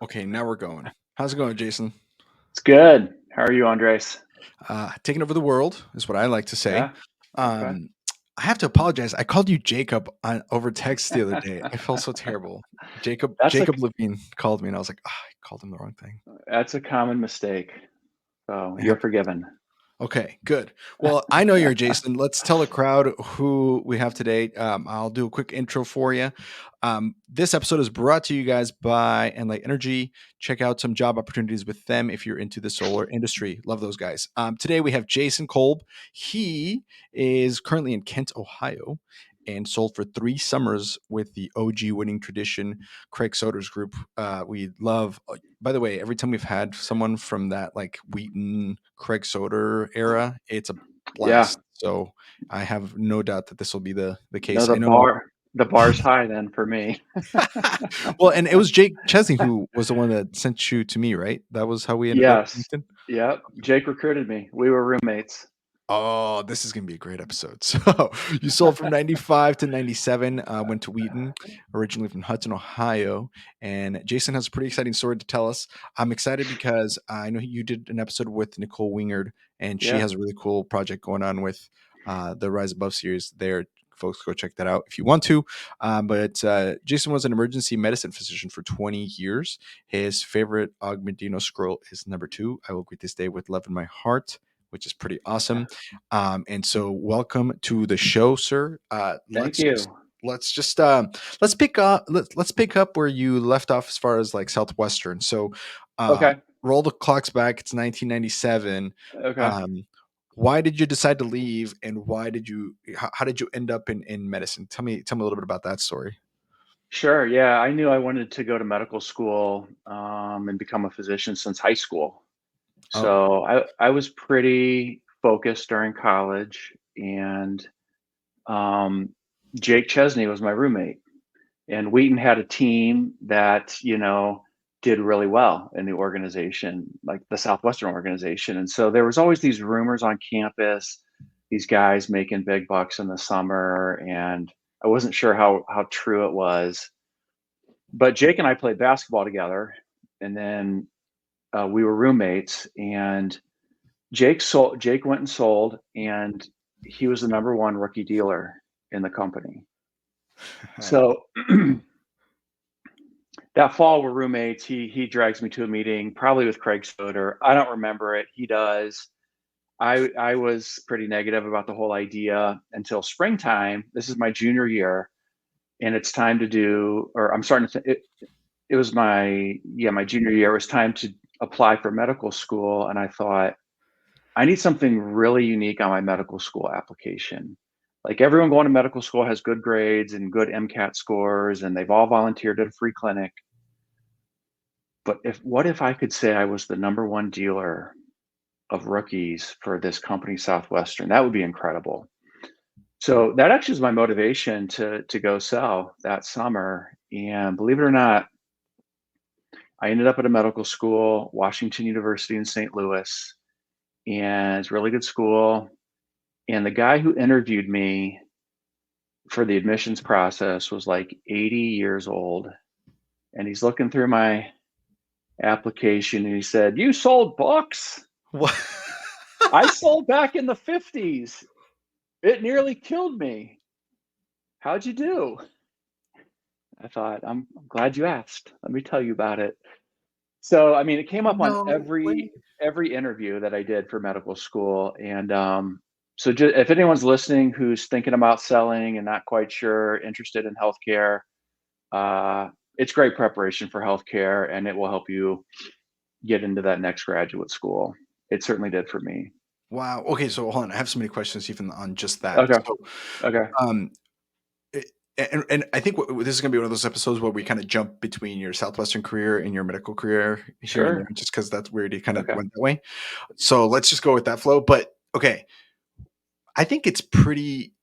Okay, now we're going. How's it going, Jason? It's good. How are you, Andres? Taking over the world is what I like to say. Yeah. Okay. I have to apologize. I called you Jacob over text the other day. I felt so terrible. Jacob That's Jacob Levine called me, and I was like, I called him the wrong thing. that's a common mistake. So It you're happened. forgiven. Okay, good. Well, I know you're Jason. Let's tell the crowd who we have today. I'll do a quick intro for you. This episode is brought to you guys by Enlight Energy. Check out some job opportunities with them if you're into the solar industry. Love those guys. Today we have Jason Kolb. He is currently in Kent, Ohio, and sold for 3 summers with the OG winning tradition, Craig Soder's group. We love, by the way, every time we've had someone from that like Wheaton, Craig Soder era, it's a blast. Yeah. So I have no doubt that this will be the No, case. I know. the bar's high then for me. Well, and it was Jake Chesney who was the one that sent you to me, right? That was how we ended up Yes. connected. Yep. Jake recruited me. We were roommates. Oh, this is going to be a great episode. So you sold from 95 to 97, went to Wheaton, originally from Hudson, Ohio. And Jason has a pretty exciting story to tell us. I'm excited because I know you did an episode with Nicole Wingard, and she Yeah. has a really cool project going on with the Rise Above series there. Folks, go check that out if you want to. But Jason was an emergency medicine physician for 20 years. His favorite Augmentino scroll is number 2. I will greet this day with love in my heart, which is pretty awesome. And so welcome to the show, sir. Thank you. Let's pick up where you left off as far as like Southwestern. So Okay. roll the clocks back. It's 1997. Okay. Why did you decide to leave, and how did you end up in medicine? Tell me a little bit about that story. Sure. Yeah. I knew I wanted to go to medical school and become a physician since high school. Oh, So I was pretty focused during college, and Jake Chesney was my roommate. And Wheaton had a team that, did really well in the organization, like the Southwestern organization. And so there was always these rumors on campus, these guys making big bucks in the summer. And I wasn't sure how true it was. But Jake and I played basketball together. And then we were roommates. And Jake went and sold, and he was the number 1 rookie dealer in the company. So that fall we're roommates. He drags me to a meeting, probably with Craig Soder. I don't remember it. He does. I was pretty negative about the whole idea until springtime. This is my junior year, and it's time to do, or I'm starting to. It was my junior year. It was time to apply for medical school, and I thought, I need something really unique on my medical school application. Like, everyone going to medical school has good grades and good MCAT scores, and they've all volunteered at a free clinic. But what if I could say I was the number 1 dealer of rookies for this company, Southwestern? That would be incredible. So that actually was my motivation to go sell that summer. And believe it or not, I ended up at a medical school, Washington University in St. Louis, and it's a really good school. And the guy who interviewed me for the admissions process was like 80 years old. And he's looking through my application, and he said, "You sold books?" what? I sold back in the 50s. It nearly killed me. How'd you do? I thought, I'm glad you asked. Let me tell you about it. So, I mean, it came up on No way. every interview that I did for medical school. And so if anyone's listening who's thinking about selling and not quite sure, interested in healthcare, it's great preparation for healthcare, and it will help you get into that next graduate school. It certainly did for me. Wow. Okay, so hold on. I have so many questions even on just that. Okay. So, Okay. and I think this is going to be one of those episodes where we kind of jump between your Southwestern career and your medical career here and there, Sure. just because that's weird. You kind of Okay. went that way. So let's just go with that flow. But okay, I think it's pretty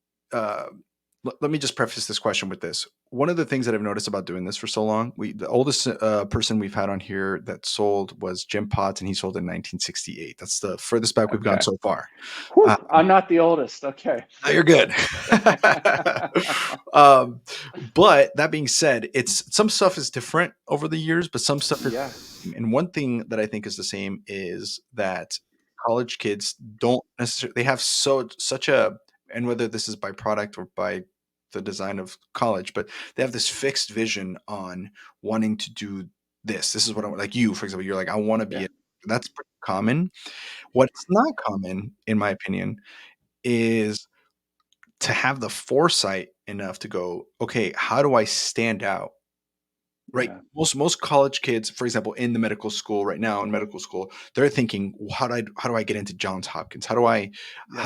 let me just preface this question with this. One of the things that I've noticed about doing this for so long, the oldest person we've had on here that sold was Jim Potts, and he sold in 1968. That's the furthest back we've gone Okay. so far. Whew, Uh, I'm not the oldest. Okay. no, you're good. um, but that being said, it's some stuff is different over the years, but some stuff is Yeah. the same. And one thing that I think is the same is that college kids don't necessarily they have such a and whether this is by product or by the design of college, but they have this fixed vision on wanting to do this. This is what I want. Like you, for example, you're like, I want to be Yeah. a that's pretty common. What's not common, in my opinion, is to have the foresight enough to go, okay, how do I stand out? Right. Yeah. Most college kids, for example, in the medical school right now, in medical school, they're thinking, "Well, how do I get into Johns Hopkins? How Yep.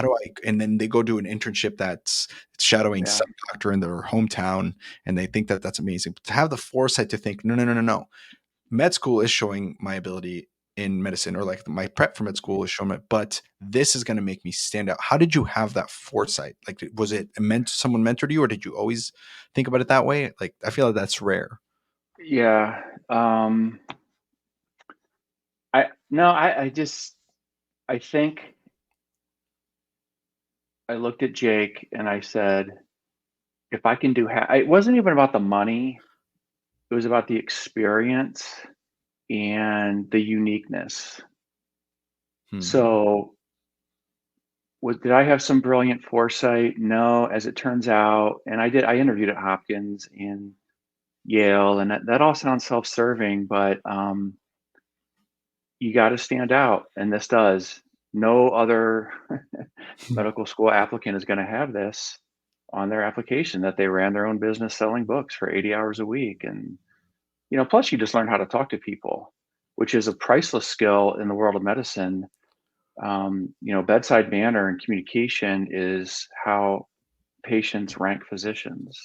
do I?" And then they go do an internship that's shadowing Yeah. some doctor in their hometown, and they think that that's amazing. But to have the foresight to think, no, no, no, no, no, med school is showing my ability in medicine, or like my prep for med school is showing it, but this is going to make me stand out. How did you have that foresight? Like, was it meant someone mentored you, or did you always think about it that way? Like, I feel like that's rare. Yeah. I no, I just I think I looked at Jake and I said, if I can do it wasn't even about the money. It was about the experience and the uniqueness. Hmm. So, did I have some brilliant foresight? No, as it turns out, and I did. I interviewed at Hopkins and Yale, and that all sounds self-serving, but you got to stand out, and this does. No other medical school applicant is going to have this on their application that they ran their own business selling books for 80 hours a week, and plus you just learn how to talk to people, which is a priceless skill in the world of medicine. Bedside manner and communication is how patients rank physicians.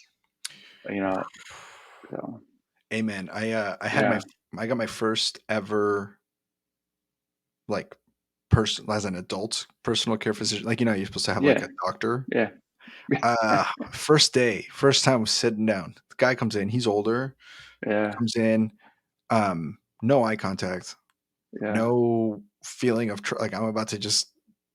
You know, so Amen. yeah, I got my first ever like person as an adult personal care physician. Like, you're supposed to have like yeah, a doctor. yeah, First day, first time I was sitting down. The guy comes in, he's older, yeah, comes in, no eye contact, yeah, no feeling of like I'm about to just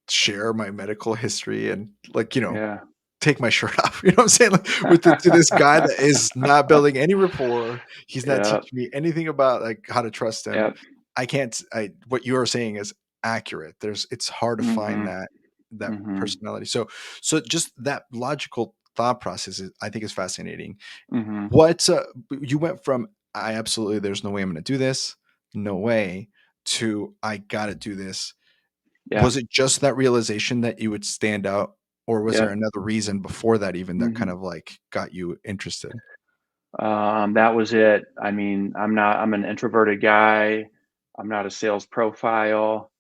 share my medical history and like, yeah, take my shirt off. You know what I'm saying? Like with to this guy that is not building any rapport. He's not yeah, teaching me anything about like how to trust him. yeah. I can't I what you are saying is accurate. It's hard to find Mhm, that mhm, personality. So just that logical thought process I think is fascinating. mhm. What you went from I absolutely there's no way I'm going to do this, no way, to I got to do this. Yeah, Was it just that realization that you would stand out, or was there yeah. another reason before that even that kind Mhm. of, like, got you interested? That was it. I mean, I'm an introverted guy. I'm not a sales profile.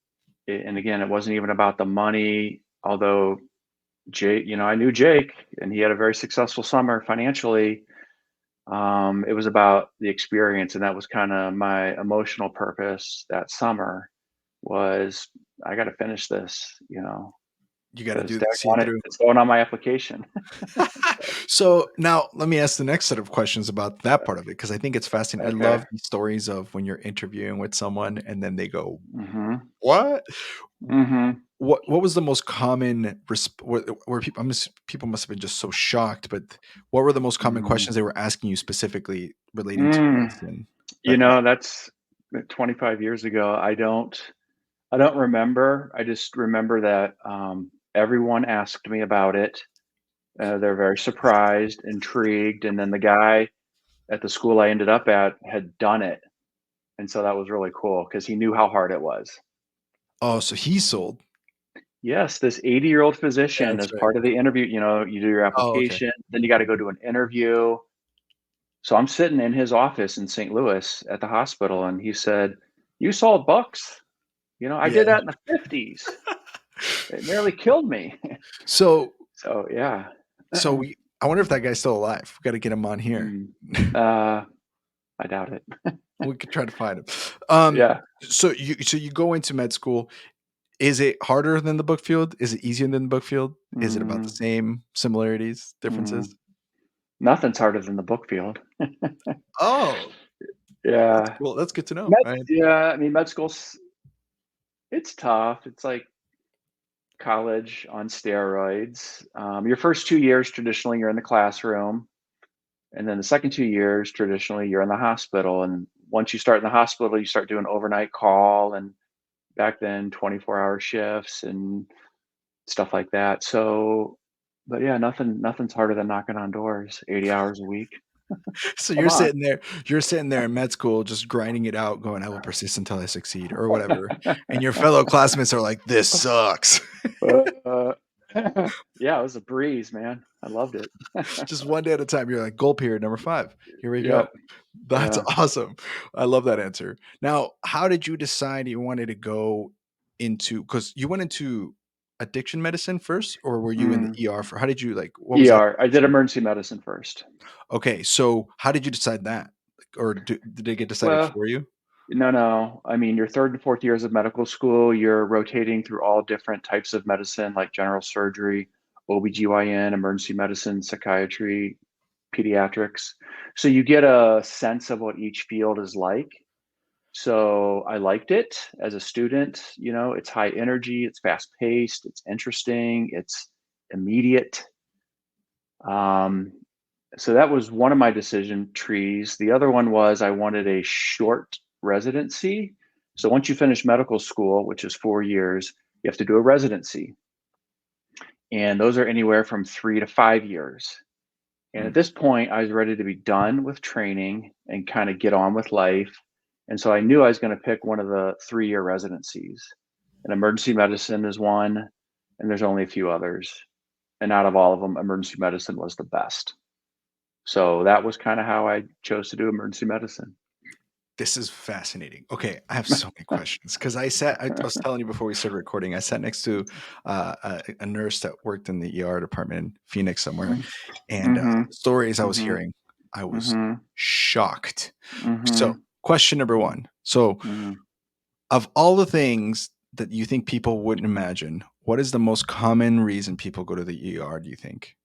And again, it wasn't even about the money, although Jake, I knew Jake and he had a very successful summer financially. It was about the experience, and that was kind of my emotional purpose that summer was I got to finish this, You gotta because do Dak see it wanted through. it's going on my application. So, now let me ask the next set of questions about that part of it, because I think it's fascinating. I Okay. love these stories of when you're interviewing with someone and then they go, Mhm. "What?" Mhm. What was the most common where people people must have been just so shocked, but what were the most common Mm. questions they were asking you specifically relating to Mm. medicine that That's 25 years ago. I don't remember. I just remember that everyone asked me about it. They're very surprised, intrigued, and then the guy at the school I ended up at had done it, and so that was really cool because he knew how hard it was. Oh, so he sold. Yes, this 80-year-old physician, That's as right. part of the interview, you do your Oh, okay. application, then you got to go to an interview. So I'm sitting in his office in St. Louis at the hospital, and he said, "You sold books? I Yeah. did that in the '50s. It nearly killed me." So So yeah. so we I wonder if that guy's still alive. We gotta get him on here. Mm. Uh, I doubt it. We could try to find him. Um, Yeah. so you go into med school. Is it harder than the Bookfield? Is it easier than the Bookfield? Is it about the Mm, same similarities, mm. differences? Nothing's harder than the Bookfield. Oh, that's Yeah. cool. That's good to know. Med All right. yeah, I mean, med school's it's tough. It's like college on steroids. Your first 2 years, traditionally, you're in the classroom, and then the second 2 years, traditionally, you're in the hospital, and once you start in the hospital, you start doing overnight call, and back then, 24-hour shifts and stuff like that. So but yeah, nothing's harder than knocking on doors 80 hours a week. So Come on. you're sitting there in med school just grinding it out, going, "I will persist until I succeed," or whatever, and your fellow classmates are like, "This sucks." Uh, yeah, it was a breeze, man. I loved it. Just one day at a time. You're like, "Goal period number 5. Here we Yep. go." That's Yeah. awesome. I love that answer. Now, how did you decide you wanted to go into? Because you went into addiction medicine first, or were you in the Mm. ER for how did you like, what was that ER. I did transition? emergency medicine first. Okay, so how did you decide that? Like, or did it get decided Well, for you? no, no. I mean, your 3rd and 4th years of medical school, you're rotating through all different types of medicine like general surgery, OBGYN, emergency medicine, psychiatry, pediatrics. So you get a sense of what each field is like. So I liked it as a student. It's high energy, it's fast paced, it's interesting, it's immediate. Um, so that was one of my decision trees. The other one was I wanted a short residency. So once you finish medical school, which is 4 years, you have to do a residency. And those are anywhere from 3 to 5 years. And at Mm. this point, I was ready to be done with training and kind of get on with life. And so I knew I was going to pick one of the 3 year residencies. And emergency medicine is one, and there's only a few others. And out of all of them, emergency medicine was the best. So that was kind of how I chose to do emergency medicine. This is fascinating. Okay, I have so many questions because I was telling you before we started recording, I sat next to a nurse that worked in the ER department in Phoenix somewhere, and Mm-hmm. the stories I was Mm-hmm. hearing, I was Mm-hmm. shocked. So, Mm-hmm. question number one. So, Mm-hmm. of all the things that you think people wouldn't imagine, what is the most common reason people go to the ER, do you think?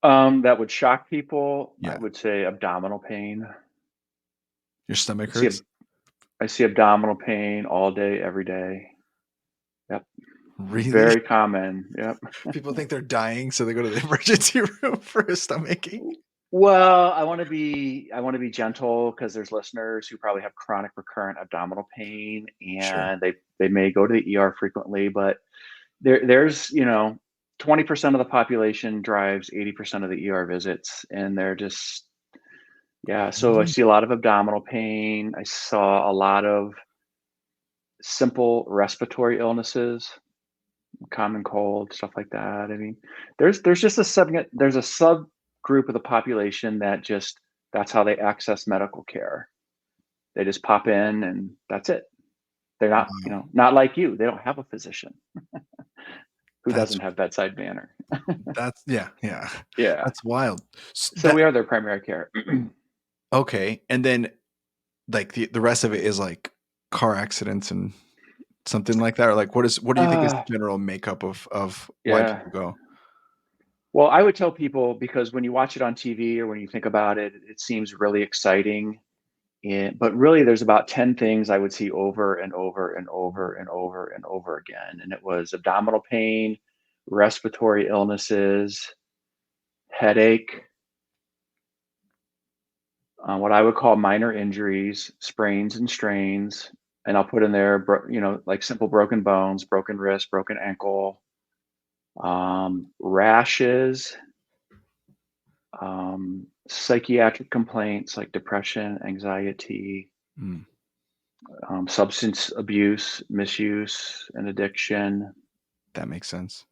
That would shock people. I Yeah. would say abdominal pain. Your stomach I see, hurts? I see abdominal pain all day, every day. Yep. Really? Very common. Yep. People think they're dying, so they go to the emergency room for a stomach ache? Well, I want to be gentle because there's listeners who probably have chronic recurrent abdominal pain Sure. and they may go to the ER frequently, but there's 20% of the population drives 80% of the ER visits, and they're just yeah. So I Really? see a lot of abdominal pain. I saw a lot of simple respiratory illnesses, common cold, stuff like that. I mean, there's just there's a subgroup of the population that just that's how they access medical care. They just pop in and that's it. They're not, Wow. not like you. They don't have a physician who That's doesn't have bedside manner. that's yeah, yeah. Yeah. That's wild. So That we are their primary care. okay, and then, like, the rest of it is, like, car accidents and something like that? Or, like, what do you think is the uh, general makeup of why yeah. people go? Well, I would tell people because when you watch it on TV or when you think about it, it seems really exciting. But really, there's about 10 things I would see over and over and over and over and over again. And it was abdominal pain, respiratory illnesses, headache, what I would call minor injuries, sprains and strains. And I'll put in there, like simple broken bones, broken wrist, broken ankle, rashes, psychiatric complaints like depression, anxiety, Mm, substance abuse, misuse, and addiction. that makes sense.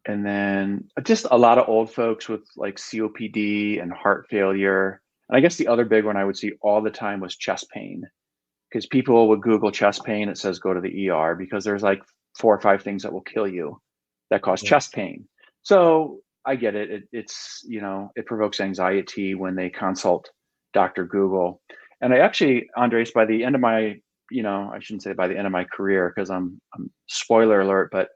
And then just a lot of old folks with like COPD and heart failure. And I guess the other big one I would see all the time was chest pain because people would Google chest pain. It says go to the ER because there's like 4 or 5 things that will kill you that cause Right. chest pain. So I get it. It provokes anxiety when they consult Dr. Google. And I actually, Andres, by the end of my, I shouldn't say by the end of my career because I'm spoiler alert, but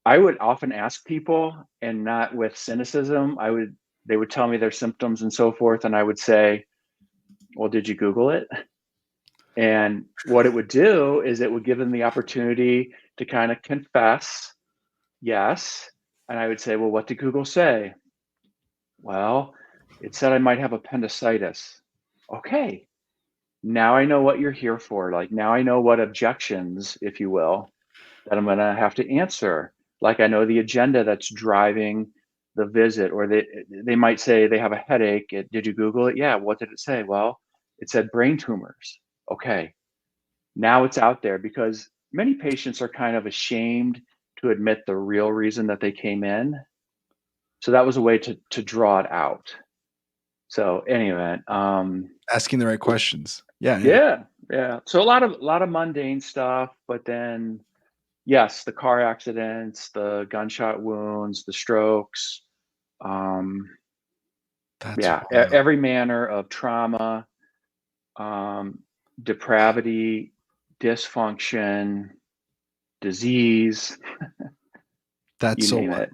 I would often ask people, and not with cynicism. I would They would tell me their symptoms and so forth, and I would say, well, did you Google it? And what it would do is it would give them the opportunity to kind of confess, yes. And I would say, well, what did Google say? Well, it said I might have appendicitis. Okay, now I know what you're here for. Like, now I know what objections, if you will, that I'm going to have to answer. Like, I know the agenda that's driving the visit, or they might say they have a headache. Did you Google it? Yeah. What did it say? Well, it said brain tumors. Okay. Now it's out there because many patients are kind of ashamed to admit the real reason that they came in. So that was a way to draw it out. So anyway, Asking the right questions. Yeah, yeah. yeah, yeah. So a lot of mundane stuff, but then yes, the car accidents, the gunshot wounds, the strokes, um, That's yeah, wild. every manner of trauma, um, depravity, dysfunction, disease, That's you so name wild. it.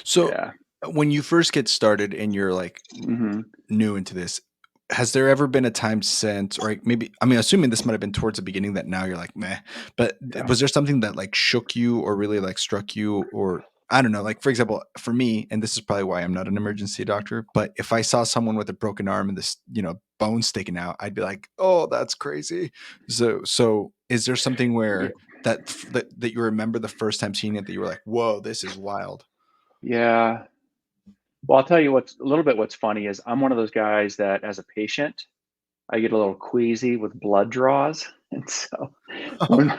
So Yeah. when you first get started and you're like Hmm. new into this, has there ever been a time since, or like, maybe, I mean, assuming this might have been towards the beginning that now you're like, meh, but Yeah. was there something that like shook you or really like struck you? Or I don't know, like for example, for me, and this is probably why I'm not an emergency doctor, but if I saw someone with a broken arm and this, bone sticking out, I'd be like, oh, that's crazy. So is there something Yeah. where that you remember the first time seeing it that you were like, whoa, this is wild? Yeah. Well, I'll tell you what's a little bit what's funny is I'm one of those guys that as a patient, I get a little queasy with blood draws. And so when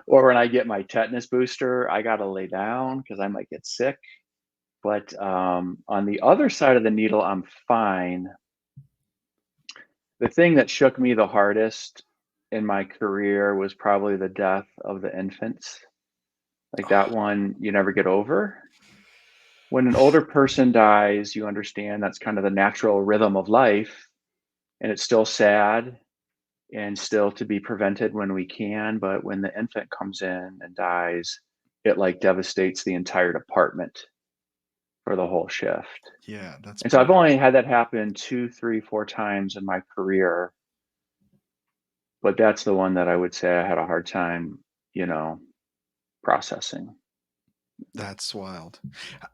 or when I get my tetanus booster, I gotta lay down because I might get sick. But on the other side of the needle, I'm fine. The thing that shook me the hardest in my career was probably the death of the infants. Like that one, you never get over. When an older person dies, you understand that's kind of the natural rhythm of life, and it's still sad and still to be prevented when we can. But when the infant comes in and dies, it like devastates the entire department for the whole shift. Yeah, that's And so I've brutal. only had that happen two, three, four times in my career, but that's the one that I would say I had a hard time, you know, processing. That's wild.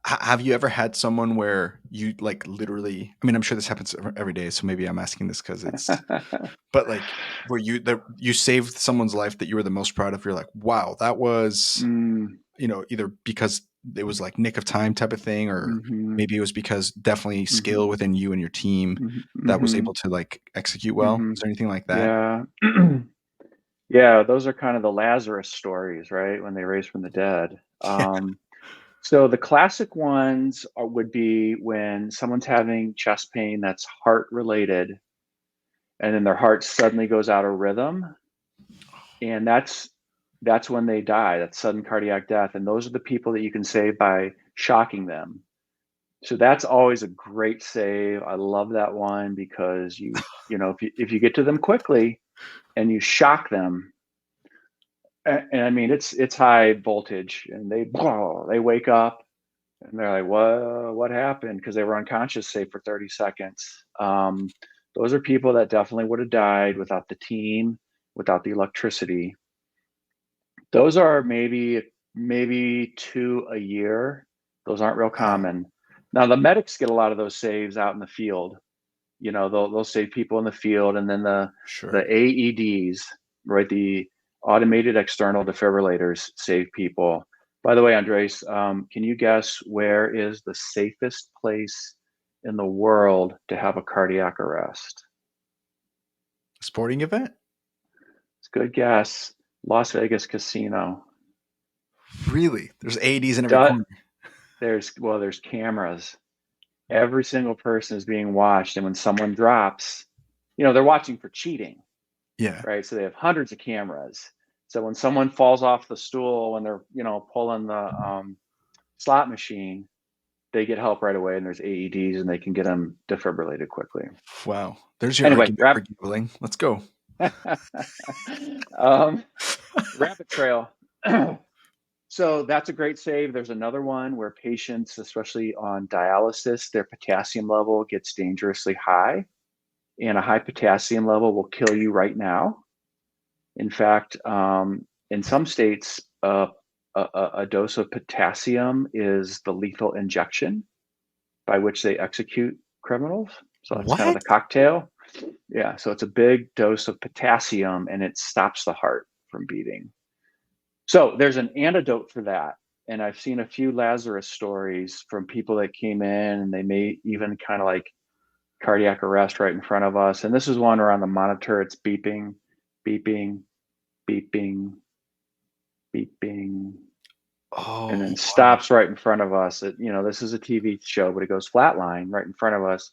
Have you ever had someone where you like literally? I mean, I'm sure this happens every day, so maybe I'm asking this because it's. But like, where you saved someone's life that you were the most proud of? You're like, wow, that was, Mm, either because it was like nick of time type of thing, or mhm, maybe it was because definitely skill mhm, within you and your team mhm, that was able mhm, to like execute well. Is mhm. there anything like that? Yeah. Yeah, those are kind of the Lazarus stories, right? When they raise from the dead. Yeah. So the classic ones would be when someone's having chest pain that's heart related, and then their heart suddenly goes out of rhythm, and that's when they die. That's sudden cardiac death, and those are the people that you can save by shocking them. So that's always a great save. I love that one because if you get to them quickly and you shock them, and I mean it's high voltage, and they wake up and they're like, what happened? Because they were unconscious, say, for 30 seconds. Those are people that definitely would have died without the team, without the electricity. Those are maybe two a year. Those aren't real Wow. common. Now the medics get a lot of those saves out in the field. They'll save people in the field, and then the Sure. AEDs, right? The automated external defibrillators save people. By the way, Andres, can you guess where is the safest place in the world to have a cardiac arrest? Sporting event? It's a good guess. Las Vegas Casino. Really? There's 80s in every Du- corner. there's cameras. Every single person is being watched, and when someone drops, they're watching for cheating, Yeah. right? So they have hundreds of cameras. So when someone falls off the stool when they're, pulling the slot machine, they get help right away, and there's AEDs, and they can get them defibrillated quickly. Wow. There's your Anyway, argument for gambling. Let's go. um, rapid trail. So that's a great save. There's another one where patients, especially on dialysis, their potassium level gets dangerously high, and a high potassium level will kill you right now. In fact, in some states, a dose of potassium is the lethal injection by which they execute criminals. So that's kind of What? the cocktail. Yeah. So it's a big dose of potassium and it stops the heart from beating. So there's an antidote for that. And I've seen a few Lazarus stories from people that came in and they may even kind of like cardiac arrest right in front of us. And this is one where on the monitor it's beeping, beeping, beeping, beeping, and Oh, then wow. stops right in front of us. This is a TV show, but it goes flatline right in front of us.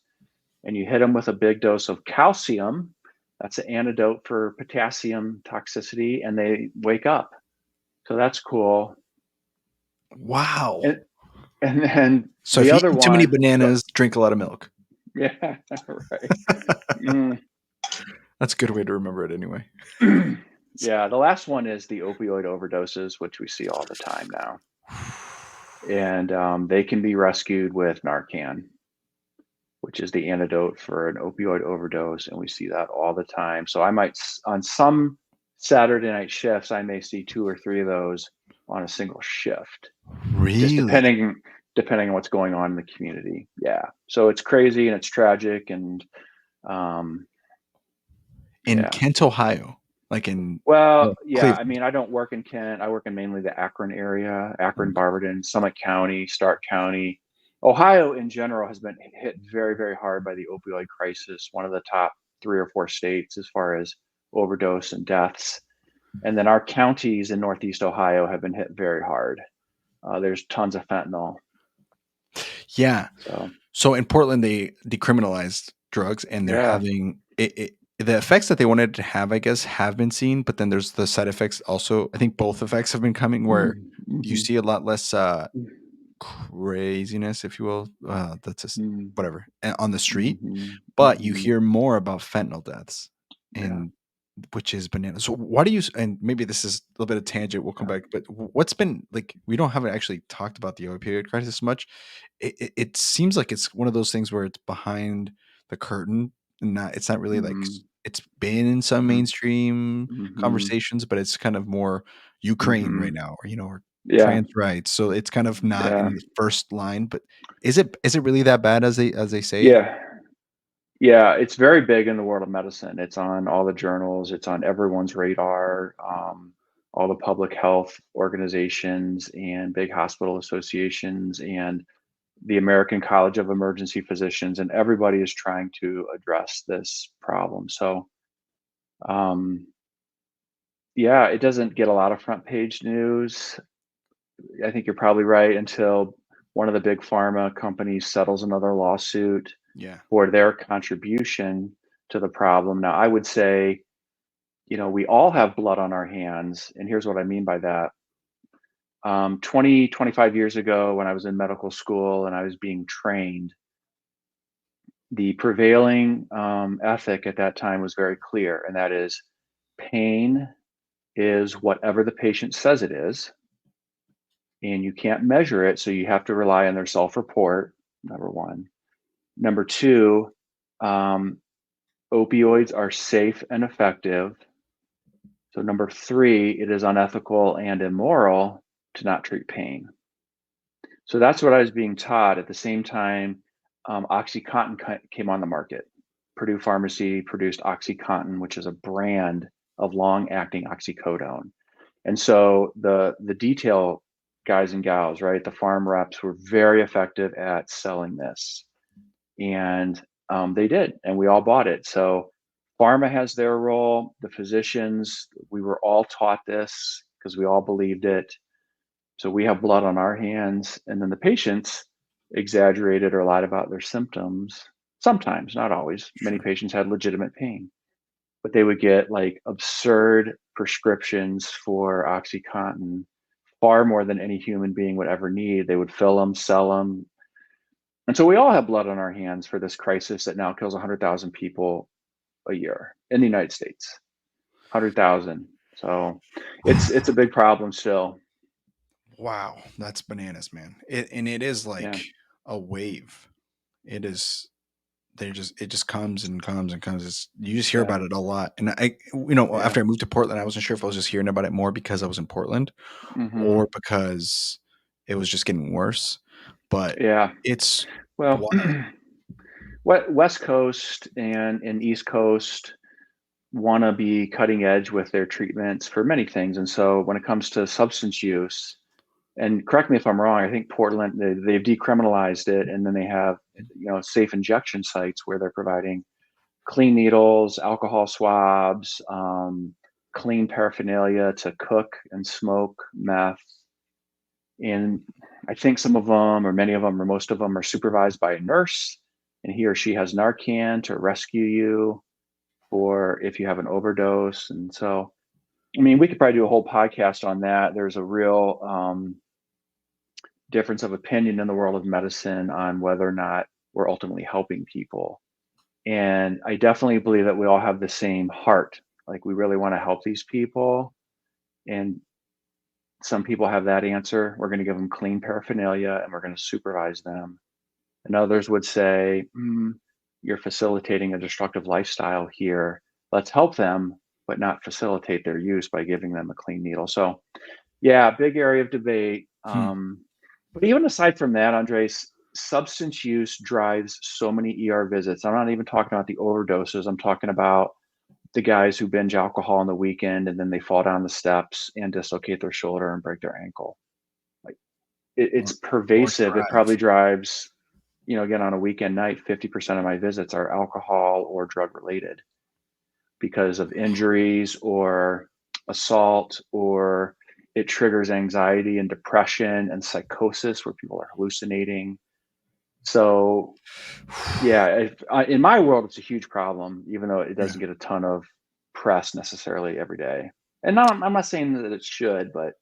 And you hit them with a big dose of calcium. That's an antidote for potassium toxicity, and they wake up. So that's cool. Wow. And and then So the if you other eat too many one, bananas, drink a lot of milk. yeah, right. Mm. That's a good way to remember it anyway. Yeah, the last one is the opioid overdoses, which we see all the time now, and they can be rescued with Narcan, which is the antidote for an opioid overdose, and we see that all the time. So I might, on some Saturday night shifts, I may see two or three of those on a single shift, just Really? depending on what's going on in the community. Yeah, so it's crazy and it's tragic, and um, In yeah. Kent, Ohio, like in Well, yeah. I Cleveland. mean, I don't work in Kent. I work in mainly the Akron area, Akron, Barberton, Summit County, Stark County. Ohio in general has been hit very, very hard by the opioid crisis, one of the top 3 or 4 states as far as overdose and deaths. And then our counties in Northeast Ohio have been hit very hard. There's tons of fentanyl. Yeah. So, So in Portland, they decriminalized drugs, and they're yeah. having the effects that they wanted to have, I guess, have been seen. But then there's the side effects also. I think both effects have been coming where you Mm-hmm. see a lot less craziness, if you will. That's just whatever on the street, Mm-hmm. but you Mm-hmm. hear more about fentanyl deaths, Yeah. and which is bananas. So why do you? And maybe this is a little bit of tangent. We'll come Yeah. back, but what's been like? We don't haven't actually talked about the opioid crisis much. It seems like it's one of those things where it's behind the curtain, and not. It's not really like Mm-hmm. it's been in some mainstream Mm-hmm. conversations, but it's kind of more Ukraine Mm-hmm. right now, or Yeah. trans rights. So it's kind of not Yeah. in the first line, but is it really that bad as they say? Yeah. Yeah. It's very big in the world of medicine. It's on all the journals, it's on everyone's radar. All the public health organizations and big hospital associations and the American College of Emergency Physicians, and everybody is trying to address this problem. So, um, yeah, it doesn't get a lot of front page news. I think you're probably right until one of the big pharma companies settles another lawsuit Yeah. for their contribution to the problem. Now, I would say, we all have blood on our hands. And here's what I mean by that. 20, 25 years ago, when I was in medical school and I was being trained, the prevailing ethic at that time was very clear, and that is pain is whatever the patient says it is, and you can't measure it. So you have to rely on their self report, number one. Number two, um, opioids are safe and effective. So, number three, it is unethical and immoral to not treat pain. So, that's what I was being taught. At the same time, Oxycontin came on the market. Purdue Pharmacy produced Oxycontin, which is a brand of long acting oxycodone. And so the detail guys and gals, right, the farm reps were very effective at selling this. And they did, and we all bought it. So pharma has their role, the physicians, we were all taught this because we all believed it. So we have blood on our hands, and then the patients exaggerated or lied about their symptoms. Sometimes, not always. Many Sure. patients had legitimate pain, but they would get like absurd prescriptions for Oxycontin, far more than any human being would ever need. They would fill them, sell them, and so we all have blood on our hands for this crisis that now kills 100,000 people a year in the United States. 100,000. So it's a big problem still. Wow, that's bananas, man. It is Yeah, like a wave. It is it just comes and comes and comes. You just hear yeah, about it a lot. And yeah. after I moved to Portland, I wasn't sure if I was just hearing about it more because I was in Portland Hmm. or because it was just getting worse. But Yeah. it's Well, wild. West Coast and East Coast want to be cutting edge with their treatments for many things. And so when it comes to substance use, and correct me if I'm wrong, I think Portland, they've decriminalized it, and then they have, safe injection sites where they're providing clean needles, alcohol swabs, clean paraphernalia to cook and smoke meth. And I think some of them, or many of them, or most of them, are supervised by a nurse, and he or she has Narcan to rescue you, or if you have an overdose. And so, I mean, we could probably do a whole podcast on that. There's a real difference of opinion in the world of medicine on whether or not we're ultimately helping people. And I definitely believe that we all have the same heart. Like, we really want to help these people. And some people have that answer. We're going to give them clean paraphernalia and we're going to supervise them. And others would say, you're facilitating a destructive lifestyle here. Let's help them, but not facilitate their use by giving them a clean needle. So, yeah, big area of debate. Hmm. But even aside from that, Andres, substance use drives so many ER visits. I'm not even talking about the overdoses. I'm talking about the guys who binge alcohol on the weekend and then they fall down the steps and dislocate their shoulder and break their ankle. Like, it's Or pervasive. It probably drive. drives, again, on a weekend night, 50% of my visits are alcohol or drug related because of injuries or assault, or it triggers anxiety and depression and psychosis where people are hallucinating. So, yeah, in my world, it's a huge problem, even though it Yeah. doesn't get a ton of press necessarily every day. And no, I'm not saying that it should, but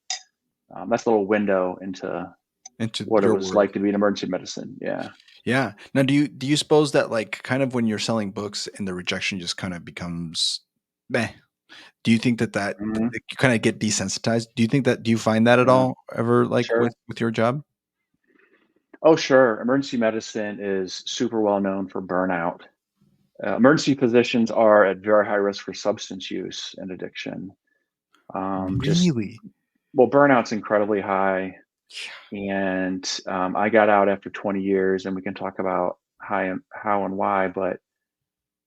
that's a little window into Into what it your was world. like to be in emergency medicine. Yeah. Yeah. Now, do you suppose that like kind of when you're selling books and the rejection just kind of becomes meh? Do you think that Hmm. you kind of get desensitized? Do you find that at Yeah. all ever like Sure. with your job? Oh, sure. Emergency medicine is super well known for burnout. Emergency physicians are at very high risk for substance use and addiction. Just, Really? well, burnout's incredibly high. And I got out after 20 years, and we can talk about how and why. But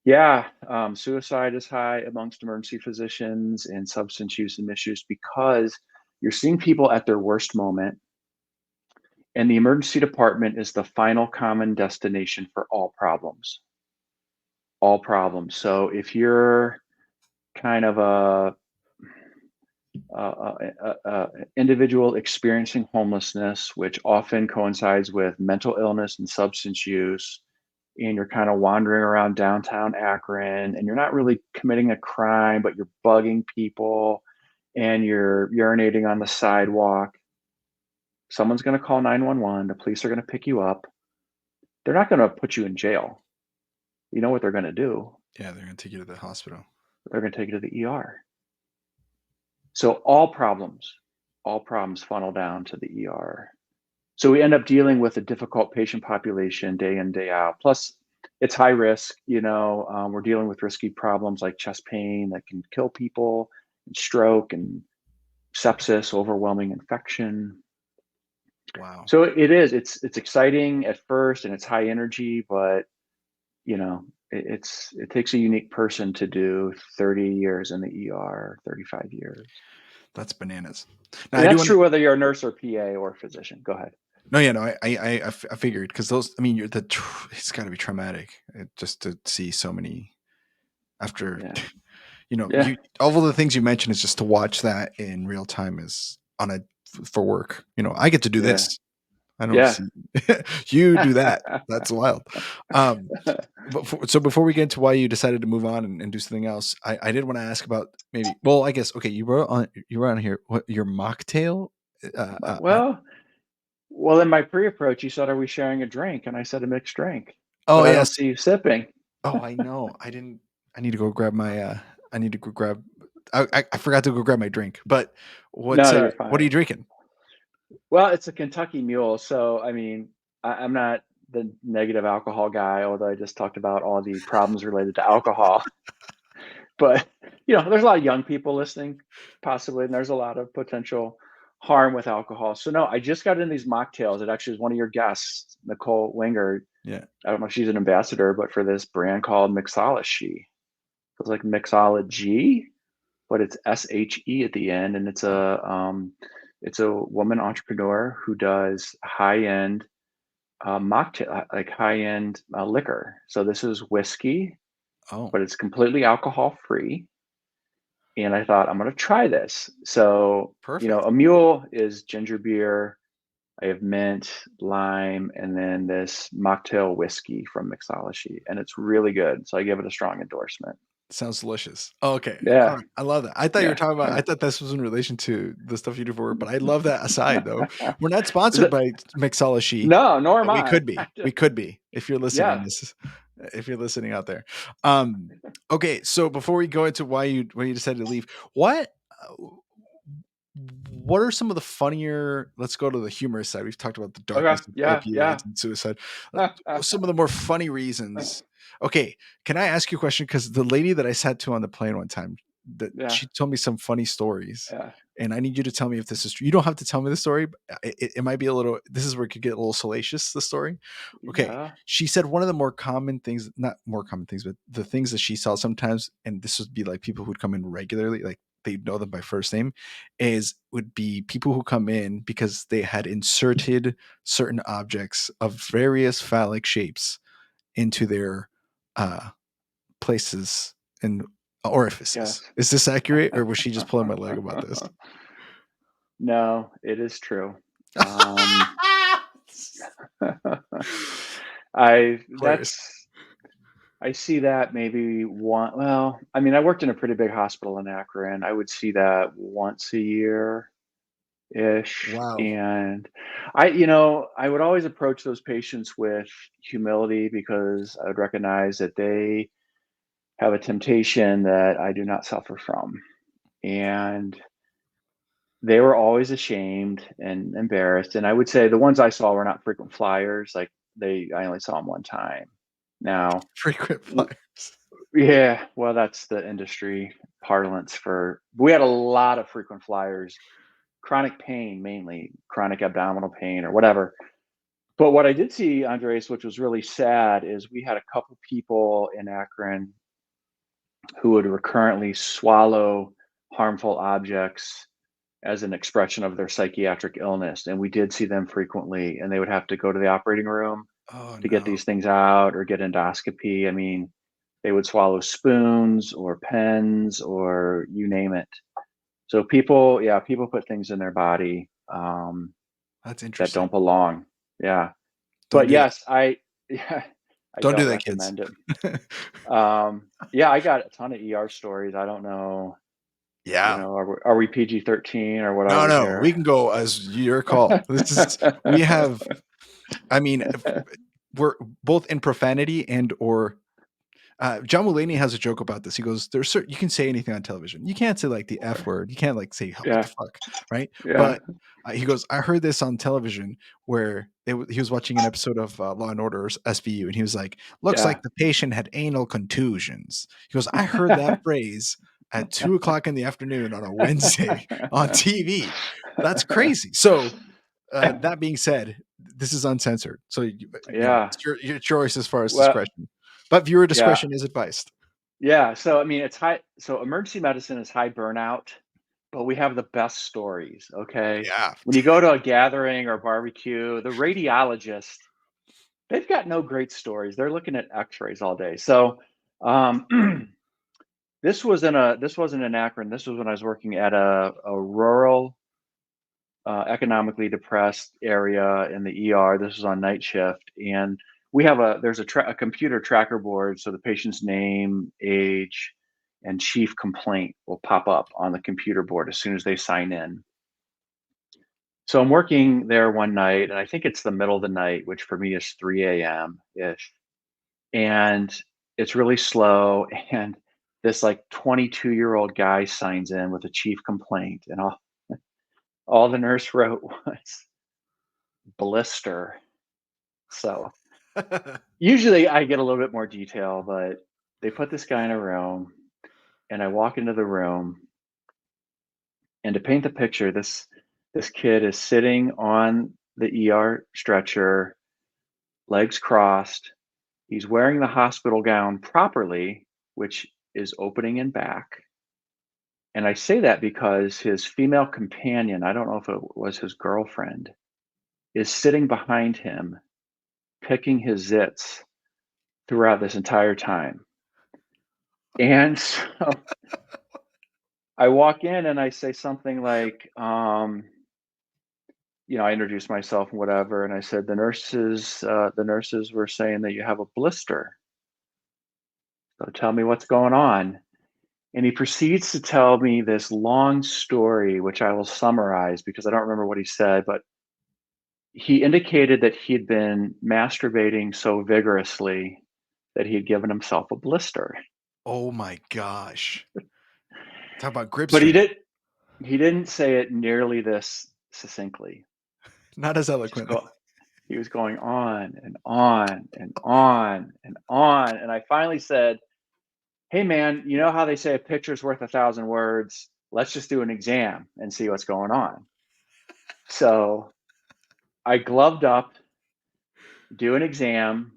yeah, suicide is high amongst emergency physicians and substance use and misuse because you're seeing people at their worst moment. And the emergency department is the final common destination for all problems. All problems. So if you're kind of a individual experiencing homelessness, which often coincides with mental illness and substance use, and you're kind of wandering around downtown Akron, and you're not really committing a crime, but you're bugging people, and you're urinating on the sidewalk, someone's going to call 911. The police are going to pick you up. They're not going to put you in jail. You know what they're going to do? Yeah, they're gonna take you to the hospital. They're going to take you to the ER. So all problems funnel down to the ER. So we end up dealing with a difficult patient population day in, day out. Plus, it's high risk. We're dealing with risky problems like chest pain that can kill people, and stroke, and sepsis, overwhelming infection. Wow. So it is. It's exciting at first, and it's high energy, but it takes a unique person to do 30 years in the ER, 35 years. That's bananas. Now And I do that's want to true whether you're a nurse or PA or physician. Go ahead. no, yeah, no, I figured because those, I mean, it's got to be traumatic just to see so many after, Yeah. you Yeah. all of the things you mentioned is just to watch that in real time is on a for work. I get to do Yeah. this. I don't Yeah. see you do that. That's wild. Um, but so before we get into why you decided to move on and do something else, I did want to ask about maybe. Well, I guess okay. You wrote on here what your mocktail. Well, in my pre-approach, you said, "Are we sharing a drink?" And I said, "A mixed drink," Oh but I don't yes. see you sipping. Oh, I know. I didn't. I need to go grab my. I need to go grab. I forgot to go grab my drink. But No, you're what are fine. you drinking? Well, it's a Kentucky Mule, so, I mean, I'm not the negative alcohol guy, although I just talked about all the problems related to alcohol. But, there's a lot of young people listening, possibly, and there's a lot of potential harm with alcohol. So, no, I just got in these mocktails. It actually is one of your guests, Nicole Winger. Yeah. I don't know if she's an ambassador, but for this brand called Mixology. It's like Mixology, but it's SHE at the end, and Oh, it's a woman entrepreneur who does high-end, mocktail like high-end, liquor. So this is whiskey, oh, but it's completely alcohol-free, and I thought, "I'm gonna try this." So, perfect. a mule is ginger beer, I have mint, lime, and then this mocktail whiskey from Mixology, and it's really good, so I give it a strong endorsement. Sounds delicious. Oh, okay. Yeah, Alright, I love that. I thought you were yeah. talking about I thought this was in relation to the stuff you do for work, but I love that aside, though. We're not Is sponsored it by Mixology, No, nor am but we I. could be. We could be if you're listening. Yeah, If you're listening out there. Um, okay, so before we go into why you decided to leave, what uh, what are some of the funnier, let's go to the humorous side. We've talked about the okay, darkness of yeah, yeah. opioids and suicide. Some of the more funny reasons. Okay, can I ask you a question? Because the lady that I sat to on the plane one time, that Yeah, she told me some funny stories, yeah, and I need you to tell me if this is true. You don't have to tell me the story, but it might be a little. This is where it could get a little salacious. The story. Okay, yeah, she said one of the more common things, not more common things, but the things that she saw sometimes, and this would be like people who'd come in regularly, like they know them by first name, is would be people who come in because they had inserted certain objects of various phallic shapes into their uh places and orifices. yes. Is this accurate, or was she just pulling my leg about this? No, it is true. Um, I Hilarious. that's I see that maybe one well, I mean, I worked in a pretty big hospital in Akron. I would see that once a year-ish, Wow. and I would always approach those patients with humility because I would recognize that they have a temptation that I do not suffer from. And they were always ashamed and embarrassed. And I would say the ones I saw were not frequent flyers. Like I only saw them one time. Now, Frequent w- flyers. yeah, well, that's the industry parlance for. We had a lot of frequent flyers, chronic pain mainly, chronic abdominal pain or whatever. But what I did see, Andres, which was really sad, is we had a couple people in Akron who would recurrently swallow harmful objects as an expression of their psychiatric illness. And we did see them frequently, and they would have to go to the operating room Oh to get no. these things out or get endoscopy. I mean, they would swallow spoons or pens or you name it. So people put things in their body That's that interesting. don't belong. Yeah. Don't But do that. yes, yeah, I Don't do don't that, kids. recommend it. Yeah, I got a ton of ER stories. I don't know, Yeah. are we PG-13 or what are No, we no, we here? can go as your call. This is we have I mean, if we're both in profanity and or John Mulaney has a joke about this. He goes, "There's certain you can say anything on television. You can't say like the f word. You can't like say what the Yeah, fuck, right?" yeah, But he goes, "I heard this on television where he was watching an episode of Law and Order's SVU, and he was like, looks yeah. like the patient had anal contusions." He goes, "I heard that phrase at 2 o'clock in the afternoon on a Wednesday on TV. That's crazy." So that being said, this is uncensored, so Yeah. it's your choice as far as Well, discretion, but viewer yeah, discretion is advised. yeah. So, I mean, it's high so emergency medicine is high burnout, but we have the best stories, okay? Yeah, When you go to a gathering or barbecue, the radiologist, they've got no great stories. They're looking at X-rays all day. So, um, this wasn't in Akron. This was when I was working at a rural, economically depressed area in the ER. This was on night shift, and there's a computer tracker board, so the patient's name, age, and chief complaint will pop up on the computer board as soon as they sign in. So I'm working there one night, and I think it's the middle of the night, which for me is 3 a.m. ish, and it's really slow. And this like 22-year-old guy signs in with a chief complaint, and All the nurse wrote was blister. So usually I get a little bit more detail, but they put this guy in a room and I walk into the room, and to paint the picture, this kid is sitting on the ER stretcher, legs crossed. He's wearing the hospital gown properly, which is opening in back. And I say that because his female companion, I don't know if it was his girlfriend, is sitting behind him, picking his zits throughout this entire time. And so I walk in and I say something like, I introduced myself and whatever, and I said, the nurses were saying that you have a blister. So tell me what's going on. And he proceeds to tell me this long story, which I will summarize because I don't remember what he said, but he indicated that he had been masturbating so vigorously that he had given himself a blister. Oh my gosh. Talk about grip But he strength. did he didn't say it nearly this succinctly. Not as Just eloquently. go He was going on and on and on and on. And I finally said, "Hey man, you know how they say a picture's worth 1,000 words? Let's just do an exam and see what's going on." So I gloved up, do an exam,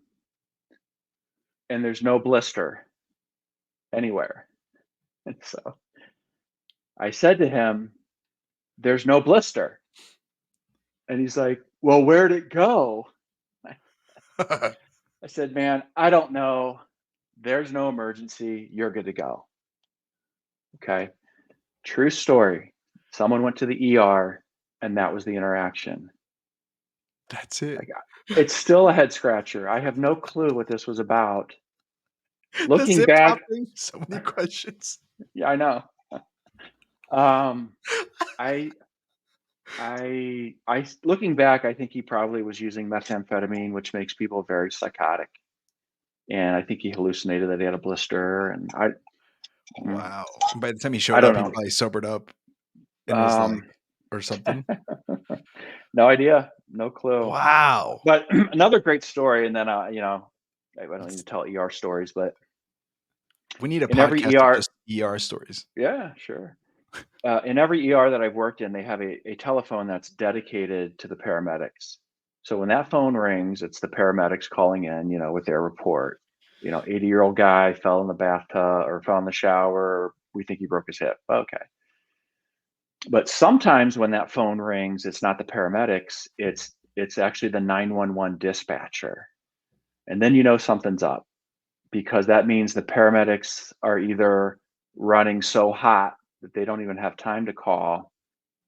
and there's no blister anywhere. And so I said to him, "There's no blister." And he's like, "Well, where'd it go?" I said, "Man, I don't know. There's no emergency. You're good to go." Okay. True story. Someone went to the ER and that was the interaction. That's it. Like, it's still a head scratcher. I have no clue what this was about. The Looking zip back, topping, so many questions. yeah, I know. Um, I looking back, I think he probably was using methamphetamine, which makes people very psychotic. And I think he hallucinated that he had a blister, and mm, Wow. By the time he I showed don't up, he know. probably sobered up and was like Um, or something. no idea, no clue. Wow. But another great story, and then I don't need That's to tell ER stories, but we need a in every podcast of ER, just ER stories. yeah, sure. In every ER that I've worked in, they have a telephone that's dedicated to the paramedics. So when that phone rings, it's the paramedics calling in, with their report. 80-year-old guy fell in the bathtub or fell in the shower. We think he broke his hip. Okay. But sometimes when that phone rings, it's not the paramedics. It's actually the 911 dispatcher. And then something's up because that means the paramedics are either running so hot that they don't even have time to call,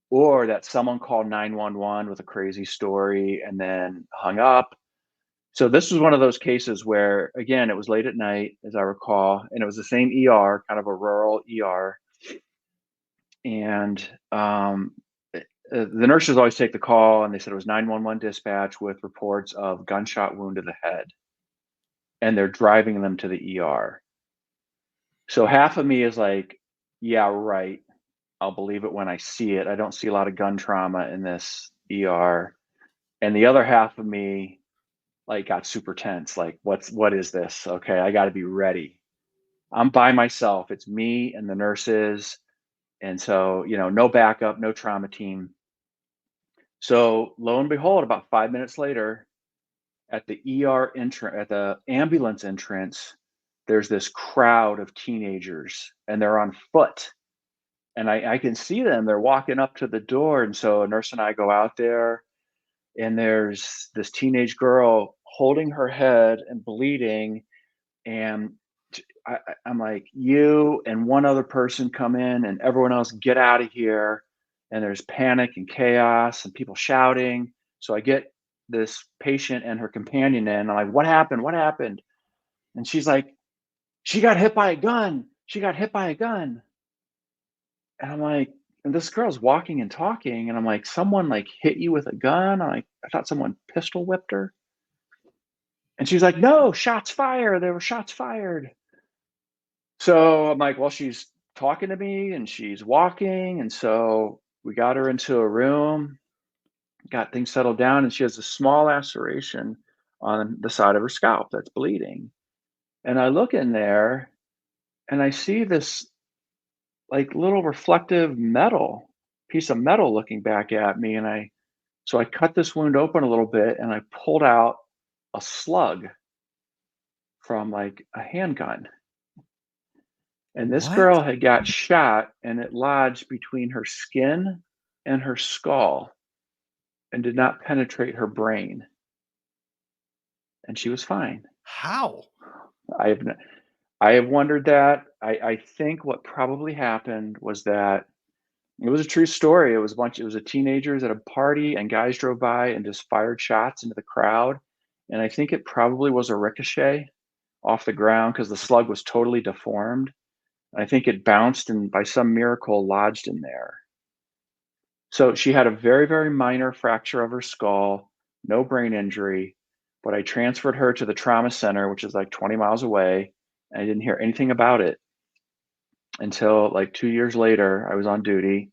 or that someone called 911 with a crazy story and then hung up. So this was one of those cases where, again, it was late at night, as I recall, and it was the same ER, kind of a rural ER. And the nurses always take the call, and they said it was 911 dispatch with reports of gunshot wound to the head, and they're driving them to the ER. So half of me is like, yeah, right. I'll believe it when I see it. I don't see a lot of gun trauma in this ER. And the other half of me like got super tense. Like, what is this? Okay, I got to be ready. I'm by myself. It's me and the nurses. And so, no backup, no trauma team. So lo and behold, about 5 minutes later, at the at the ambulance entrance, there's this crowd of teenagers and they're on foot. And I can see them. They're walking up to the door. And so a nurse and I go out there, and there's this teenage girl holding her head and bleeding. And I'm like, you and one other person come in, and everyone else get out of here. And there's panic and chaos and people shouting. So I get this patient and her companion in. I'm like, what happened? What happened? And she's like, she got hit by a gun. She got hit by a gun. And I'm like, and this girl's walking and talking, and I'm like, someone like hit you with a gun? I thought someone pistol whipped her. And she's like, no, shots fired. There were shots fired. So I'm like, well, she's talking to me and she's walking. And so We got her into a room, got things settled down, and she has a small laceration on the side of her scalp that's bleeding. And I look in there and I see this like little reflective metal piece of metal looking back at me. So I cut this wound open a little bit and I pulled out a slug from like a handgun. And this What? girl had got shot and it lodged between her skin and her skull and did not penetrate her brain. And she was fine. How? I have n- I have wondered that. I think what probably happened was that it was a true story. It was a teenagers at a party and guys drove by and just fired shots into the crowd. And I think it probably was a ricochet off the ground because the slug was totally deformed. I think it bounced and by some miracle lodged in there. So she had a very, very minor fracture of her skull, no brain injury, but I transferred her to the trauma center, which is like 20 miles away. And I didn't hear anything about it until like 2 years later. I was on duty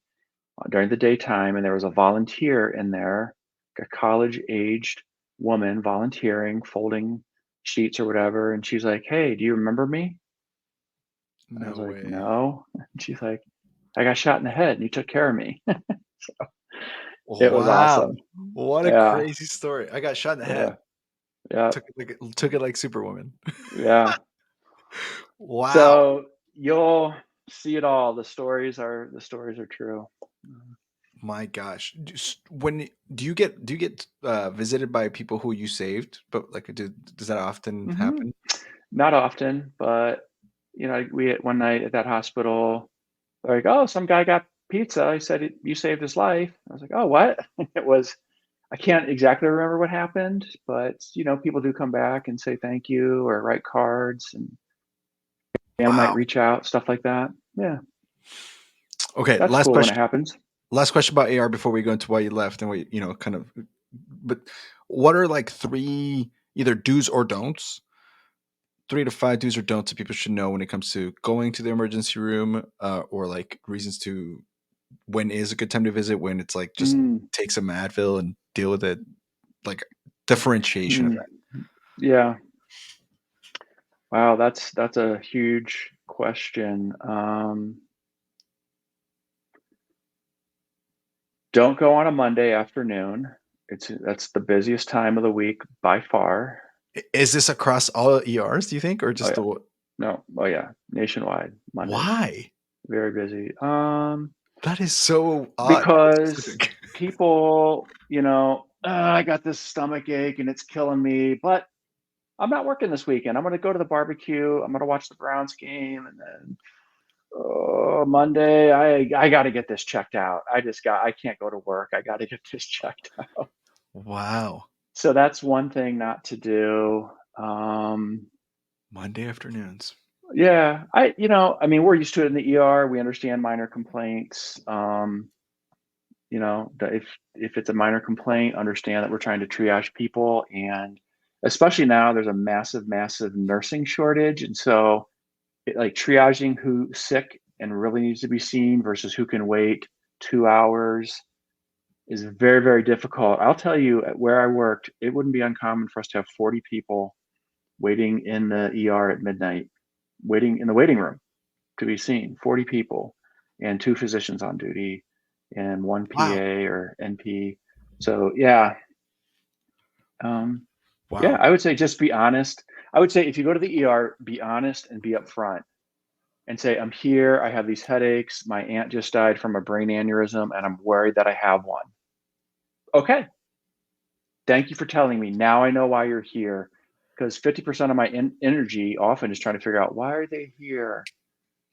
during the daytime, and there was a volunteer in there, a college aged woman volunteering, folding sheets or whatever. And she's like, "Hey, do you remember me?" I was No like, way. "No." And she's like, "I got shot in the head and you took care of me." It was Wow. awesome. What a Yeah, crazy story. I got shot in the yeah, head. yeah, Took it like Superwoman. yeah. Wow. So you'll see it all. The stories are true. My gosh. Do you get visited by people who you saved? But like, does that often Hmm. happen? Not often, but we had one night at that hospital. Like, oh, some guy got pizza. He said you saved his life. I was like, oh, what? It was. I can't exactly remember what happened, but people do come back and say thank you or write cards, and family might Wow. reach out, stuff like that. Yeah, Okay, that's last cool when it question. happens. Last question about AR before we go into why you left and what kind of. But what are like three either do's or don'ts? 3 to 5 do's or don'ts that people should know when it comes to going to the emergency room, or like reasons to when is a good time to visit, when it's like just Mm, take some Advil and deal with it, like differentiation of mm, that. yeah. Wow, that's a huge question. Don't go on a Monday afternoon. That's the busiest time of the week by far. Is this across all ERs, do you think, or Oh just yeah. the No. Oh yeah. Nationwide, Mondays. why? Very busy. That is so odd, very Because specific. people, I got this stomach ache and it's killing me, but I'm not working this weekend. I'm going to go to the barbecue. I'm going to watch the Browns game, and then Monday, I got to get this checked out. I can't go to work. I got to get this checked out. Wow. So that's one thing not to do. Um, Monday afternoons. yeah, I mean, we're used to it in the ER. We understand minor complaints. If it's a minor complaint, understand that we're trying to triage people, and especially now, there's a massive, massive nursing shortage, and so like triaging who's sick and really needs to be seen versus who can wait 2 hours is very, very difficult. I'll tell you, at where I worked, it wouldn't be uncommon for us to have 40 people waiting in the ER at midnight, waiting in the waiting room to be seen. 40 people and two physicians on duty and one Wow. PA or NP. So yeah, yeah, Wow. I would say just be honest. I would say if you go to the ER, be honest and be upfront and say, I'm here. I have these headaches. My aunt just died from a brain aneurysm and I'm worried that I have one. Okay. Thank you for telling me. Now I know why you're here. Because 50% of my energy often is trying to figure out why are they here?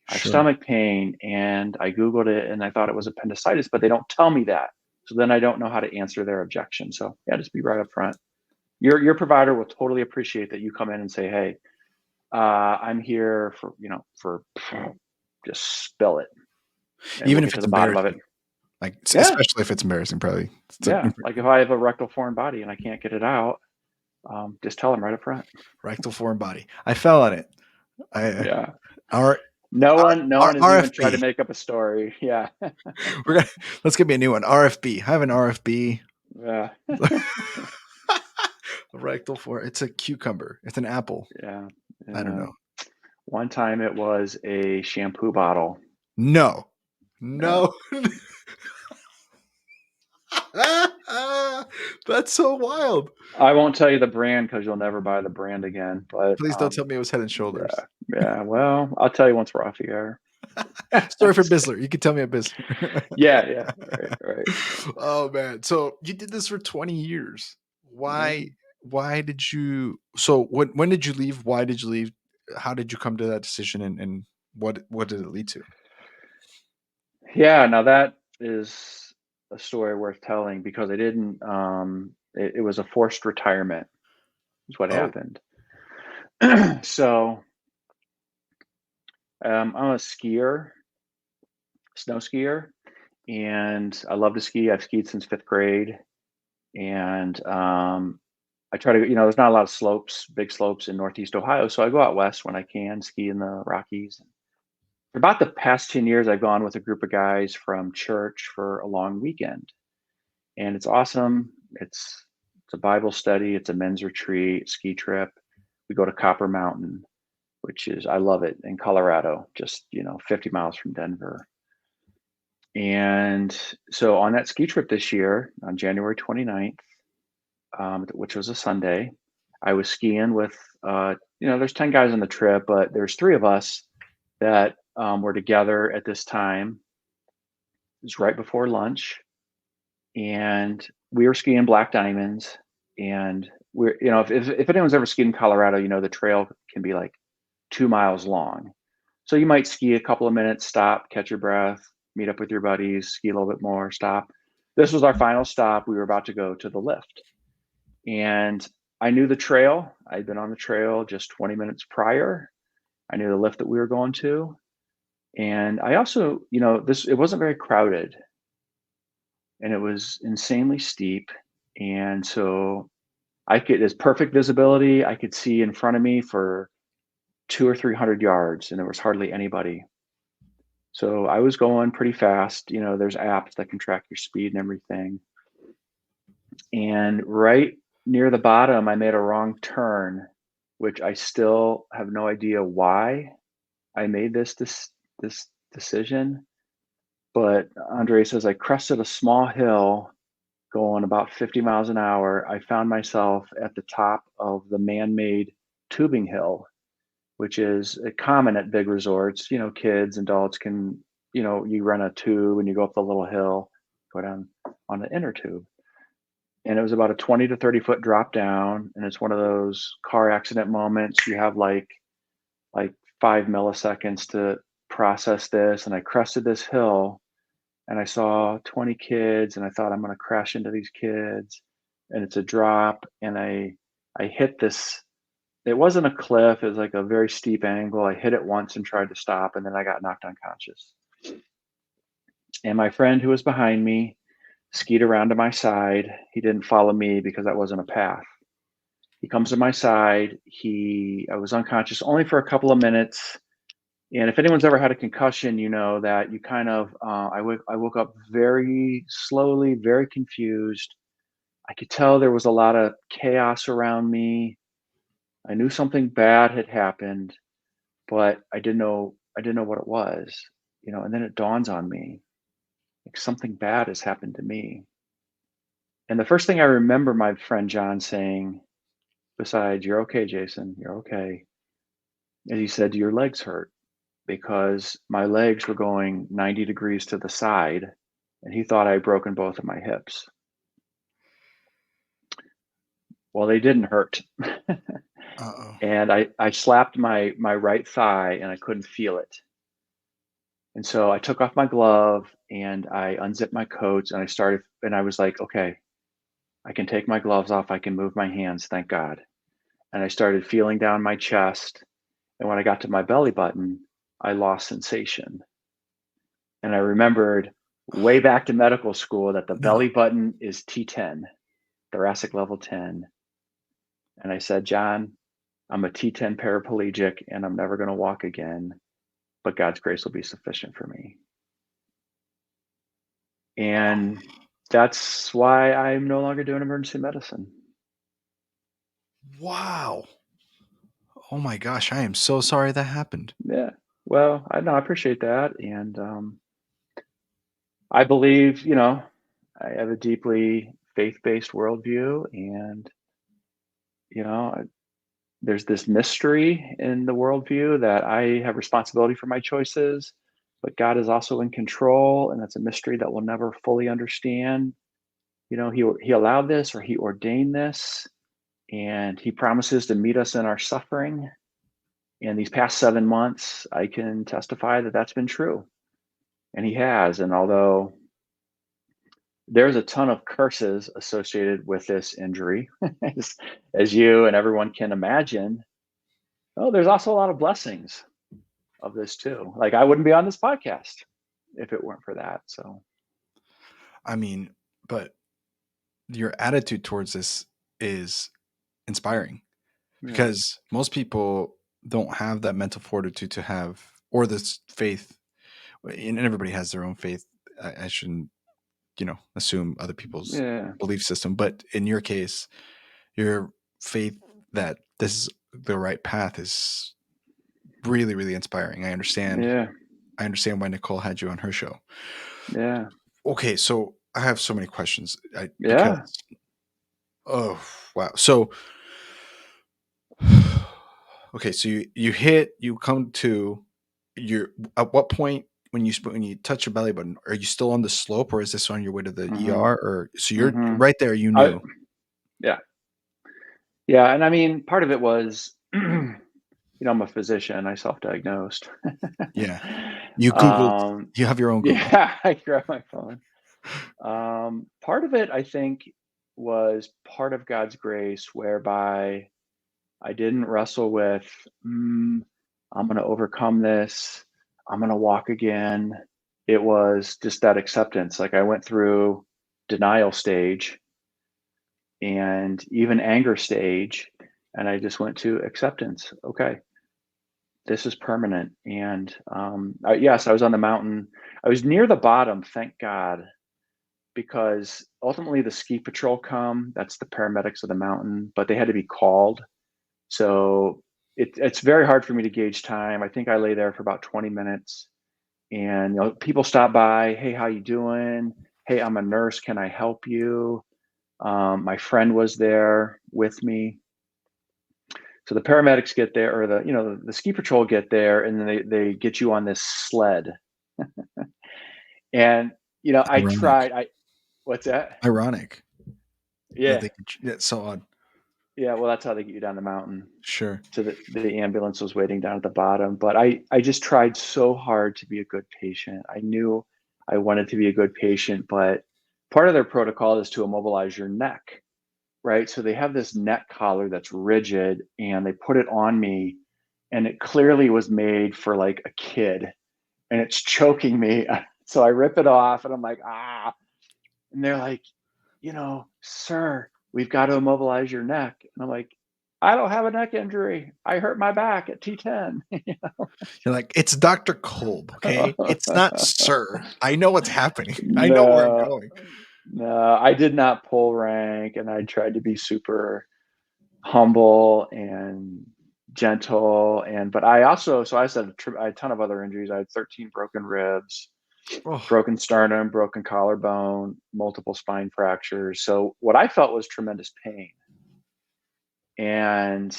I have Sure. stomach pain and I Googled it and I thought it was appendicitis, but they don't tell me that. So then I don't know how to answer their objection. So yeah, just be right up front. Your provider will totally appreciate that you come in and say, hey, I'm here for just spill it and we'll Even get if to it's the bottom of it. embarrassing, like Yeah. especially if it's embarrassing, probably. Yeah. Like if I have a rectal foreign body and I can't get it out, just tell them right up front. Rectal foreign body. I fell on it. I Yeah. all right. No one has even tried to RFB. make up a story. Yeah. We're gonna let's give me a new one. RFB. I have an RFB. Yeah. Rectal for it's a cucumber. It's an apple. Yeah. I don't Yeah. know. One time it was a shampoo bottle. No. Yeah. No. That's so wild. I won't tell you the brand because you'll never buy the brand again. But Please don't tell me it was Head and yeah, Shoulders. yeah. Well, I'll tell you once we're off the air. Story for Just kidding. Bizzler. You can tell me at Bizzler. Yeah, yeah. Right, right. Oh man. So you did this for 20 years. Yeah. Why did you so when did you leave? Why did you leave? How did you come to that decision and what did it lead to? Yeah, now that is a story worth telling because I didn't it was a forced retirement is what Oh, happened. So I'm a skier, snow skier, and I love to ski. I've skied since fifth grade, and I try to, there's not a lot of slopes, big slopes in Northeast Ohio, so I go out west when I can ski in the Rockies. For about the past 10 years, I've gone with a group of guys from church for a long weekend, and it's awesome. It's a Bible study, it's a men's retreat, ski trip. We go to Copper Mountain, which is I love it in Colorado, just 50 miles from Denver. And so on that ski trip this year, on January 29th, which was a Sunday, I was skiing with there's 10 guys on the trip, but there's three of us that were together at this time. It was right before lunch, and we were skiing Black Diamonds. And we're, if anyone's ever skied in Colorado, the trail can be like 2 miles long. So you might ski a couple of minutes, stop, catch your breath, meet up with your buddies, ski a little bit more, stop. This was our final stop. We were about to go to the lift. And I knew the trail. I'd been on the trail just 20 minutes prior. I knew the lift that we were going to. And I also, it wasn't very crowded and it was insanely steep. And so it's perfect visibility. I could see in front of me for 200 or 300 yards and there was hardly anybody. So I was going pretty fast. There's apps that can track your speed and everything. And right near the bottom, I made a wrong turn, which I still have no idea why I made this decision. But Andre says I crested a small hill going about 50 miles an hour. I found myself at the top of the man-made tubing hill, which is common at big resorts. Kids, adults can, you rent a tube and you go up the little hill, go down on the inner tube. And it was about a 20 to 30 foot drop down. And it's one of those car accident moments. You have like 5 milliseconds to process this. And I crested this hill and I saw 20 kids and I thought I'm going to crash into these kids. And it's a drop. And I hit this. It wasn't a cliff. It was like a very steep angle. I hit it once and tried to stop. And then I got knocked unconscious. And my friend who was behind me skied around to my side. He didn't follow me because that wasn't a path. He comes to my side. I was unconscious only for a couple of minutes. And if anyone's ever had a concussion, you know that you kind of, I woke up very slowly, very confused. I could tell there was a lot of chaos around me. I knew something bad had happened, but I didn't know what it was, and then it dawns on me, like something bad has happened to me. And the first thing I remember my friend John saying, besides, "You're okay, Jason, you're okay," and he said, "Your legs hurt," because my legs were going 90 degrees to the side, and he thought I had broken both of my hips. Well, they didn't hurt. uh-oh. And I slapped my right thigh and I couldn't feel it. And so I took off my glove and I unzipped my coats and I was like, okay, I can take my gloves off. I can move my hands. Thank God. And I started feeling down my chest. And when I got to my belly button, I lost sensation. And I remembered way back to medical school that the No. belly button is T10, thoracic level 10. And I said, John, I'm a T10 paraplegic and I'm never going to walk again. but God's grace will be sufficient for me. And that's why I'm no longer doing emergency medicine. Wow. Oh my gosh, I am so sorry that happened. Yeah. Well, I know I appreciate that. And I believe, I have a deeply faith-based worldview, and you know, I, there's this mystery in the worldview that I have responsibility for my choices, but God is also in control, and that's a mystery that we'll never fully understand. He allowed this, or he ordained this, and he promises to meet us in our suffering. And these past 7 months, I can testify that that's been true, and he has. And although there's a ton of curses associated with this injury, as you and everyone can imagine. Oh, there's also a lot of blessings of this too. Like, I wouldn't be on this podcast if it weren't for that. So, I mean, but your attitude towards this is inspiring yeah, because most people don't have that mental fortitude to have, or this faith, and everybody has their own faith. I shouldn't, assume other people's yeah, belief system, but in your case, your faith that this is the right path is really, really inspiring. yeah, I understand why Nicole had you on her show. yeah, Okay, so I have so many questions. Because yeah. oh wow. So okay, so you come to your at what point when you touch your belly button, are you still on the slope or is this on your way to the Hmm. ER, or so you're Hmm. right there, you I, knew. yeah, yeah. And I mean, part of it was, I'm a physician. I self-diagnosed. Yeah. You Googled, um, you have your own Google. yeah, I grabbed my phone. Part of it, I think, was part of God's grace, whereby I didn't wrestle with, I'm going to overcome this. I'm going to walk again. It was just that acceptance. Like, I went through denial stage and even anger stage, and I just went to acceptance. Okay, this is permanent. And yes, I was on the mountain. I was near the bottom, thank God, because ultimately the ski patrol come. That's the paramedics of the mountain, but they had to be called. So it's very hard for me to gauge time. I think I lay there for about 20 minutes, and people stop by. Hey, how you doing? Hey, I'm a nurse. Can I help you? My friend was there with me. So the paramedics get there, or the ski patrol get there, and then they get you on this sled. And I Ironic. tried. I What's that? Ironic that Yeah, they could, that's so odd. yeah. Well, that's how they get you down the mountain. Sure. So the ambulance was waiting down at the bottom, but I just tried so hard to be a good patient. I knew I wanted to be a good patient, but part of their protocol is to immobilize your neck, right? So they have this neck collar that's rigid, and they put it on me, and it clearly was made for like a kid, and it's choking me. So I rip it off, and I'm like, ah. And they're like, sir, we've got to immobilize your neck. And I'm like, I don't have a neck injury. I hurt my back at T10. You're like, it's Dr. Kolb, okay? It's not sir. I know what's happening. I know where I'm No, going. no, I did not pull rank, and I tried to be super humble and gentle. But I also, so I said, I had a ton of other injuries. I had 13 broken ribs, Oh, broken sternum, broken collarbone, multiple spine fractures. So what I felt was tremendous pain. And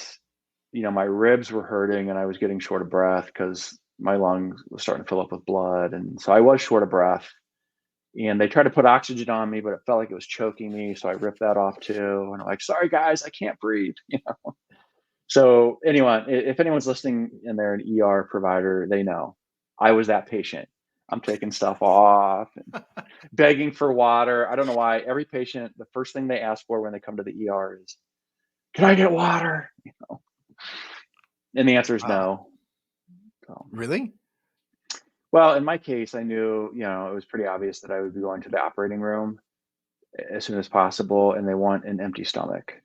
my ribs were hurting, and I was getting short of breath because my lungs was starting to fill up with blood, and so I was short of breath. And they tried to put oxygen on me, but it felt like it was choking me, so I ripped that off too. And I'm like, sorry guys, I can't breathe. So anyone, if anyone's listening and they're an ER provider, they know I was that patient. I'm taking stuff off and begging for water. I don't know why. Every patient, the first thing they ask for when they come to the ER is, can I get water? And the answer is wow. no. So, Really? well, in my case, I knew, it was pretty obvious that I would be going to the operating room as soon as possible, and they want an empty stomach. Oh,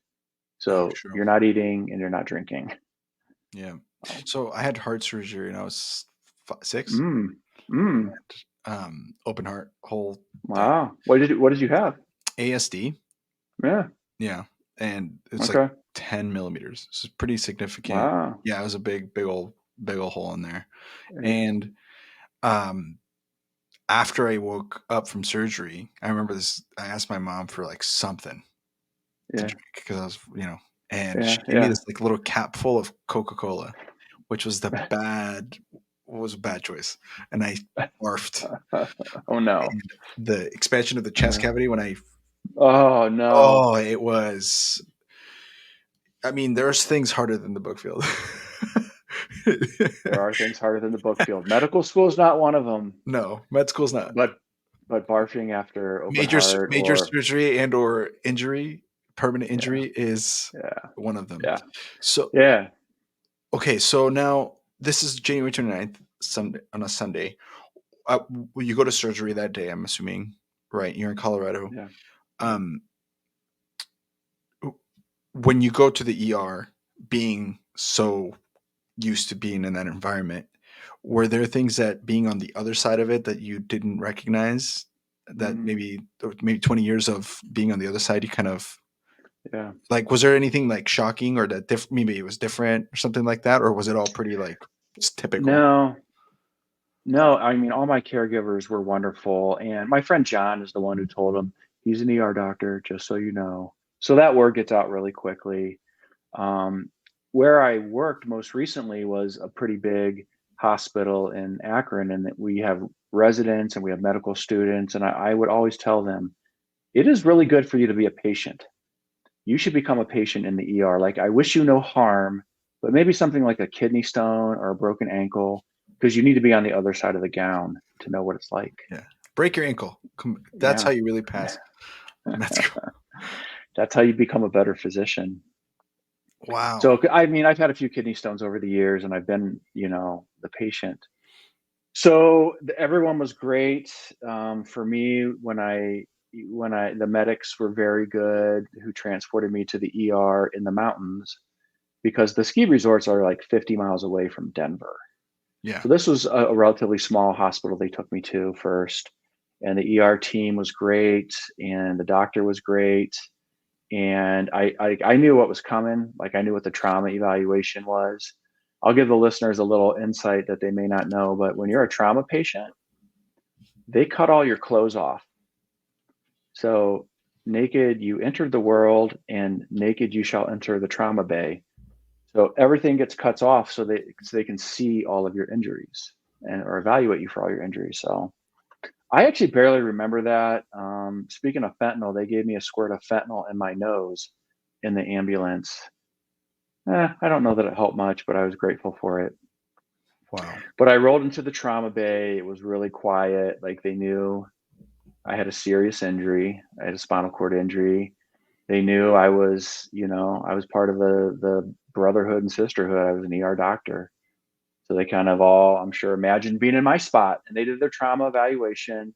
So true. you're not eating and you're not drinking. Yeah. Oh, So I had heart surgery and I was 6. Mm. Mm. Open heart whole thing. Wow. What did you have? ASD. Yeah. Yeah, and it's like Okay. 10 millimeters. So it's pretty significant. Wow. Yeah, it was a big old hole in there. Yeah. And um, after I woke up from surgery, I remember this. I asked my mom for like something to Yeah. drink because I was, and Yeah. she gave me Yeah. this like little cap full of Coca-Cola, which was a bad choice, and I barfed. Oh no. And the expansion of the chest Yeah. cavity Oh no. oh, it was. I mean, there's things harder than the Bookfield. There are things harder than the Bookfield. Medical school is not one of them, No, med school's not. but barfing after open heart Major or surgery and or permanent yeah, injury is yeah, one of them. yeah, So, yeah, okay, so now this is January 29th, Sunday, on a Sunday. Well, you go to surgery that day, I'm assuming, right? You're in Colorado. yeah, yeah. Um, when you go to the ER, being so used to being in that environment, were there things that being on the other side of it that you didn't recognize, that Mm, maybe 20 years of being on the other side, you kind of yeah. like, was there anything like shocking or that maybe it was different or something like that? Or was it all pretty like it's typical? No, no. I mean, all my caregivers were wonderful, and my friend John is the one who told him he's an ER doctor, just so you know. So that word gets out really quickly. Um, where I worked most recently was a pretty big hospital in Akron, and that we have residents and we have medical students. And I would always tell them, it is really good for you to be a patient. You should become a patient in the ER. Like, I wish you no harm, but maybe something like a kidney stone or a broken ankle, because you need to be on the other side of the gown to know what it's like. Yeah. Break your ankle. That's how Yeah. you really pass med school. That's how you become a better physician. Wow. So, I mean, I've had a few kidney stones over the years and I've been, the patient. So everyone was great. For me, the medics were very good who transported me to the ER in the mountains because the ski resorts are like 50 miles away from Denver. Yeah. So this was a relatively small hospital they took me to first. And the ER team was great and the doctor was great. And I knew what was coming. Like, I knew what the trauma evaluation was. I'll give the listeners a little insight that they may not know, but when you're a trauma patient, they cut all your clothes off. So naked you entered the world, and naked you shall enter the trauma bay. So everything gets cut off so they can see all of your injuries and or evaluate you for all your injuries. So I actually barely remember that. Speaking of fentanyl, they gave me a squirt of fentanyl in my nose in the ambulance. I don't know that it helped much, but I was grateful for it. Wow. But I rolled into the trauma bay. It was really quiet. Like, they knew I had a serious injury. I had a spinal cord injury. They knew I was part of the brotherhood and sisterhood. I was an ER doctor. So they kind of all, I'm sure, imagined being in my spot. And they did their trauma evaluation.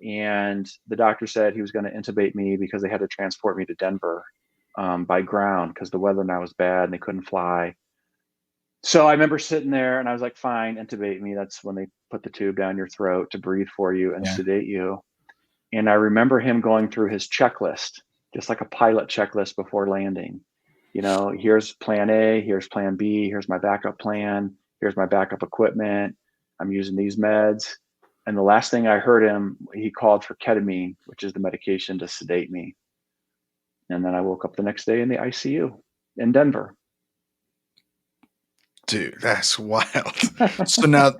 And the doctor said he was going to intubate me because they had to transport me to Denver by ground because the weather now was bad and they couldn't fly. So I remember sitting there and I was like, fine, intubate me. That's when they put the tube down your throat to breathe for you and Yeah. sedate you. And I remember him going through his checklist, just like a pilot checklist before landing. Here's plan A, here's plan B, here's my backup plan, here's my backup equipment. I'm using these meds. And the last thing I heard him, he called for ketamine, which is the medication to sedate me. And then I woke up the next day in the ICU in Denver. Dude, that's wild. So now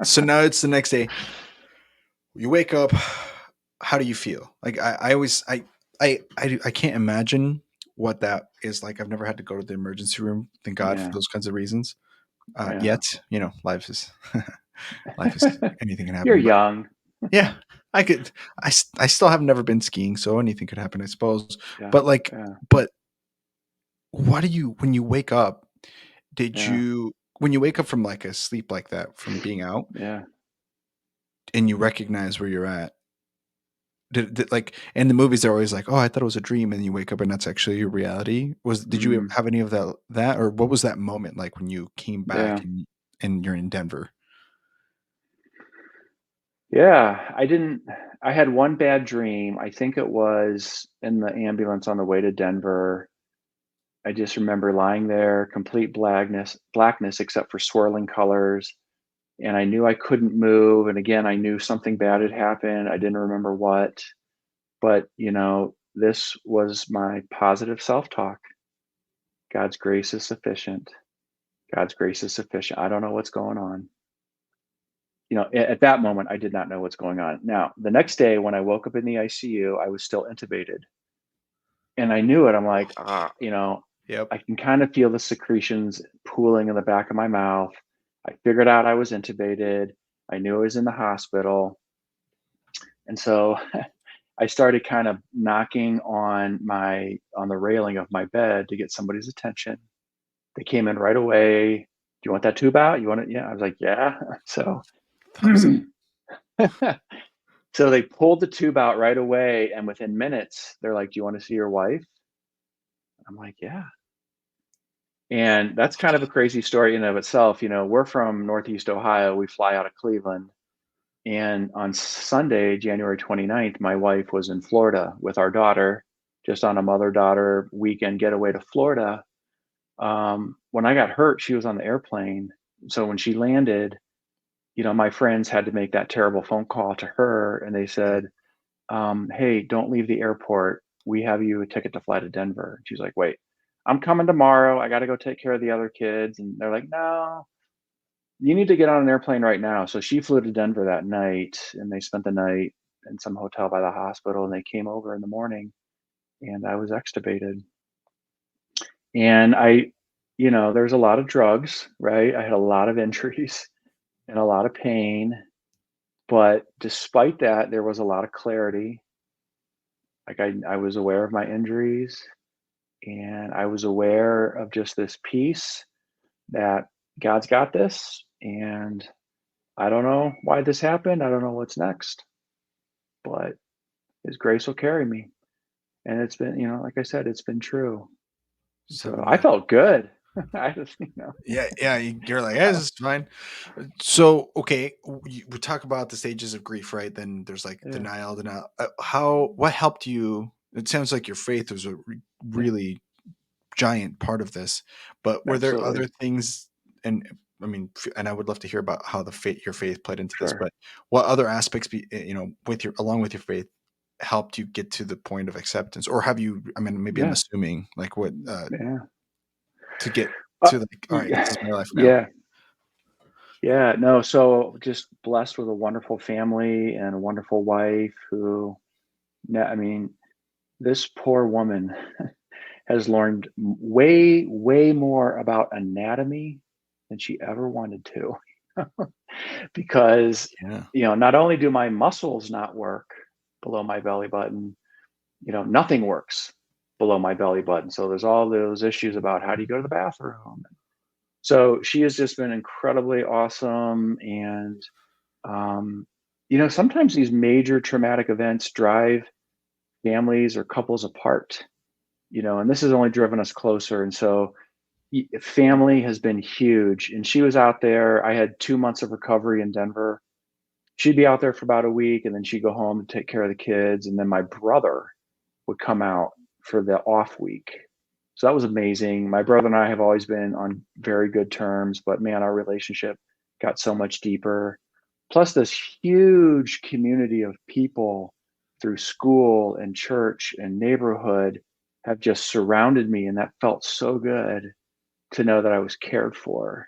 it's the next day. You wake up. How do you feel? Like I always I can't imagine what that is like. I've never had to go to the emergency room. Thank God for Yeah, those kinds of reasons. yeah. Yet, life is life is anything can You're happen. But young. yeah, I could. I still have never been skiing, so anything could happen, I suppose. Yeah, But like, yeah, but what do you when you wake up? Did yeah, you when you wake up from like a sleep like that from being out yeah. and you recognize where you're at? Like in the movies, they're always like, "Oh, I thought it was a dream," and you wake up and that's actually your reality. Did you Mm, have any of that, or what was that moment like when you came back yeah. and you're in Denver? Yeah, I had one bad dream. I think it was in the ambulance on the way to Denver. I just remember lying there, complete blackness except for swirling colors. And I knew I couldn't move. And again, I knew something bad had happened. I didn't remember what, but this was my positive self-talk. God's grace is sufficient. God's grace is sufficient. I don't know what's going on. At that moment, I did not know what's going on. Now, the next day when I woke up in the ICU, I was still intubated. And I knew it. I'm like, Yep. I can kind of feel the secretions pooling in the back of my mouth. I figured out I was intubated. I knew I was in the hospital. And so I started kind of knocking on the railing of my bed to get somebody's attention. They came in right away. Do you want that tube out? You want it? Yeah. I was like, yeah. So Thumbs up. so they pulled the tube out right away, and within minutes, they're like, "Do you want to see your wife?" I'm like, "Yeah." And that's kind of a crazy story in and of itself. We're from Northeast Ohio. We fly out of Cleveland. And on Sunday, January 29th, my wife was in Florida with our daughter, just on a mother-daughter weekend getaway to Florida. When I got hurt, she was on the airplane. So when she landed, my friends had to make that terrible phone call to her, and they said, "Hey, don't leave the airport. We have you a ticket to fly to Denver." She's like, "Wait, I'm coming tomorrow. I got to go take care of the other kids." And they're like, "No, you need to get on an airplane right now." So she flew to Denver that night, and they spent the night in some hotel by the hospital, and they came over in the morning, and I was extubated. And there's a lot of drugs, right? I had a lot of injuries and a lot of pain, but despite that, there was a lot of clarity. Like I was aware of my injuries, and I was aware of just this peace that God's got this, and I don't know why this happened. I don't know what's next, but His grace will carry me. And it's been, like I said, it's been true. So I 79. felt good. I just, Yeah, yeah, you're like, "Yeah, this is fine." So, okay, we talk about the stages of grief, right? Then there's like yeah, denial. What helped you? It sounds like your faith was a yeah, really giant part of this, but were there absolutely, other things? And I mean, and I would love to hear about how your faith played into this. sure, But what other aspects, with your along with your faith, helped you get to the point of acceptance, or have you? I mean, maybe I'm yeah, assuming like what yeah, to get uh, to like, all right, this is yeah, my life now. yeah, yeah. No, so just blessed with a wonderful family and a wonderful wife who, I mean, this poor woman has learned way, way more about anatomy than she ever wanted to. Because, Yeah. not only do my muscles not work below my belly button, nothing works below my belly button. So there's all those issues about how do you go to the bathroom. So she has just been incredibly awesome. And, sometimes these major traumatic events drive families or couples apart, and this has only driven us closer. And so family has been huge. And she was out there. I had 2 months of recovery in Denver. She'd be out there for about a week, and then she'd go home and take care of the kids. And then my brother would come out for the off week. So that was amazing. My brother and I have always been on very good terms, but man, our relationship got so much deeper. Plus, this huge community of people through school and church and neighborhood have just surrounded me. And that felt so good to know that I was cared for.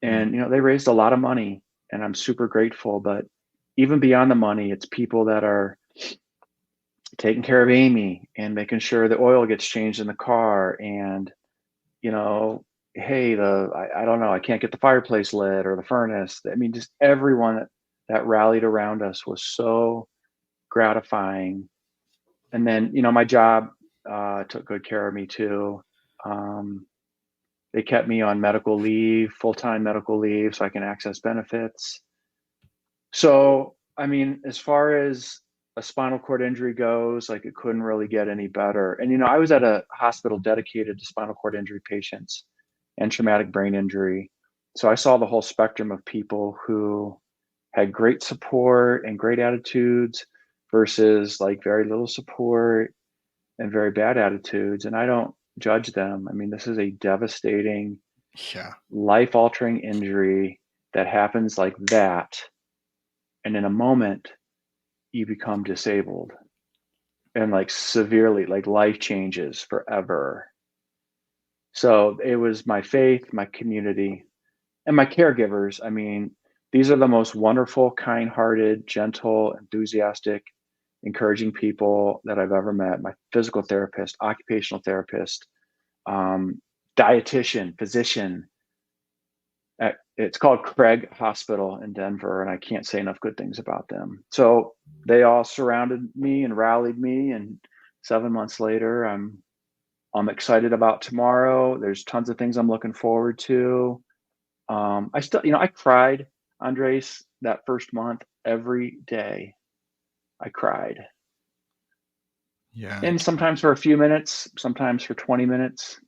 Mm. And, they raised a lot of money, and I'm super grateful. But even beyond the money, it's people that are taking care of Amy and making sure the oil gets changed in the car. And, you know, hey, I don't know, I can't get the fireplace lit or the furnace. I mean, just everyone that rallied around us was so gratifying. And then, my job took good care of me too. Um, they kept me on medical leave, full-time medical leave, so I can access benefits. So, I mean, as far as a spinal cord injury goes, like it couldn't really get any better. And, I was at a hospital dedicated to spinal cord injury patients and traumatic brain injury. So I saw the whole spectrum of people who had great support and great attitudes versus like very little support and very bad attitudes. And I don't judge them. I mean, this is a devastating, Yeah. life altering injury that happens like that. And in a moment, you become disabled and like severely, like life changes forever. So it was my faith, my community, and my caregivers. I mean, these are the most wonderful, kind hearted, gentle, enthusiastic, encouraging people that I've ever met. My physical therapist, occupational therapist, um, dietitian, physician. It's called Craig Hospital in Denver, and I can't say enough good things about them. So they all surrounded me and rallied me. And 7 months later, I'm excited about tomorrow. There's tons of things I'm looking forward to. I still, I cried, Andres, that first month every day. I cried, Yeah. and sometimes for a few minutes, sometimes for 20 minutes,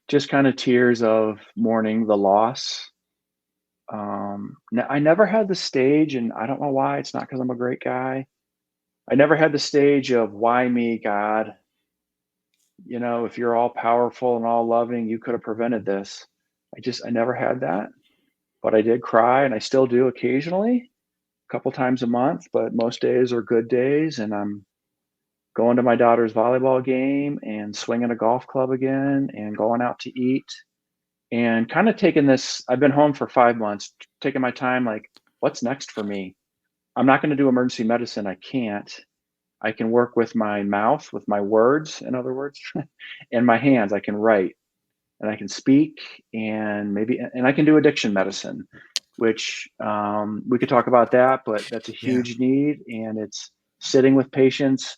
just kind of tears of mourning the loss. I never had the stage, and I don't know why. It's not because I'm a great guy. I never had the stage of why me, God. If you're all powerful and all loving, you could have prevented this. I never had that, but I did cry, and I still do occasionally, a couple times a month. But most days are good days, and I'm going to my daughter's volleyball game and swinging a golf club again and going out to eat and kind of taking this. I've been home for 5 months, taking my time, like, what's next for me? I'm not going to do emergency medicine. I can't. I can work with my mouth, with my words, in other words, and my hands. I can write and I can speak, and I can do addiction medicine, which we could talk about that, but that's a Yeah. huge need. And it's sitting with patients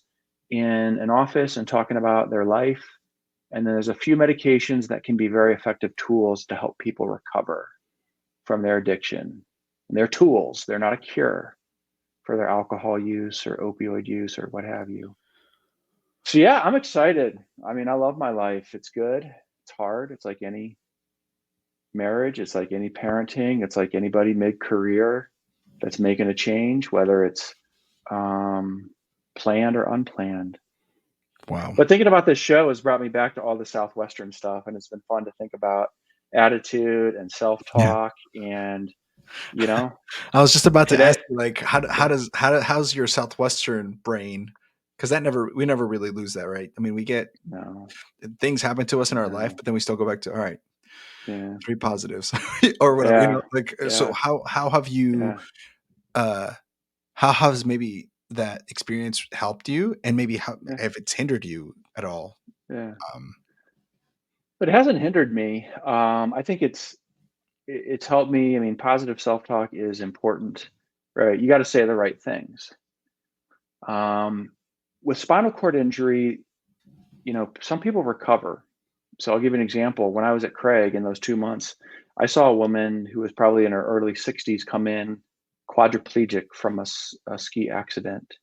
in an office and talking about their life. And then there's a few medications that can be very effective tools to help people recover from their addiction. And they're tools, they're not a cure for their alcohol use or opioid use or what have you. So yeah, I'm excited. I mean, I love my life. It's good. It's hard. It's like any marriage. It's like any parenting. It's like anybody mid-career that's making a change, whether it's um, planned or unplanned. Wow. But thinking about this show has brought me back to all the Southwestern stuff, and it's been fun to think about attitude and Yeah. self-talk. And you know, I was just about to today, ask you, like, how's your Southwestern brain? Because we never really lose that, right? I mean, we get no, things happen to us in our life, no, but then we still go back to all right, yeah, three positives or whatever. yeah, Like so. yeah, How have you? yeah, Uh, how has maybe that experience helped you, and maybe how yeah, if it's hindered you at all? yeah. Um, But it hasn't hindered me. I think it's helped me. I mean, positive self-talk is important, right? You got to say the right things. Um, with spinal cord injury, some people recover. So I'll give you an example. When I was at Craig in those 2 months, I saw a woman who was probably in her early 60s come in quadriplegic from a ski accident,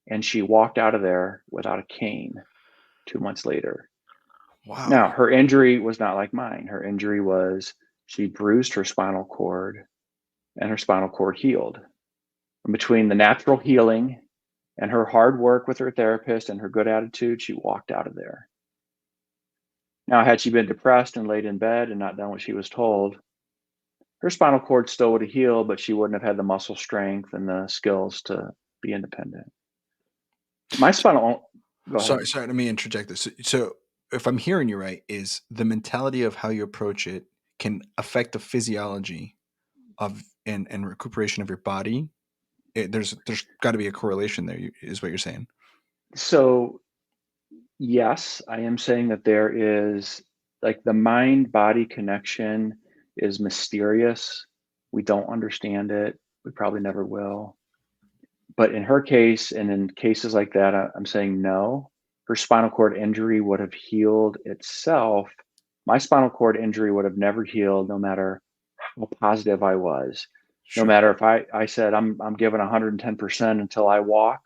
and she walked out of there without a cane 2 months later. wow. Now, her injury was not like mine. Her injury was she bruised her spinal cord and her spinal cord healed. And between the natural healing and her hard work with her therapist and her good attitude, she walked out of there. Now, had she been depressed and laid in bed and not done what she was told, her spinal cord still would have healed, but she wouldn't have had the muscle strength and the skills to be independent. My spinal, go ahead. Sorry, let me interject this. So, if I'm hearing you right, is the mentality of how you approach it can affect the physiology of and recuperation of your body? There's got to be a correlation there. Is what you're saying? So, yes, I am saying that there is like the mind body connection is mysterious. We don't understand it. We probably never will. But in her case, and in cases like that, I'm saying no. Her spinal cord injury would have healed itself. My spinal cord injury would have never healed, no matter how positive I was. No Sure. matter if I said I'm giving 110% until I walk.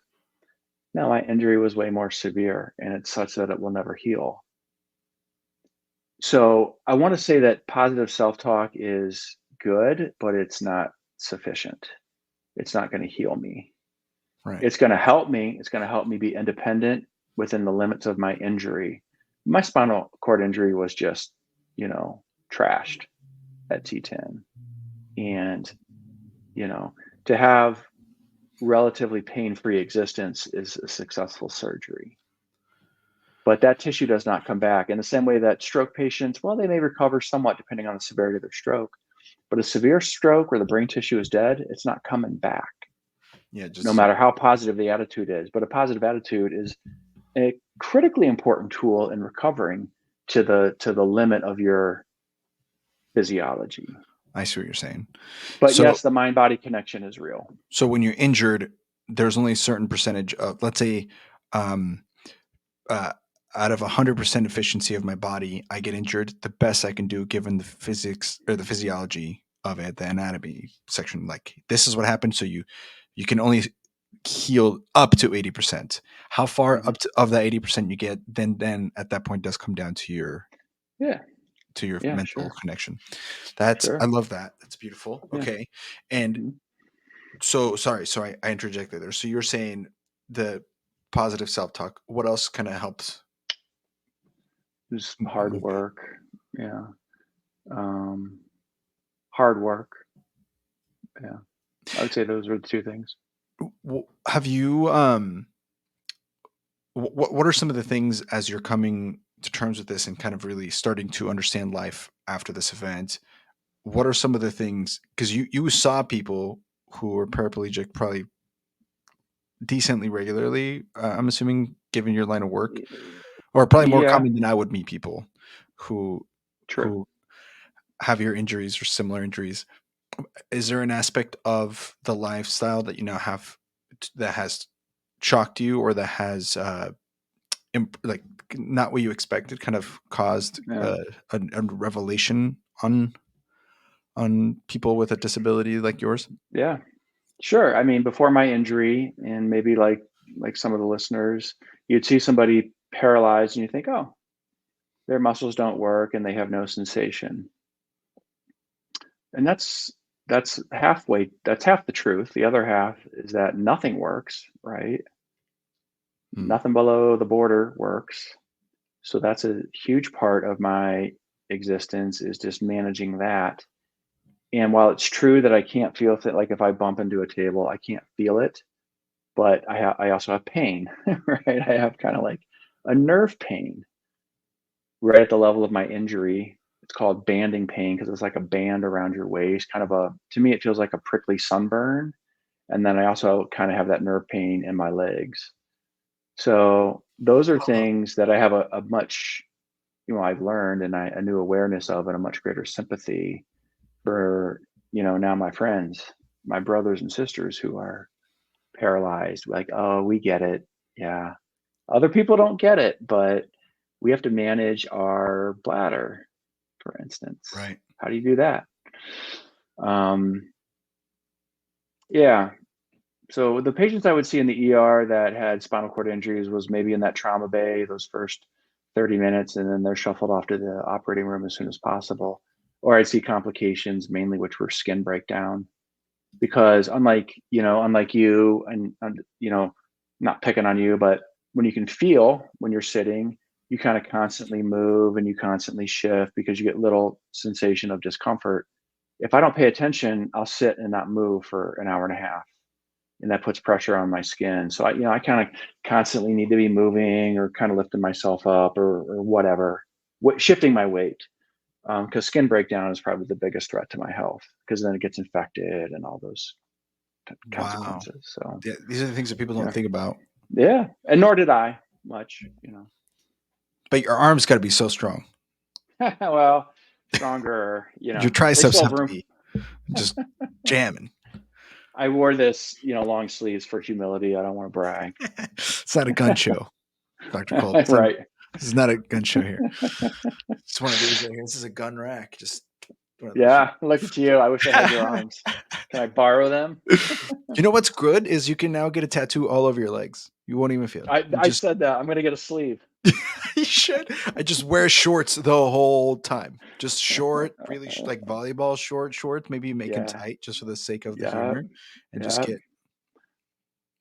No, my injury was way more severe, and it's such that it will never heal. So I want to say that positive self talk is good, but it's not sufficient. It's not going to heal me. Right. It's going to help me. It's going to help me be independent within the limits of my injury. My spinal cord injury was just, trashed at T10. And, to have relatively pain-free existence is a successful surgery. But that tissue does not come back in the same way that stroke patients, well, they may recover somewhat depending on the severity of their stroke. But a severe stroke where the brain tissue is dead, it's not coming back, Yeah. no Just matter how positive the attitude is. But a positive attitude is a critically important tool in recovering to the limit of your physiology. I see what you're saying. But So yes, the mind-body connection is real. so when you're injured, there's only a certain percentage of, let's say, um, uh, out of 100% efficiency of my body, I get injured. The best I can do, given the physics or the physiology of it, the anatomy section, like this is what happens. So you can only heal up to 80%. How far Mhm. up to, of that 80% you get, then at that point does come down Yeah, to your yeah, mental sure, connection. I sure. love that. That's beautiful. Yeah. Okay. And Mhm. so sorry, I interjected there. So you're saying the positive self-talk. What else kind of helps Just hard move that? work. Yeah. Um, hard work. Yeah. I would say those are the two things. Have you what are some of the things as you're coming to terms with this and kind of really starting to understand life after this event? What are some of the things, because you saw people who were paraplegic probably decently regularly, I'm assuming, given your line of work, or probably more Yeah, common than I would meet people who true. who have your injuries or similar injuries. Is there an aspect of the lifestyle that you now have that has shocked you, or that has like not what you expected, kind of caused Yeah. a revelation on people with a disability like yours? Yeah. Sure. I mean, before my injury, and maybe like some of the listeners, you'd see somebody paralyzed and you think, oh, their muscles don't work and they have no sensation. And that's half the truth. The other half is that nothing works, right? Hmm. Nothing below the border works. So that's a huge part of my existence, is just managing that. And while it's true that I can't feel it, like if I bump into a table, I can't feel it, but I also have pain, right? I have kind of like a nerve pain right at the level of my injury. It's called banding pain because it's like a band around your waist, kind of to me, it feels like a prickly sunburn. And then I also kind of have that nerve pain in my legs. So those are things that I have a much, I've learned and a new awareness of, and a much greater sympathy for, now my friends, my brothers and sisters who are paralyzed. Like, oh, we get it. Yeah. Other people don't get it, but we have to manage our bladder, for instance. Right. How do you do that? Um, yeah. So the patients I would see in the ER that had spinal cord injuries was maybe in that trauma bay those first 30 minutes, and then they're shuffled off to the operating room as soon as possible. Or I'd see complications, mainly which were skin breakdown. Because unlike you, and not picking on you, but when you can feel when you're sitting, you kind of constantly move and you constantly shift because you get little sensation of discomfort. If I don't pay attention, I'll sit and not move for an hour and a half, and that puts pressure on my skin. So I kind of constantly need to be moving or kind of lifting myself up, or whatever, shifting my weight, because skin breakdown is probably the biggest threat to my health, because then it gets infected and all those Wow. consequences. So Yeah, these are the things that people don't yeah, think about. yeah, and nor did I much. But your arms got to be so strong. Well, stronger. Your They triceps still have have to room. be just jamming. I wore this, long sleeves for humility. I don't want to brag. It's not a gun show, Dr. Kolb. Right. This is not a gun show here. It's one of these right here. This is a gun rack. Just one of those. Yeah. Look at you. I wish I had your arms. Can I borrow them? You know what's good is you can now get a tattoo all over your legs. You won't even feel it. I You I just said that I'm gonna get a sleeve. You should. I just wear shorts the whole time. Just short, really like volleyball shorts. Maybe make them Yeah, tight just for the sake of the yeah, humor, and just yeah. get.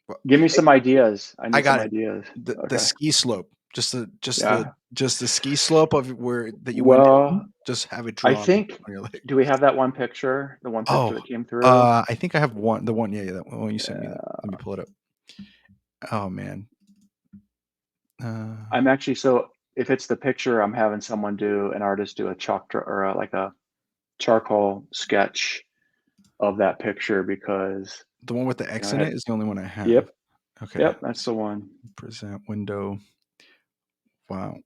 Well, Give me hey, some ideas. I I need some got it. ideas. The Okay. ski slope, just the just the Yeah. just the ski slope of where that you went Well, down. Just have it I drawn think on your leg. do we have that one picture? The one picture Oh, that came through? I think I have one. The one, yeah, that one you sent me. Uh, Let me pull it up. Oh man. Uh, I'm actually so if it's the picture, I'm having someone do an artist do a or like a charcoal sketch of that picture because, the one with the you know, X I in had it is the only one I have. Yep, Okay. yep, that's the one. Present window. Wow.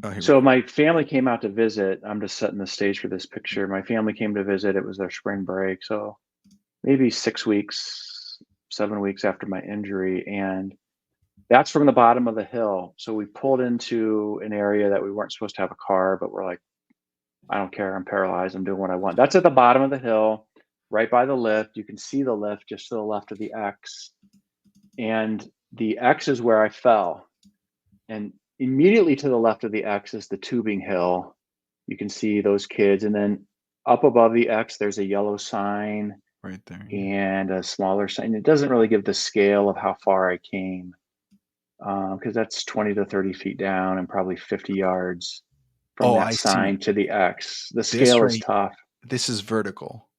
Oh, here we So go. my family came out to visit. I'm just setting the stage for this picture. My family came to visit. It was their spring break, so maybe 6 weeks, 7 weeks after my injury, and that's from the bottom of the hill. So we pulled into an area that we weren't supposed to have a car, but we're like, I don't care. I'm paralyzed. I'm doing what I want. That's at the bottom of the hill, right by the lift. You can see the lift just to the left of the X. And the X is where I fell. And immediately to the left of the X is the tubing hill. You can see those kids. And then up above the X, there's a yellow sign Right there. Yeah. and a smaller sign. It doesn't really give the scale of how far I came because that's 20 to 30 feet down and probably 50 yards from Oh, that I see. sign to the X. The This scale is right. tough. This is vertical.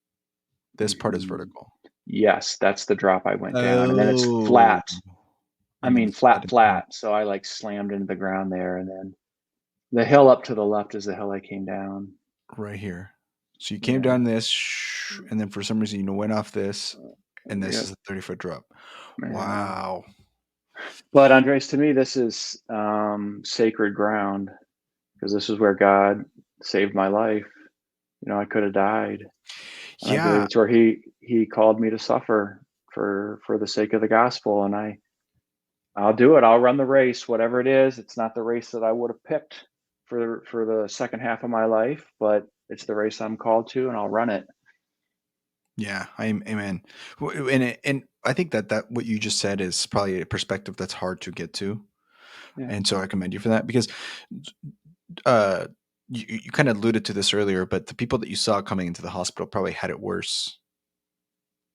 This part is Mhm. vertical. Yes, that's the drop I went down, and then it's Oh, flat. I and then mean, flat flat, at the end. flat. So I like slammed into the ground there, and then the hill up to the left is the hill I came down. Right here. So you came Yeah. down this, and then for some reason you went off this, and this is Yep. a 30-foot drop. Yeah. Wow. But Andres, to me, this is sacred ground because this is where God saved my life. You know, I could have died, and I believe Yeah. it's where He called me to suffer for the sake of the gospel, and I'll do it. I'll run the race, whatever it is. It's not the race that I would have picked for the second half of my life, but it's the race I'm called to, and I'll run it. Yeah. I'm amen. And I think that what you just said is probably a perspective that's hard to get to. Yeah. And so I commend you for that because uh you kind of alluded to this earlier, but the people that you saw coming into the hospital probably had it worse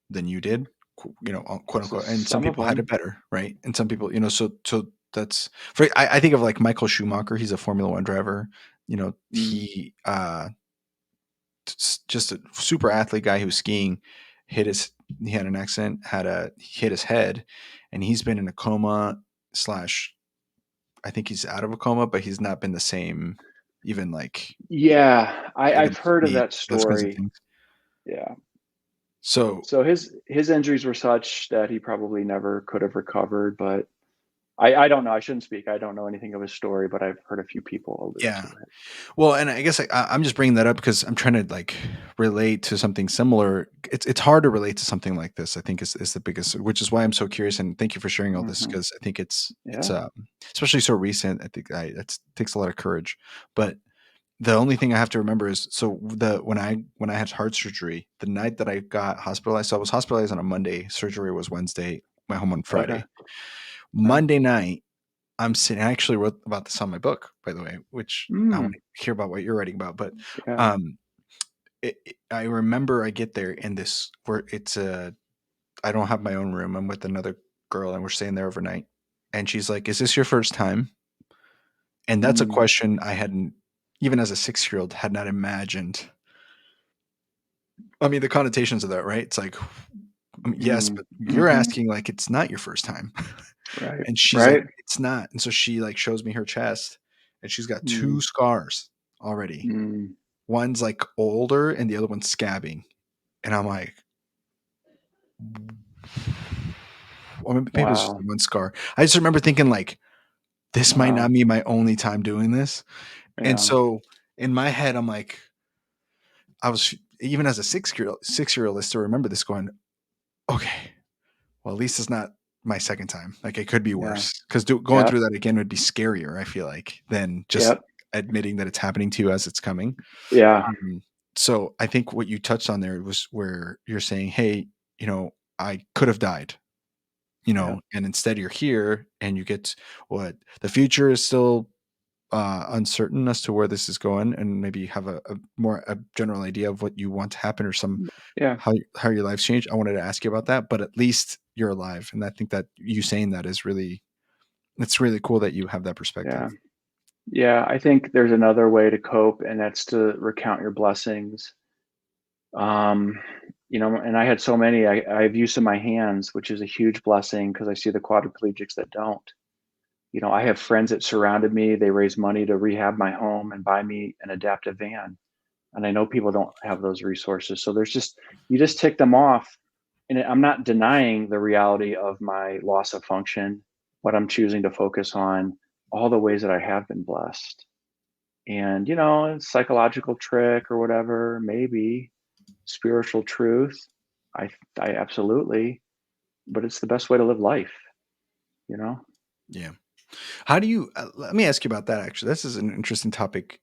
than you did, quote So unquote. And some some of people had them. it better, right? And some people, so that's for I think of like Michael Schumacher. He's a Formula One driver. Mm, He just a super athlete guy who was skiing. Hit his he had an accident, he hit his head, and he's been in a coma slash. I think he's out of a coma, but he's not been the same. Even like yeah, able I've to heard of speak, that those kinds of story. things. Yeah. So So his injuries were such that he probably never could have recovered, but I don't know. I shouldn't speak. I don't know anything of his story, but I've heard a few people allude to yeah. it. Well, and I guess I'm just bringing that up because I'm trying to like relate to something similar. It's hard to relate to something like this. I think is the biggest, which is why I'm so curious. And thank you for sharing all this Hmm. because I think it's Yeah. especially so recent. I think it takes a lot of courage. But the only thing I have to remember is so when I had heart surgery, the night that I got hospitalized, so I was hospitalized on a Monday. Surgery was Wednesday. Went home on Okay. Friday. Okay. Monday night, I'm sitting. I actually wrote about this on my book, by the way, which I want Mm, to hear about what you're writing about. But yeah. um, I remember I get there and this where it's I don't have my own room. I'm with another girl and we're staying there overnight. And she's like, "Is this your first time?" And that's a Mm, question I hadn't, even as a 6-year-old, had not imagined. I mean, the connotations of that, right? It's like, yes, mm, but you're hmm. asking like it's not your first time. Right. And she's like, Right. "It's not." And so she like shows me her chest and she's got Mm, 2 scars already. mm. One's like older and the other one's scabbing. And I'm like, well, maybe it was just Wow. one scar. I just remember thinking like, this might not Wow. be my only time doing this. And Yeah. so in my head, I'm like, I was even as a 6-year old, I still remember this going, okay, well, at least it's not my second time. Like it could be Yeah. worse because going through Yep. that again would be scarier. I feel like than just Yep. admitting that it's happening to you as it's coming. Yeah. So I think what you touched on there was where you're saying, hey, I could have died. Yeah. and instead you're here and you get what the future is still uncertain as to where this is going, and maybe you have a more a general idea of what you want to happen or some Yeah. how your life's changed. I wanted to ask you about that, but at least you're alive, and I think that you saying that is really it's really cool that you have that perspective. Yeah. Yeah. I think there's another way to cope, and that's to recount your blessings. Um, and I had so many. I have use of my hands, which is a huge blessing because I see the quadriplegics that don't. I have friends that surrounded me. They raised money to rehab my home and buy me an adaptive van. And I know people don't have those resources. So you just tick them off. And I'm not denying the reality of my loss of function, but I'm choosing to focus on all the ways that I have been blessed. And, psychological trick or whatever, maybe spiritual truth. I, I absolutely, but it's the best way to live life, you know? Yeah. How do you let me ask you about that actually. This is an interesting topic.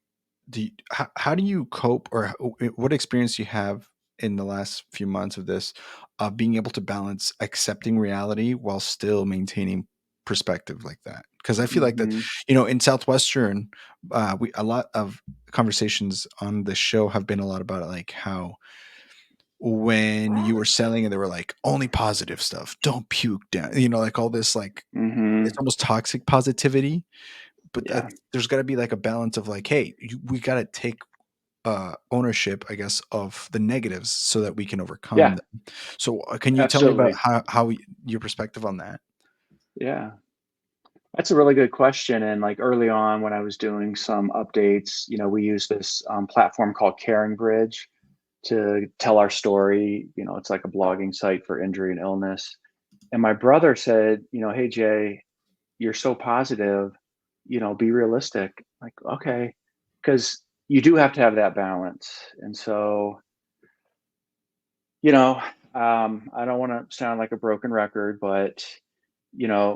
How do you cope, or what experience you have in the last few months of this, of being able to balance accepting reality while still maintaining perspective like that? Because I feel like that, Hmm. in Southwestern, we a lot of conversations on this show have been a lot about like how when you were selling and they were like only positive stuff, don't puke down, like all this like it's Hmm. almost toxic positivity, but Yeah. there's got to be like a balance of like, hey, we got to take ownership, I guess, of the negatives so that we can overcome Yeah. them. So, can you tell me about Absolutely. your perspective on that? Yeah. That's a really good question. And like early on, when I was doing some updates, we use this platform called Caring Bridge to tell our story. It's like a blogging site for injury and illness. And my brother said, hey, Jay, you're so positive, be realistic. Like, okay, because you do have to have that balance. And so, you know, I don't want to sound like a broken record, but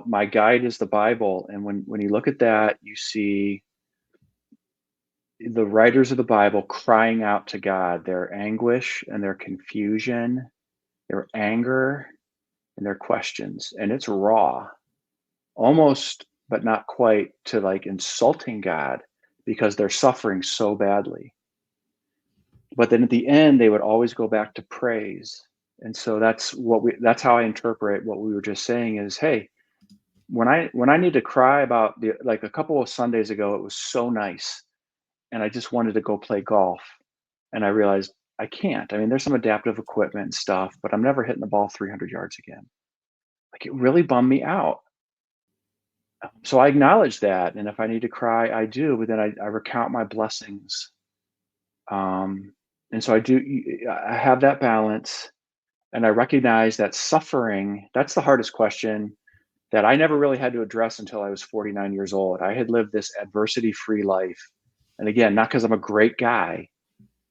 my guide is the Bible. And when you look at that, you see the writers of the Bible crying out to God, their anguish and their confusion, their anger and their questions. And it's raw, almost, but not quite to like insulting God because they're suffering so badly. But then at the end, they would always go back to praise. And so that's how I interpret what we were just saying is, hey, when I need to cry about like a couple of Sundays ago, it was so nice, and I just wanted to go play golf, and I realized I can't. I mean, there's some adaptive equipment and stuff, but I'm never hitting the ball 300 yards again. Like it really bummed me out. So I acknowledge that, and if I need to cry, I do. But then I recount my blessings, um, and so I do. I have that balance, and I recognize that suffering. That's the hardest question that I never really had to address until I was 49 years old. I had lived this adversity free life. And again, not because I'm a great guy,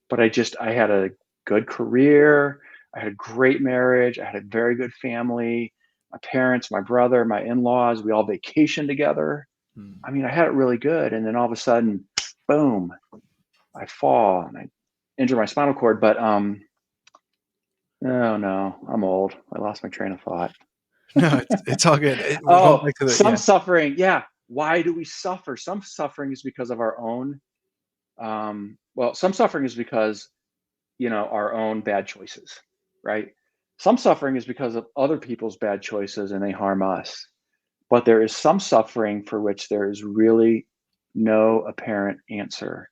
but I had a good career. I had a great marriage. I had a very good family. My parents, my brother, my in laws, we all vacationed together. Hmm. I mean, I had it really good. And then all of a sudden, boom, I fall and I injure my spinal cord. But oh no, I'm old. I lost my train of thought. No, it's all good. We're going Oh, back to the some yeah. suffering. Yeah. Why do we suffer? Some suffering is because of our own. Some suffering is because, our own bad choices, right? Some suffering is because of other people's bad choices and they harm us. But there is some suffering for which there is really no apparent answer.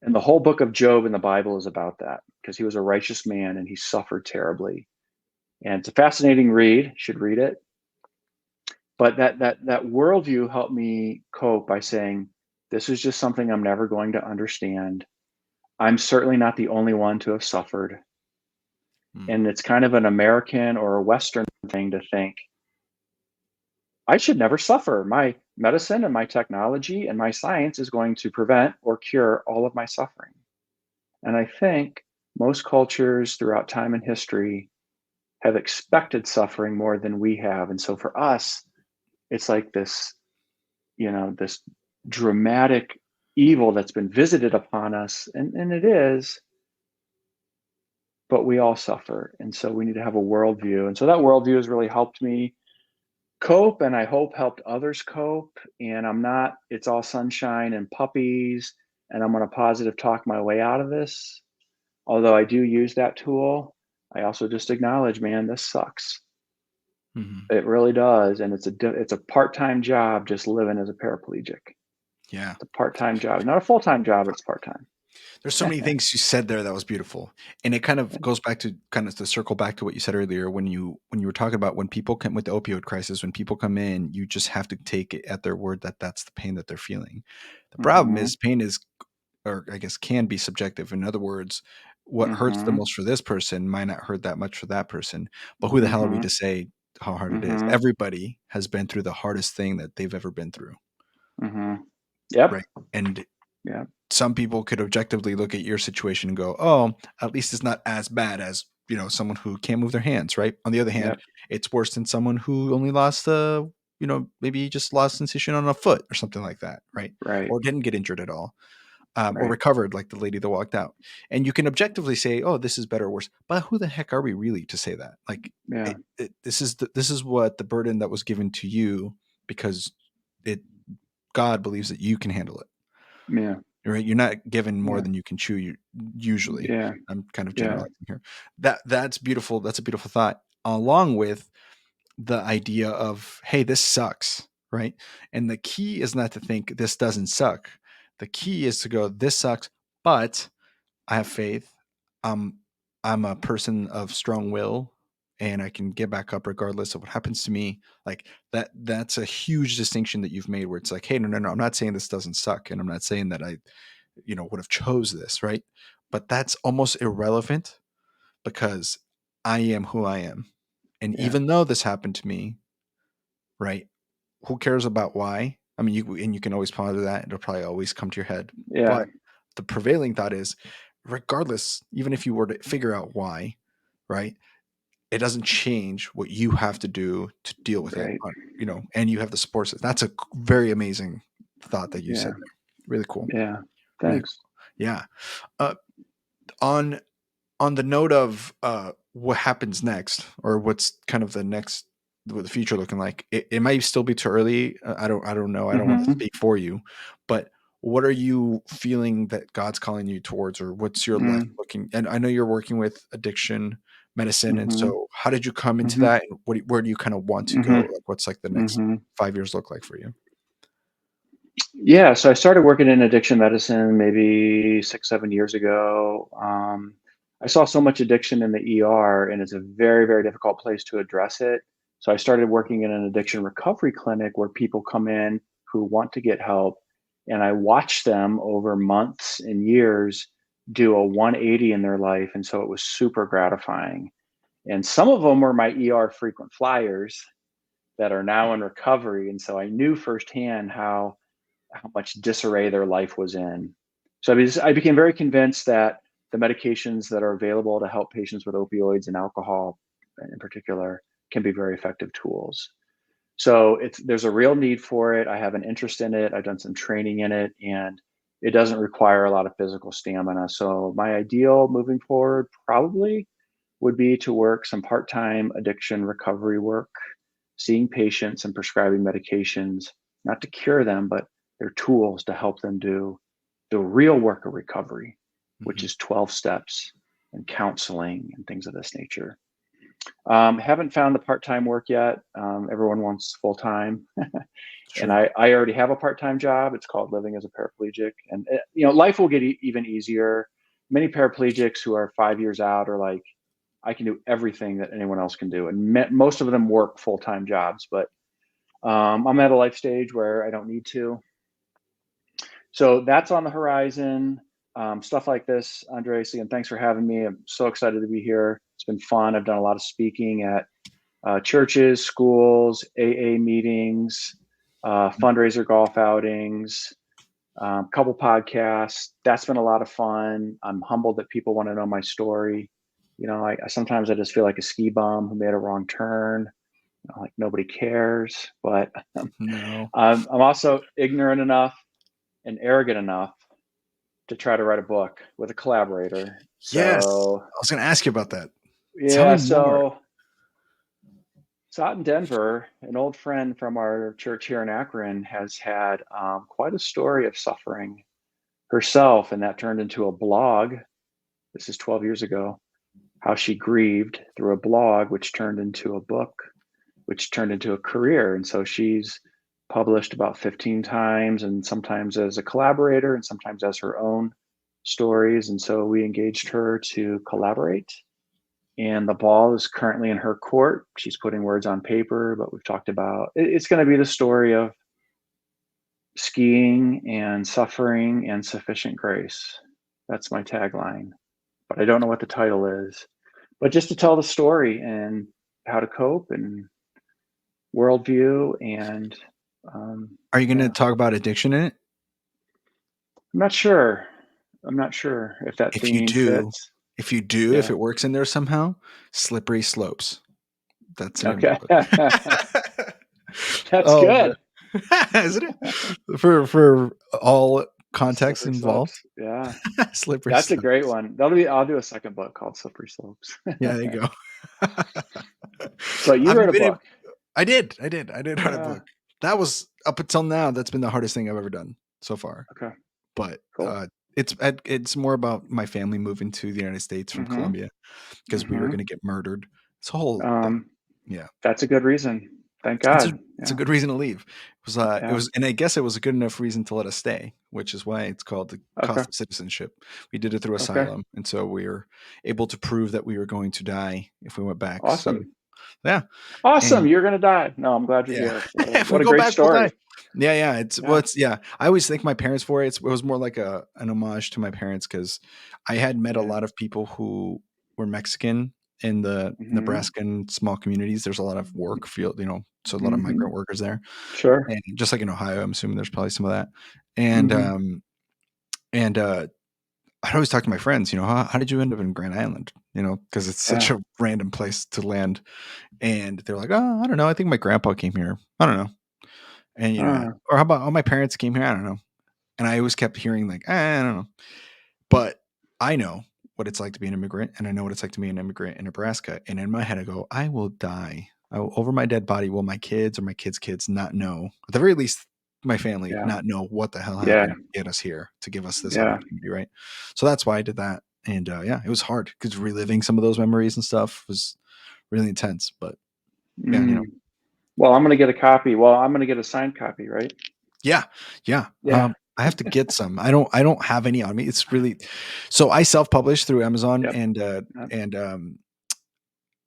And the whole book of Job in the Bible is about that because he was a righteous man and he suffered terribly. And it's a fascinating read. You should read it. But that worldview helped me cope by saying, this is just something I'm never going to understand. I'm certainly not the only one to have suffered. Hmm. And it's kind of an American or a Western thing to think, I should never suffer. My medicine and my technology and my science is going to prevent or cure all of my suffering. And I think most cultures throughout time and history have expected suffering more than we have. And so for us, it's like this dramatic evil that's been visited upon us. And it is, but we all suffer. And so we need to have a worldview. And so that worldview has really helped me. cope, and I hope helped others cope. And I'm not, it's all sunshine and puppies, and I'm going to positive talk my way out of this. Although I do use that tool, I also just acknowledge, man, this sucks. Mhm. It really does, and it's a part-time job just living as a paraplegic. Yeah. It's a part-time job, not a full-time job, but it's part-time. There's so many things you said there that was beautiful. And it kind of goes back to kind of to circle back to what you said earlier when you were talking about when people come with the opioid crisis, when people come in, you just have to take it at their word that that's the pain that they're feeling. The problem Mhm. is pain is, or I guess can be subjective. In other words, what hurts the Mhm. most for this person might not hurt that much for that person. But who the hell are we to Mhm. say how hard it is? Mhm. Everybody has been through the hardest thing that they've ever been through, Mhm. Yep. right? And Yep. some people could objectively look at your situation and go, "Oh, at least it's not as bad as, someone who can't move their hands," right? On the other hand, Yep. it's worse than someone who only lost maybe just lost sensation on a foot or something like that, right? Right. Or didn't get injured at all, or Right. recovered like the lady that walked out. And you can objectively say, "Oh, this is better or worse," but who the heck are we really to say that? Like, Yeah. this is what the burden that was given to you because it God believes that you can handle it. Yeah. Right? You're not given more Yeah. than you can chew. You usually, Yeah. I'm kind of Yeah. generalizing here. That's beautiful. That's a beautiful thought. Along with the idea of, hey, this sucks, right? And the key is not to think this doesn't suck. The key is to go, this sucks, but I have faith. Um, I'm a person of strong will and I can get back up regardless of what happens to me. Like that's a huge distinction that you've made where it's like, hey, no, no, no, I'm not saying this doesn't suck. And I'm not saying that I, would have chose this, right? But that's almost irrelevant because I am who I am. And Yeah. even though this happened to me, right? Who cares about why? I mean, you can always ponder that. It'll probably always come to your head. Yeah. But the prevailing thought is, regardless, even if you were to figure out why, right? It doesn't change what you have to do to deal with it. Right. And you have the support system. That's a very amazing thought that you said Yeah. there. Really cool. Yeah. Really Thanks. cool. Yeah. Uh, on on the note of what happens next or what's kind of the next what the future looking like, it might still be too early. I don't know, I don't want to Mhm. speak for you, but what are you feeling that God's calling you towards, or what's your life Mm. looking? And I know you're working with addiction medicine, and Mhm. so how did you come into Mhm. that, and where do you kind of want to go? Mhm. Like what's like the next Mhm. 5 years look like for you? Yeah, so I started working in addiction medicine maybe 6, 7 years ago. I saw so much addiction in the ER, and it's a very, very difficult place to address it. So I started working in an addiction recovery clinic where people come in who want to get help, and I watch them over months and years do a 180 in their life, and so it was super gratifying. And some of them were my ER frequent flyers that are now in recovery, and so I knew firsthand how much disarray their life was in. So I became very convinced that the medications that are available to help patients with opioids and alcohol in particular can be very effective tools. So there's a real need for it. I have an interest in it. I've done some training in it, and it doesn't require a lot of physical stamina. So my ideal moving forward probably would be to work some part-time addiction recovery work, seeing patients and prescribing medications, not to cure them, but they're tools to help them do the real work of recovery, which Mhm. is 12 steps and counseling and things of this nature. Haven't found the part-time work yet. Everyone wants full-time. And Sure. I already have a part-time job. It's called living as a paraplegic. And life will get even easier. Many paraplegics who are 5 years out are like, I can do everything that anyone else can do. And most of them work full-time jobs, but I'm at a life stage where I don't need to. So that's on the horizon. Stuff like this, Andres, again, thanks for having me. I'm so excited to be here. It's been fun. I've done a lot of speaking at churches, schools, AA meetings, fundraiser golf outings, couple podcasts. That's been a lot of fun. I'm humbled that people want to know my story. I sometimes I just feel like a ski bum who made a wrong turn. Like nobody cares, but No. I'm also ignorant enough and arrogant enough to try to write a book with a collaborator. Yes. So I was going to ask you about that. Tell yeah, me more. so So out in Denver, an old friend from our church here in Akron has had quite a story of suffering herself, and that turned into a blog. This is 12 years ago. How she grieved through a blog, which turned into a book, which turned into a career. And so she's published about 15 times, and sometimes as a collaborator and sometimes as her own stories. And so we engaged her to collaborate. And the ball is currently in her court. She's putting words on paper, but we've talked about it's going to be the story of skiing and suffering and sufficient grace. That's my tagline, but I don't know what the title is. But just to tell the story and how to cope and worldview and Are you going to yeah, talk about addiction in it? I'm not sure. I'm not sure if that If you theme do, fits. if Yeah. it works in there somehow, slippery slopes. That's the name of Okay. the book. That's Oh, man. good. Isn't it? For all context Slippery involved, slopes. Yeah. slippery That's a great slopes. one. I'll do a second book called Slippery Slopes. Yeah, there you go. But you Have you wrote a been able book. I did write a Yeah. book. That was up until now, that's been the hardest thing I've ever done so far. Okay. But, Cool. it's more about my family moving to the United States from Mm-hmm. Colombia because we were Mm-hmm. gonna get murdered. It's a whole thing. Um, Yeah. that's a good reason. Thank It's a God. it's a Yeah. good reason to leave. It Yeah. was and I guess it was a good enough reason to let us stay, which is why it's called the Okay. cost of citizenship. We did it through Okay. asylum, and so we were able to prove that we were going to die if we went back. So, Awesome. yeah, Awesome. and You're gonna die. No, I'm glad you're yeah, here. if we What a go great back, we'll die. story. Yeah, yeah. Yeah. Yeah. I always thank my parents for it. It was more like an homage to my parents because I had met a Yeah. lot of people who were Mexican in the Mm-hmm. Nebraskan small communities. There's a lot of work field, so a lot of Mm-hmm. migrant workers there, Sure. and just like in Ohio, I'm assuming there's probably some of that. And Mm-hmm. and I'd always talk to my friends, how did you end up in Grand Island? Because it's such Yeah. a random place to land. And they're like, oh, I don't know. I think my grandpa came here. I don't know. And Uh, or how about my parents came here? I don't know. And I always kept hearing like, I don't know. But I know what it's like to be an immigrant, and I know what it's like to be an immigrant in Nebraska. And in my head, I go, I will die. Over my dead body, will my kids or my kids' kids not know? At the very least, my family yeah. not know what the hell Yeah. happened to get us here to give us this Yeah. opportunity, right? So that's why I did that. And yeah, it was hard because reliving some of those memories and stuff was really intense. But yeah, Mm. Well, I'm gonna get a copy. Well, I'm gonna get a signed copy, right? yeah, yeah. Yeah. I have to get some. I don't have any on me. It's really so I self-published through Amazon Yep. Yep. and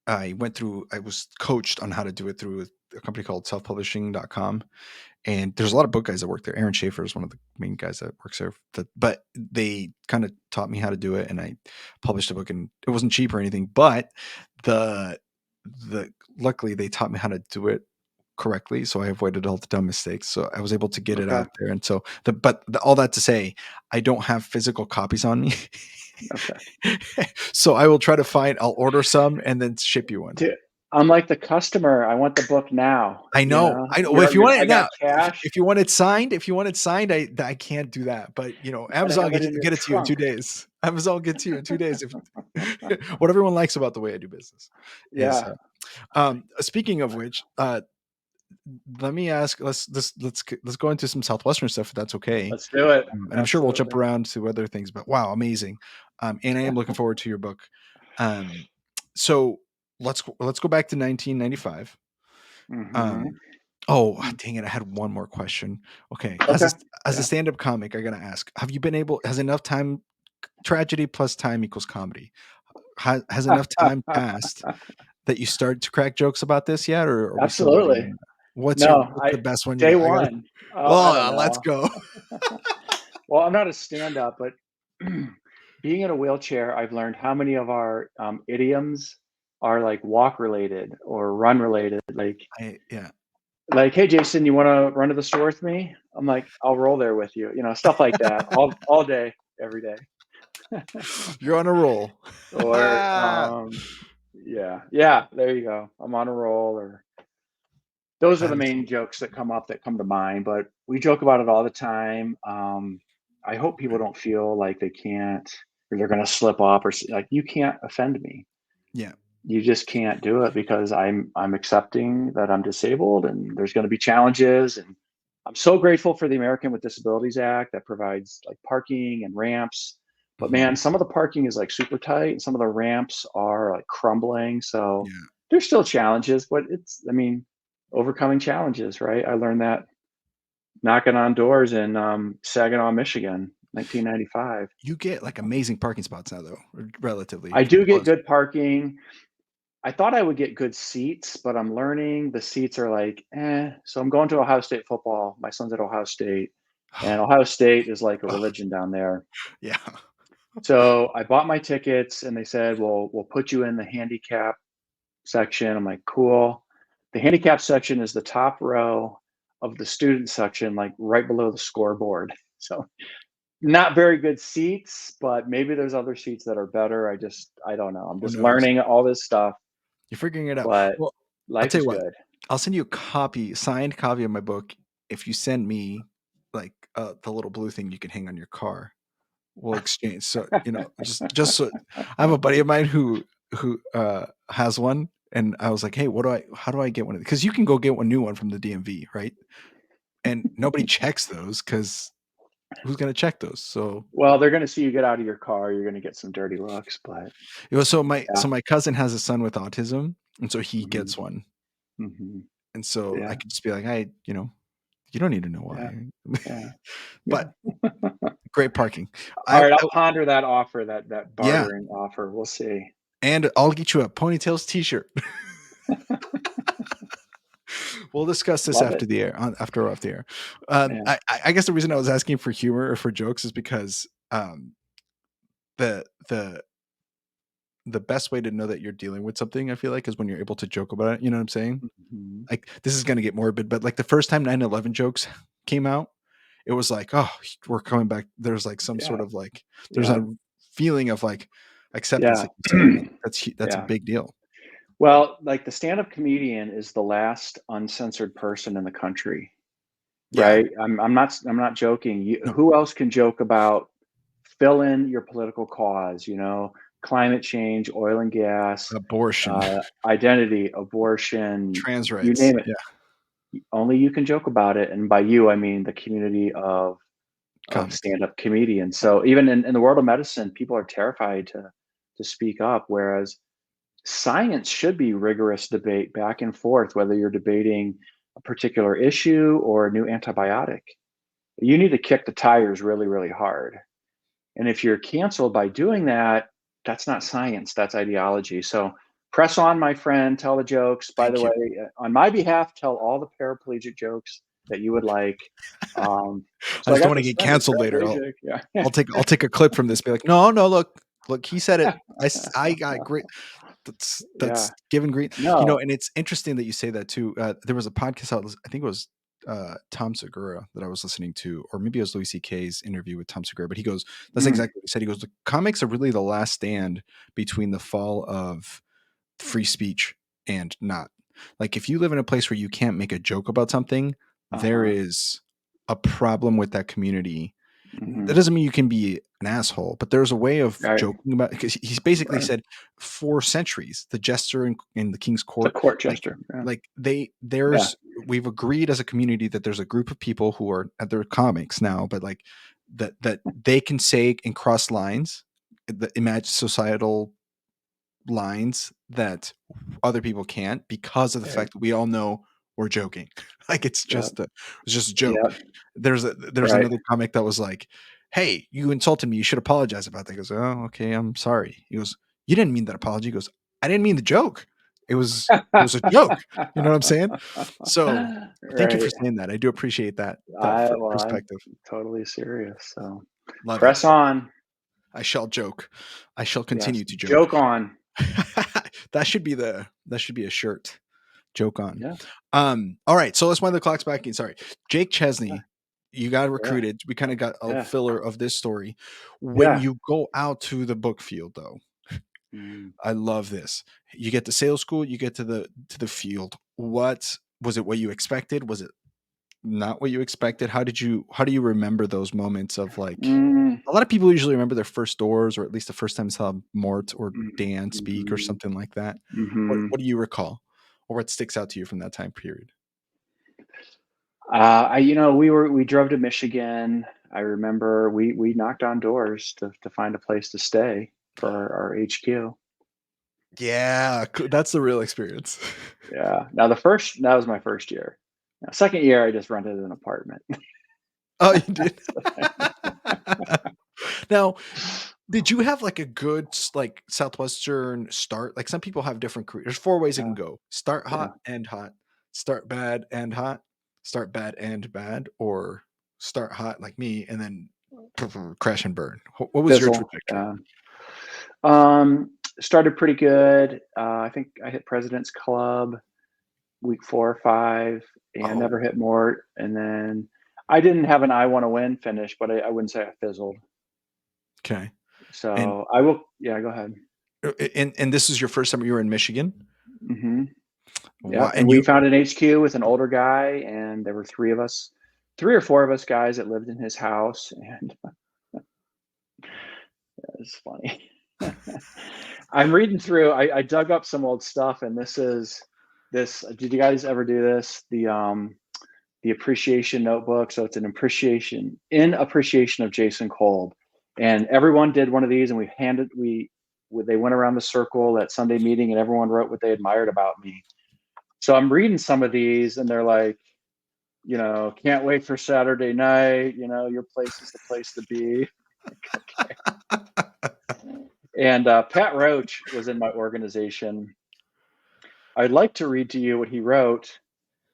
I was coached on how to do it through a company called selfpublishing.com. And there's a lot of book guys that work there. Aaron Schaefer is one of the main guys that works there. But they kind of taught me how to do it, and I published a book, and it wasn't cheap or anything. But the the luckily they taught me how to do it correctly, so I avoided all the dumb mistakes. So I was able to get it Okay. out there, and so all that to say, I don't have physical copies on me. Okay. So I will try to find. I'll order some and then ship you one. Dude, I'm like the customer. I want the book now. I You know, know, I know. Well, if you you're want I it got now, cash if you want it signed, I can't do that. But you gotta Amazon have it in your get it to you in trunk. 2 days. Amazon will get to you in 2 days. If what everyone likes about the way I do business is, Yeah. speaking of which, let me ask. Let's go into some Southwestern stuff if that's okay. Let's do it. And I'm sure we'll jump Absolutely. around to other things. But wow, amazing. And I am looking forward to your book. Um, so let's go back to 1995. Mhm. Um, oh, dang it! I had one more question. Okay, Okay. as a Yeah. stand-up comic, I gotta ask: have you been able? Has enough time? Tragedy plus time equals comedy. Has enough time passed that you started to crack jokes about this yet, or are we still waiting Absolutely. on that? What's No, what's I the best one day yet? I gotta. one. Oh, I don't Oh, let's know. go. Well, I'm not a stand-up, but being in a wheelchair, I've learned how many of our idioms are like walk related or run related. Yeah. Like, hey, Jason, you want to run to the store with me? I'm like, I'll roll there with you. Stuff like that, all day, every day. You're on a roll. Or yeah, yeah. There you go. I'm on a roll. Or those are That the is main jokes that come to mind. But we joke about it all the time. I hope people don't feel like they can't or they're going to slip up like you can't offend me. yeah. you just can't do it because I'm accepting that I'm disabled and there's going to be challenges. And I'm so grateful for the American with Disabilities Act that provides like parking and ramps. But Mhm. man, some of the parking is like super tight and some of the ramps are like crumbling. So Yeah. there's still challenges, but it's, I mean, overcoming challenges, right? I learned that knocking on doors in Saginaw, Michigan, 1995. You get, like, amazing parking spots now, though, relatively I for do get close. good parking. I thought I would get good seats, but I'm learning the seats are like, eh. So I'm going to Ohio State football. My son's at Ohio State, and Ohio State is like a Ugh, religion down there. yeah. So I bought my tickets, and they said, "Well, we'll put you in the handicap section." I'm like, "Cool." The handicap section is the top row of the student section, like right below the scoreboard. So not very good seats, but maybe there's other seats that are better. I don't know. I'm Who just knows? learning all this stuff, You're figuring it out. but Well, I'll life tell is you what, good. I'll send you a copy, signed copy of my book if you send me, like, the little blue thing you can hang on your car. We'll exchange. So, just so I have a buddy of mine who has one, and I was like, "Hey, how do I get one of these?" Because you can go get one new one from the DMV, right? And nobody checks those because who's gonna check those? So, Well, they're gonna see you get out of your car, you're gonna get some dirty looks, but yeah. so my cousin has a son with autism, and so he Mhm, gets one. mhm. And so I Yeah, could just be like, "Hey, you don't need to know yeah, why." yeah, But yeah. great parking. Alright, I I'll ponder that offer, that Yeah, bartering offer, we'll see. and I'll get you a Ponytails t-shirt. We'll discuss this Love it. after the air after we're off the air. Yeah, I guess the reason I was asking for humor or for jokes is because, the the the best way to know that you're dealing with something, I feel like, is when you're able to joke about it, you know what I'm saying? mhm. Like, this is gonna get morbid, but, like, the first time 9/11 jokes came out, it was like, "Oh, we're coming back." There's, like, some sort Yeah, of, like there's yeah, a feeling of, like, acceptance, yeah. like you said, and that's a Yeah. big deal. Well, like, the stand-up comedian is the last uncensored person in the country, Yeah. right? I'm not joking. No, Who else can joke about fill in your political cause, climate change, oil and gas, abortion, identity, abortion, trans you rights. name it. Yeah, Only you can joke about it. And by you, I mean the community of comics. stand-up comedians. So even in the world of medicine, people are terrified to speak up. Whereas science should be rigorous debate back and forth, whether you're debating a particular issue or a new antibiotic. You need to kick the tires really, really hard. And if you're canceled by doing that, that's not science, that's ideology. So press on, my friend, tell the jokes. By the Thank way, you. on my behalf, tell all the paraplegic jokes that you would like. Um, I so I just don't got wanna this get friend who's canceled later. paraplegic. Yeah. I'll take a clip from this, be like, "No, no, look, he said it. I got great." That's Yeah. given green. No. And it's interesting that you say that too. There was a podcast I think it was, Tom Segura that I was listening to, or maybe it was Louis CK's interview with Tom Segura, but he goes, that's Mm, exactly what he said. He goes, "The comics are really the last stand between the fall of free speech and not. Like, if you live in a place where you can't make a joke about something, there uh-huh. is a problem with that community. That Mhm. doesn't mean you can be an asshole, but there's a way of Right, joking about, because he's basically right. said for centuries, the jester in the king's The court, court like jester. Yeah. Yeah. we've agreed as a community that there's a group of people who are at their comics now, but like that they can say and cross lines, the imagine societal lines that other people can't, because of the Right. fact that we all know we're joking. Like, Yep. it's just a joke. Yep. There's Right. another comic that was like, "Hey, you insulted me. You should apologize about that." He goes, "Oh, okay, I'm sorry." He goes, "You didn't mean that apology." He goes, "I didn't mean the joke. It was a joke." You know what I'm saying? So thank you for Right. saying that. I do appreciate that I'm perspective. totally serious. So Love it. press on. I shall joke. I shall Yes. continue to joke. Joke on. That should be a shirt. Joke on. Yeah. All right, so let's wind the clocks back in. Sorry. Jake Yeah. Chesney, you got Yeah. recruited. We kind of got a Yeah. filler of this story. When Yeah. you go out to the book field though, Mm. I love this. You get to sales school, you get to the field. What was it, what you expected? Was it not what you expected? How do you remember those moments of like Mm, a lot of people usually remember their first doors or at least the first time saw Mort or Dan speak or mhm, something like that. mhm. What do you recall? Or what sticks out to you from that time period? We drove to Michigan. I remember we knocked on doors to find a place to stay for our HQ. Yeah, that's the real experience. Yeah. That was my first year. Now, second year, I just rented an apartment. Oh, you did? Now, did you have like a good like Southwestern start? Like some people have different careers. There's four ways it can Yeah, go: start yeah. hot, end hot, start bad, end hot, start bad, end bad, or start hot like me and then crash and burn. What was your Fizzle. trajectory? Started pretty good. I think I hit President's Club week 4 or 5, and never Oh, hit more. And then I didn't have an I want to win finish, but I wouldn't say I fizzled. okay. And So I will. Yeah, go ahead. and this is your first time you were in Michigan. Hmm. Why? Yep. And And we you found an HQ with an older guy, and there were 3 of us, 3 or 4 of us guys that lived in his house, and it's funny. I'm reading through. I dug up some old stuff, and this is this. Did you guys ever do this? The appreciation notebook. So it's an appreciation of Jason Kolb, and everyone did one of these, and they went around the circle at Sunday meeting, and everyone wrote what they admired about me. So I'm reading some of these, and they're like, can't wait for Saturday night. Your place is the place to be. Okay. And Pat Roach was in my organization. I'd like to read to you what he wrote,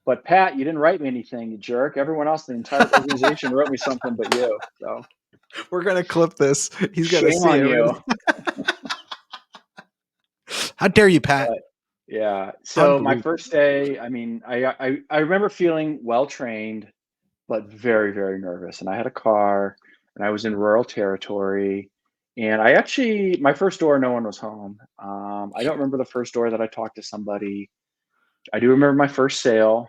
but Pat, you didn't write me anything, you jerk. Everyone else in the entire organization wrote me something but you. So we're gonna clip this. He's gonna shame see on it. you. How dare you, Pat? But yeah. So my Unbelievable. first day, I mean, I remember feeling well trained, but very, very nervous. And I had a car and I was in rural territory. And my first door, no one was home. I don't remember the first door that I talked to somebody. I do remember my first sale.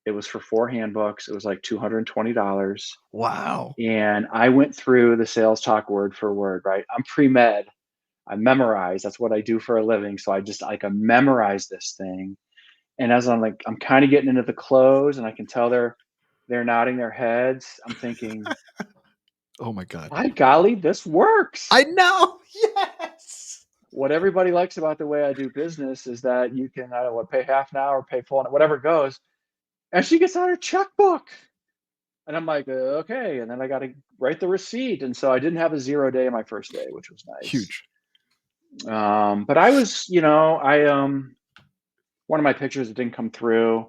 It was for 4 handbooks. It was like $220. Wow. And I went through the sales talk word for word, right? I'm pre-med. I memorize. That's what I do for a living. So I memorize this thing. And as I'm kind of getting into the close and I can tell they're nodding their heads. I'm thinking, Oh my god. by golly, this works. I know. Yes. What everybody likes about the way I do business is that you can, I don't know what, pay half an hour, pay full, whatever it goes. And she gets out her checkbook. And I'm like, okay. And then I got to write the receipt. And so I didn't have a 0 day on my first day, which was nice. Huge. But I was, one of my pictures that didn't come through. I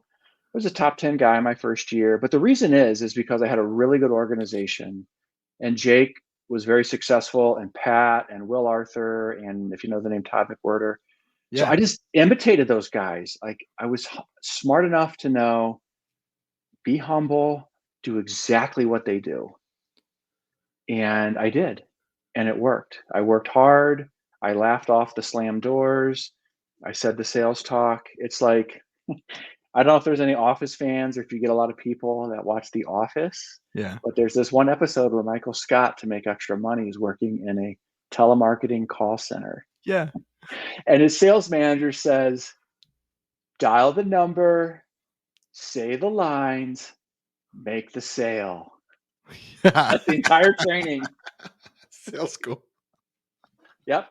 was a top 10 guy my first year. But the reason is because I had a really good organization, and Jake was very successful, and Pat and Will Arthur, and if you know the name Todd McWhirter. So Yeah. I just imitated those guys. Like I was smart enough to know, be humble, do exactly what they do. And I did. And it worked. I worked hard. I laughed off the slam doors. I said the sales talk. It's like, I don't know if there's any Office fans or if you get a lot of people that watch The Office, Yeah. but there's this one episode where Michael Scott, to make extra money, is working in a telemarketing call center. Yeah. And his sales manager says, dial the number, say the lines, make the sale. Yeah. That's the entire training. Sales school. Yep.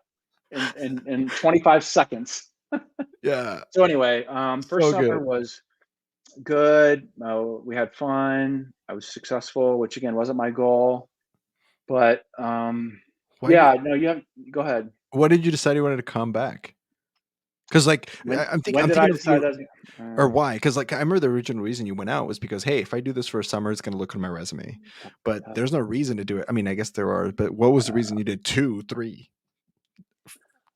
In 25 seconds. Yeah. So anyway, first So summer good. was good. We had fun. I was successful, which again wasn't my goal. But Why yeah, did no, you have go ahead. what did you decide you wanted to come back? Because like When I'm did I thinking of decide you that? or why? Because like I remember the original reason you went out was because hey, if I do this for a summer, it's gonna look on my resume. But Uh, there's no reason to do it. I mean, I guess there are, but what was the reason you did two, three?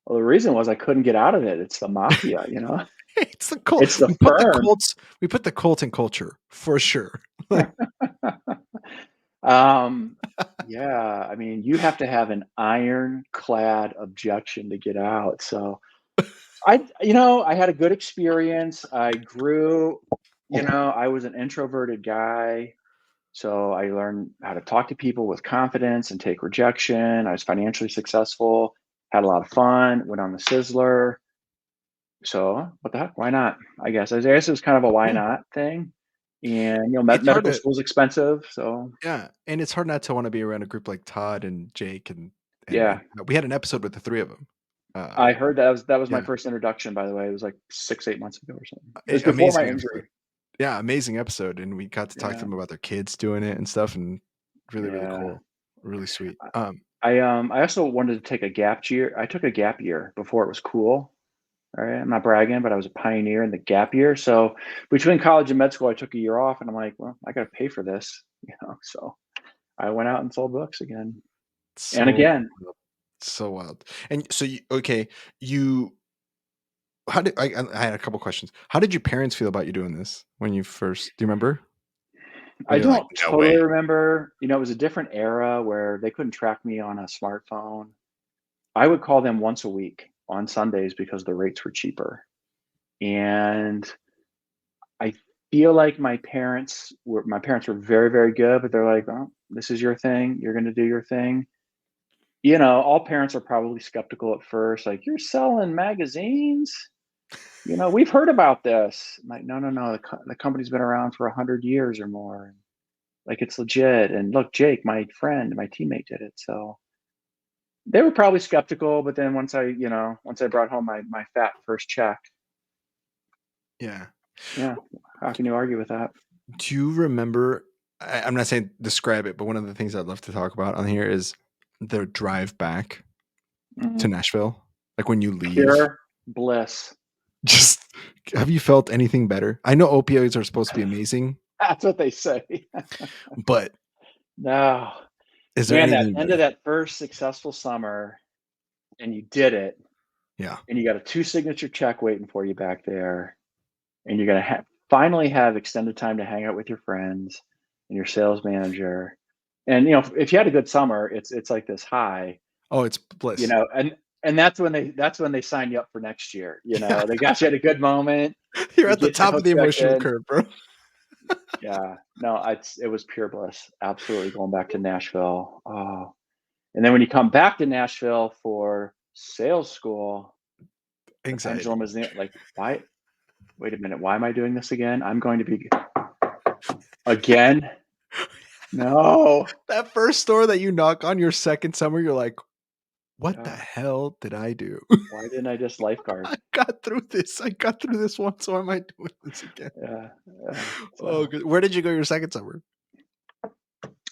well, the reason was I couldn't get out of it. It's the mafia. It's the cult. It's the firm. We put the cult in culture for sure. Like um, yeah, I mean, you have to have an ironclad objection to get out. So I had a good experience. I grew. I was an introverted guy. So I learned how to talk to people with confidence and take rejection. I was financially successful, had a lot of fun, went on the Sizzler. So what the heck? Why not? I guess it was kind of a why Yeah. not thing. And It's hard medical to school's expensive. So Yeah, and it's hard not to wanna be around a group like Todd and Jake and yeah, we had an episode with the 3 of them. I heard that was my Yeah, first introduction, by the way. It was like 6, 8 months ago or something. It was a before my amazing episode. injury. Yeah, amazing episode, and we got to talk to Yeah. them about their kids doing it and stuff, and really, really Yeah. cool. Really sweet. I also wanted to take a gap year. I took a gap year before it was cool. All right. I'm not bragging, but I was a pioneer in the gap year. So between college and med school, I took a year off and I'm like, well, I got to pay for this, So I went out and sold books again and So again. wild, so wild. And so you okay, you how did I had a couple questions. How did your parents feel about you doing this when you first do you remember? Were I they like, don't "No totally way." remember, it was a different era where they couldn't track me on a smartphone. I would call them once a week on Sundays because the rates were cheaper. And I feel like my parents were very, very good, but they're like, "Oh, this is your thing. You're gonna do your thing." All parents are probably skeptical at first, like, "You're selling magazines? We've heard about this." I'm like, "No, no, no. The company's been around for 100 years or more. Like, it's legit. And look, Jake, my friend, my teammate did it." So they were probably skeptical, but then once I brought home my fat first check, Yeah. yeah, how can you argue with that? Do you remember I'm not saying describe it, but one of the things I'd love to talk about on here is the drive back to Mhm. Nashville, like, when you leave. Pure bliss. Just have you felt anything better? I know opioids are supposed to be amazing, That's what they say. but No. is there Man, that anything end of better? that first successful summer, and you did it, Yeah. and you got a 2 signature check waiting for you back there, and you're gonna finally have extended time to hang out with your friends and your sales manager. And, if you had a good summer, it's like this high, Oh, it's bliss. and that's when they sign you up for next year, Yeah. They got you at a good moment, You're you at the get your top of hook the check emotional in. curve, bro. Yeah. No, it was pure bliss. Absolutely going back to Nashville. Oh, and then when you come back to Nashville for sales school, the pendulum Anxiety. is like, why? Wait a minute. Why am I doing this again? I'm going to be again. No. That first store that you knock on your second summer, you're like, "What the Yeah. hell did I do? Why didn't I just lifeguard? I got through this. I got through this once. Why am I doing this again?" Yeah. Yeah. Oh, So good. Where did you go your second summer?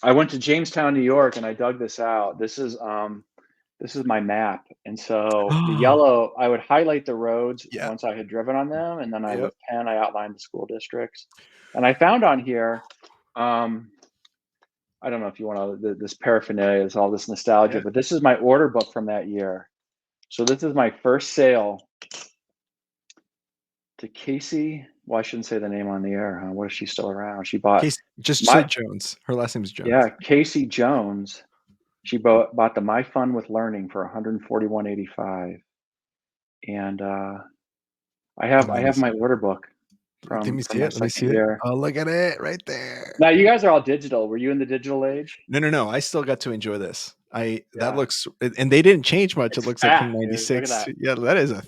I went to Jamestown, New York, and I dug this out. This is my map. And so the yellow, I would highlight the roads Yeah. once I had driven on them, and then Yep. with pen, I outlined the school districts. And I found on here, um, I don't know if you want to this paraphernalia, is all this nostalgia, Yeah. but this is my order book from that year. So this is my first sale to Casey. Well, I shouldn't say the name on the air, huh? What if she's still around? She bought Casey, just say my Jones. Her last name is Yeah, Jones. Casey Jones. She bought the My Fun with Learning for 141.85, and I have my Amazing. order book Let from me from see my it. Let me second see it. year. Oh, look at it right there. Now you guys are all digital. Were you in the digital age? No, no, no. I still got to enjoy this. I that Yeah, looks and they didn't change much. It it's looks like from fat, dude. Look at '96. that. Yeah, that is a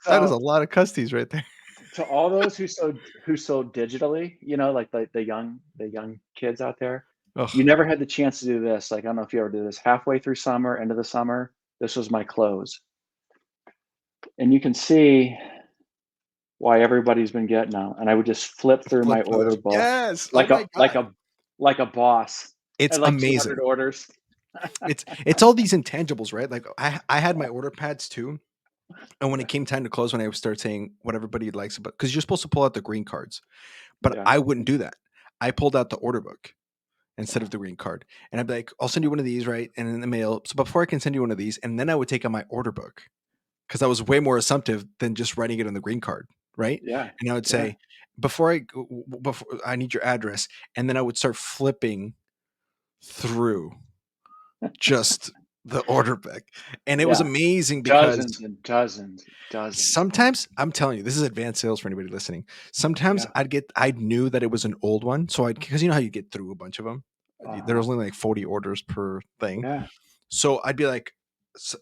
So lot of custies right there. to all those who sold digitally, like the young kids out there, you Ugh, never had the chance to do this. Like, I don't know if you ever did this halfway through summer, end of the summer. This was my close, and you can see why everybody's been getting them. And I would just flip through flip my those. order book Yes. Oh like a my like god. a like a boss. I It's had like 200 amazing. orders. It's all these intangibles, right? Like I had my order pads too. And when it Yeah, came time to close, when I would start saying what everybody likes about because you're supposed to pull out the green cards, but yeah, I wouldn't do that. I pulled out the order book instead yeah, of the green card. And I'd be like, I'll send you one of these, right? And in the mail. So before I can send you one of these, and then I would take out my order book because I was way more assumptive than just writing it on the green card, right? yeah, And I would yeah. say, before I need your address, and then I would start flipping through just the order book. And it was Yeah, amazing because dozens and dozens, dozens. sometimes I'm telling you, this is advanced sales for anybody listening. Sometimes Yeah. I knew that it was an old one. So because you know how you get through a bunch of them, there Uh-huh. was only like 40 orders per thing. Yeah. So I'd be like,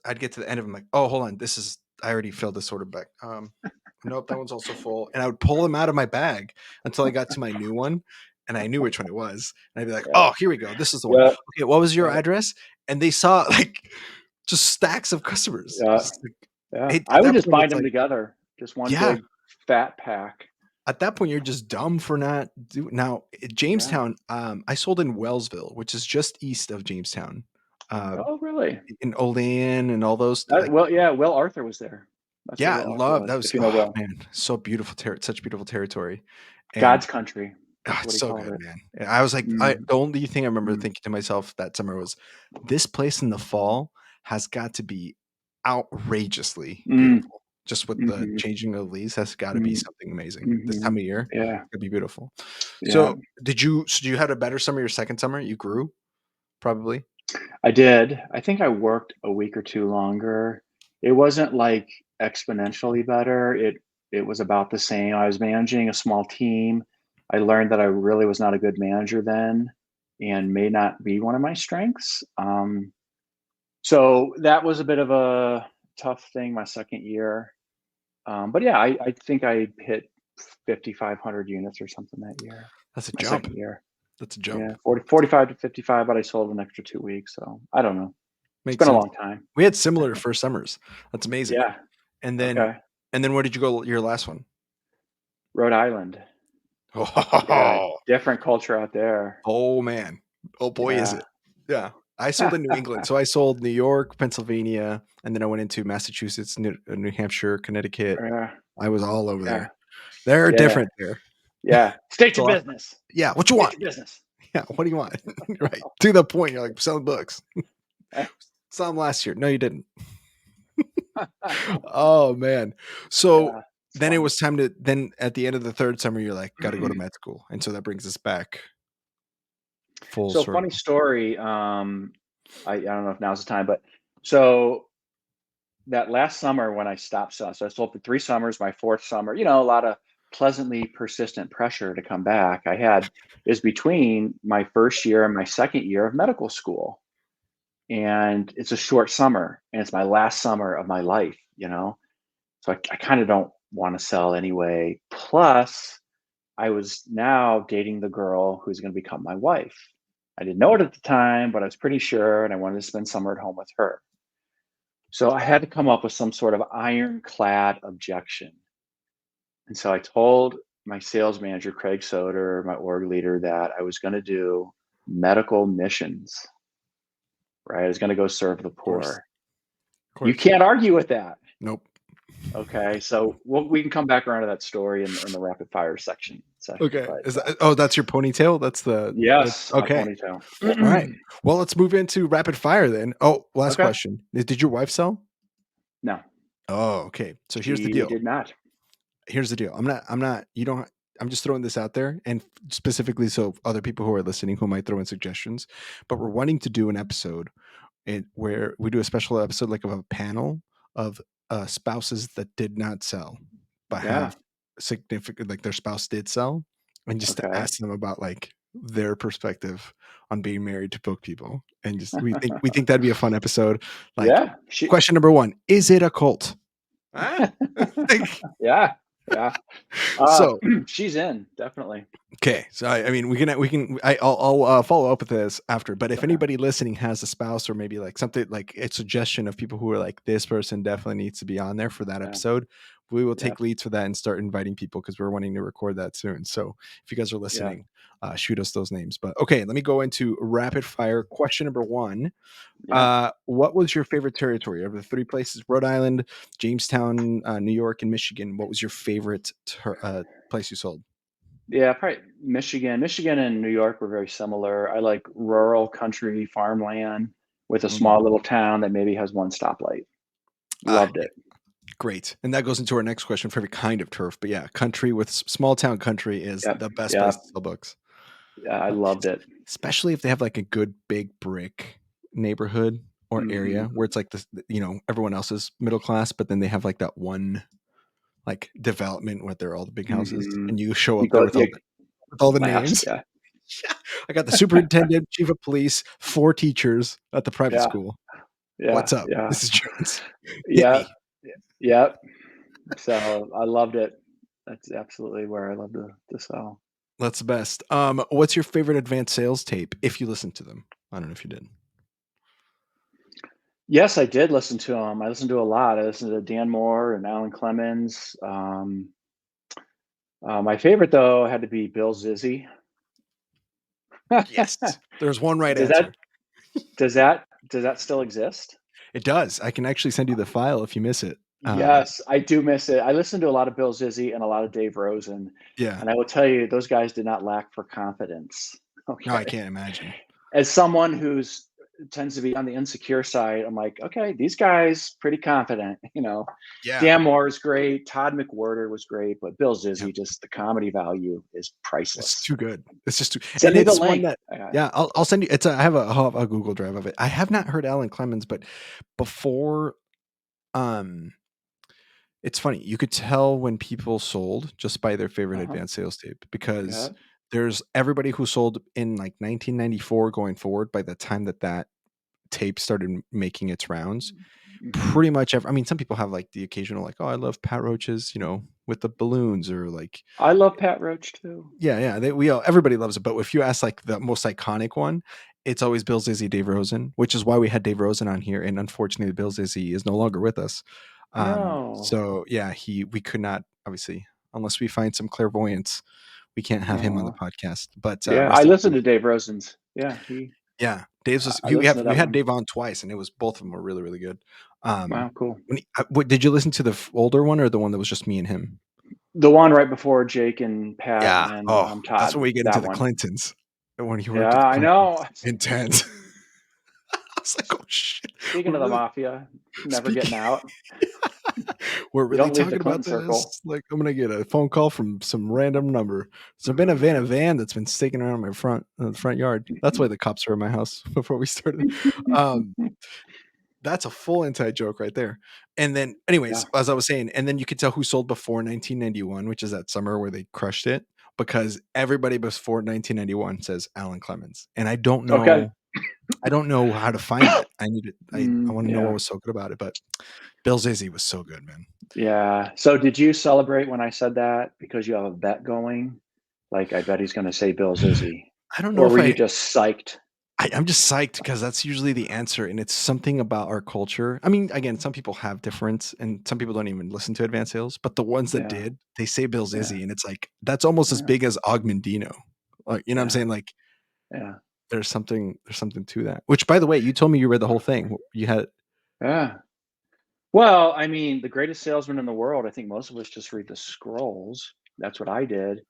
I'd get to the end of them like, oh, hold on, I already filled this order back. Nope, that one's also full. And I would pull them out of my bag until I got to my new one, and I knew which one it was. And I'd be like, Yeah. oh, here we go. This is the one. Yeah. Okay, what was your Yeah. address? And they saw like just stacks of customers. Yeah. Just like, Yeah. at I would that just point, bind it's them like, together. Just one yeah. big fat pack. At that point, you're just dumb for not doing. Now, Yeah. Jamestown, I sold in Wellsville, which is just east of Jamestown, uh, Oh, really? in Olean and all those. That, Like, well, yeah, Will Arthur was there. That's where yeah, Will Arthur love was, that if was. you know Oh Will. man, so beautiful, such beautiful territory, and God's country. oh, That's what it's he so called good, it. man. And I was like, Mm, the only thing I remember mm, thinking to myself that summer was, this place in the fall has got to be outrageously mm, beautiful. Just with the mhm, changing of leaves, has got to be mm, something amazing. This time mhm. of year, Yeah, it's gonna be beautiful. yeah. So, so you had a better summer your second summer? You grew probably. I did. I think I worked a week or 2 longer. It wasn't, like, exponentially better. It was about the same. I was managing a small team. I learned that I really was not a good manager then and may not be one of my strengths. So that was a bit of a tough thing my second year. But yeah, I think I hit 5,500 units or something that year, That's a my jump. second year. That's a Yeah, jump. 40, 45 to 55, but I sold an extra 2 weeks. So I don't know. It's Makes been a sense. long time. We had similar first summers. That's amazing. Yeah. And then Okay. where did you go your last one? Rhode Island. Yeah. Oh, Different culture out there. oh man. Oh boy, is Yeah. it. Yeah. I sold in New England. So I sold New York, Pennsylvania, and then I went into Massachusetts, New Hampshire, Connecticut. Yeah. I was all over Yeah. there. They're Yeah. different there. Yeah. State It's a your lot. business. Yeah. What you State want? your business. Yeah. What do you want? Right. To the point. You're like selling books. Saw them last year. No, you didn't. Oh man. So Yeah. It's then it fun. was time to then at the end of the third summer, you're like, gotta go to med school. And so that brings us back full So funny circle. story. I don't know if now's the time, but so that last summer when I stopped selling, so I sold for 3 summers. My fourth summer, a lot of pleasantly persistent pressure to come back. I had is between my first year and my second year of medical school, and it's a short summer, and it's my last summer of my life. So I kind of don't want to sell anyway. Plus, I was now dating the girl who's going to become my wife. I didn't know it at the time, but I was pretty sure, and I wanted to spend summer at home with her. So I had to come up with some sort of ironclad objection. And so I told my sales manager, Craig Soder, my org leader, that I was going to do medical missions, right? I was going to go serve the Of course. poor. Of You course. can't argue with that. Nope. Okay. So we can come back around to that story in the rapid fire session. Okay. But That's your ponytail? That's yes, my okay. ponytail. All right. Well, let's move into rapid fire then. Oh, last Okay. question. Did your wife sell? No, Oh, okay. So here's the she deal. did not. You don't, I'm just throwing this out there and specifically so other people who are listening who might throw in suggestions, but we're wanting to do an episode where we do a special episode like of a panel of spouses that did not sell, but Yeah. have significant, like their spouse did sell, and just to Okay. ask them about like their perspective on being married to book people. And just we think that'd be a fun episode. Like Yeah. She. question number one, is it a cult? Huh? Yeah. Yeah. So She's in, definitely. okay, so I mean, I'll follow up with this after. But if Okay. anybody listening has a spouse or maybe like something like a suggestion of people who are like this person definitely needs to be on there for that Yeah. episode, we will Yeah. take leads for that and start inviting people because we're wanting to record that soon. So if you guys are Yeah. listening, shoot us those names. But okay, let me go into rapid fire. Question number one: Yeah. what was your favorite territory of the three places? Rhode Island, Jamestown, New York, and Michigan. What was your favorite place you sold? Yeah. Probably Michigan. Michigan and New York were very similar. I like rural country farmland with a Mm. small little town that maybe has one stoplight. Ah, Loved it. great. And that goes into our next question for every kind of turf. But yeah, country with small town country is Yep. the best place Yep. to sell books. Yeah. I Uh, loved it. Especially if they have like a good big brick neighborhood or area Mhm. where it's like this, everyone else is middle class, but then they have like that one like development where they're all the big houses, Mhm. and you show You up there go with yeah, all the my house, names. yeah. Yeah. I got the superintendent, chief of police, 4 teachers at the private Yeah, school. yeah, What's up? yeah. This is Jones. Hit Yeah, me. yep. So, I loved it. That's absolutely where I love to sell. That's the best. What's your favorite advanced sales tape if you listen to them? I don't know if you did. Yes, I did listen to him. I listened to a lot. I listened to Dan Moore and Alan Clemens. My favorite, though, had to be Bill Zizzy. Yes. There's one right Does that answer. does that still exist? It does. I can actually send you the file if you miss it. Yes, I do miss it. I listened to a lot of Bill Zizzy and a lot of Dave Rosen, Yeah. and I will tell you, those guys did not lack for confidence. No, I Okay. can't imagine. As someone who's tends to be on the insecure side, I'm like, okay, these guys pretty confident, you know. Yeah. Dan Moore is great, Todd McWhorter was great, but Bill Yep. Zizzy, just the comedy value is It's priceless. too good. It's just too, Send and me the it's one link. that, yeah, I'll send you. I'll have a Google Drive of it. I have not heard Alan Clemens, but before, um, it's funny. You could tell when people sold just by their favorite Uh-huh. advanced sales tape Yeah. because there's everybody who sold in like 1994 going forward. By the time that tape started making its rounds, Mhm. pretty much I mean, some people have like the occasional like, oh, I love Pat Roach's, with the balloons or like, I love Pat Roach too. yeah, we all everybody loves it. But if you ask like the most iconic one, it's always Bill Zizzy, Dave Rosen, which is why we had Dave Rosen on here. And unfortunately, Bill Zizzy is no longer with us. No. So yeah, we could not obviously unless we find some clairvoyance, we can't have him on the Aw. podcast. But Yeah, I rest in listened peace. to Dave Rosen's. Yeah, he Yeah, Dave's was, I listened to we that had one. Dave on twice, and it was both of them were really really good. Wow, cool. What did you listen to the older one or the one that was just me and him? The one right before Jake and Pat Yeah. and, Oh, that's Todd, when we get into that the one. Clintons. When he worked Yeah, with the I know. Clintons. Intense. I was like, oh shit. Speaking We're of the really mafia, never speaking. getting out. We're You really don't leave the talking about Clinton circle. this. Like, I'm gonna get a phone call from some random number. So I've been a van that's been staking around my front yard. That's why the cops are in my house before we started. Um, That's a full inside joke right there. And then, anyways, Yeah. as I was saying, and then you could tell who sold before 1991, which is that summer where they crushed it, because everybody before 1991 says Alan Clemens, and Okay. I don't know how to find it. I need it. I want to know what Yeah. was so good about it, but Bill Zizzy was so good, man. Yeah. So did you celebrate when I said that because you have a bet going? Like, I bet he's gonna say Bill Zizzy. I don't know Or if were you just psyched? I'm just psyched because that's usually the answer, and it's something about our culture. I mean, again, some people have difference, and some people don't even listen to advanced sales, but the ones that Yeah. did, they say Bill Yeah. Zizzy, and it's like that's almost as Yeah. big as Augmendino. Like, you know what I'm Yeah. saying? Like, Yeah. there's something to that. Which, by the way, you told me you read the whole thing. You had, Yeah. Well, I mean, the greatest salesman in the world, I think most of us just read the scrolls. That's what I did.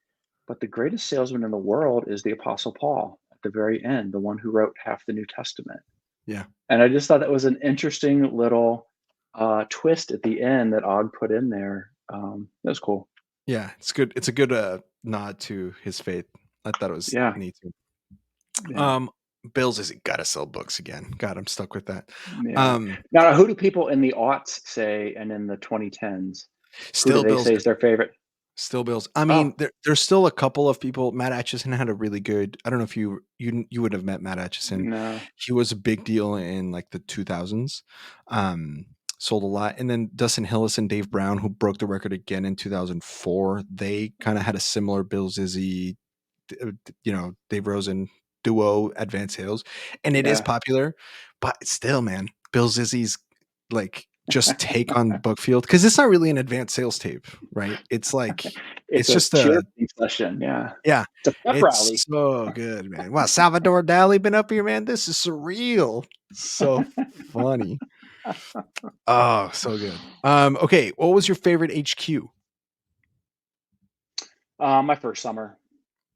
But the greatest salesman in the world is the Apostle Paul at the very end, the one who wrote half the New Testament. yeah, And I just thought that was an interesting little twist at the end that Og put in there. That was cool. yeah, it's good. It's a good nod to his faith. I thought it was Yeah. neat too. Yeah. Um, Bill Zizzy gotta sell books again. God, I'm stuck with that. Yeah. Um, Now, who do people in the aughts say and in the 2010s? Who do Still they Bill say is their favorite? Still Bills. I Oh, mean, there's still a couple of people. Matt Atchison had a really good. I don't know if you would have met Matt Atchison. no. He was a big deal in like the 2000s. Um, Sold a lot, and then Dustin Hillis and Dave Brown, who broke the record again in 2004. They kind of had a similar Bill Zizzy, Dave Rosen duo advanced sales, and it is Yeah. popular, but still, man, Bill Zizzy's like just take on Bookfield because it's not really an advanced sales tape, right? It's like It's it's a just a cheerleading session. Yeah. yeah, It's a pep it's rally. so good, man. Wow, Salvador Dali been up here, man. This is surreal. So funny. Oh, so good. Okay, what was your favorite HQ? My first summer.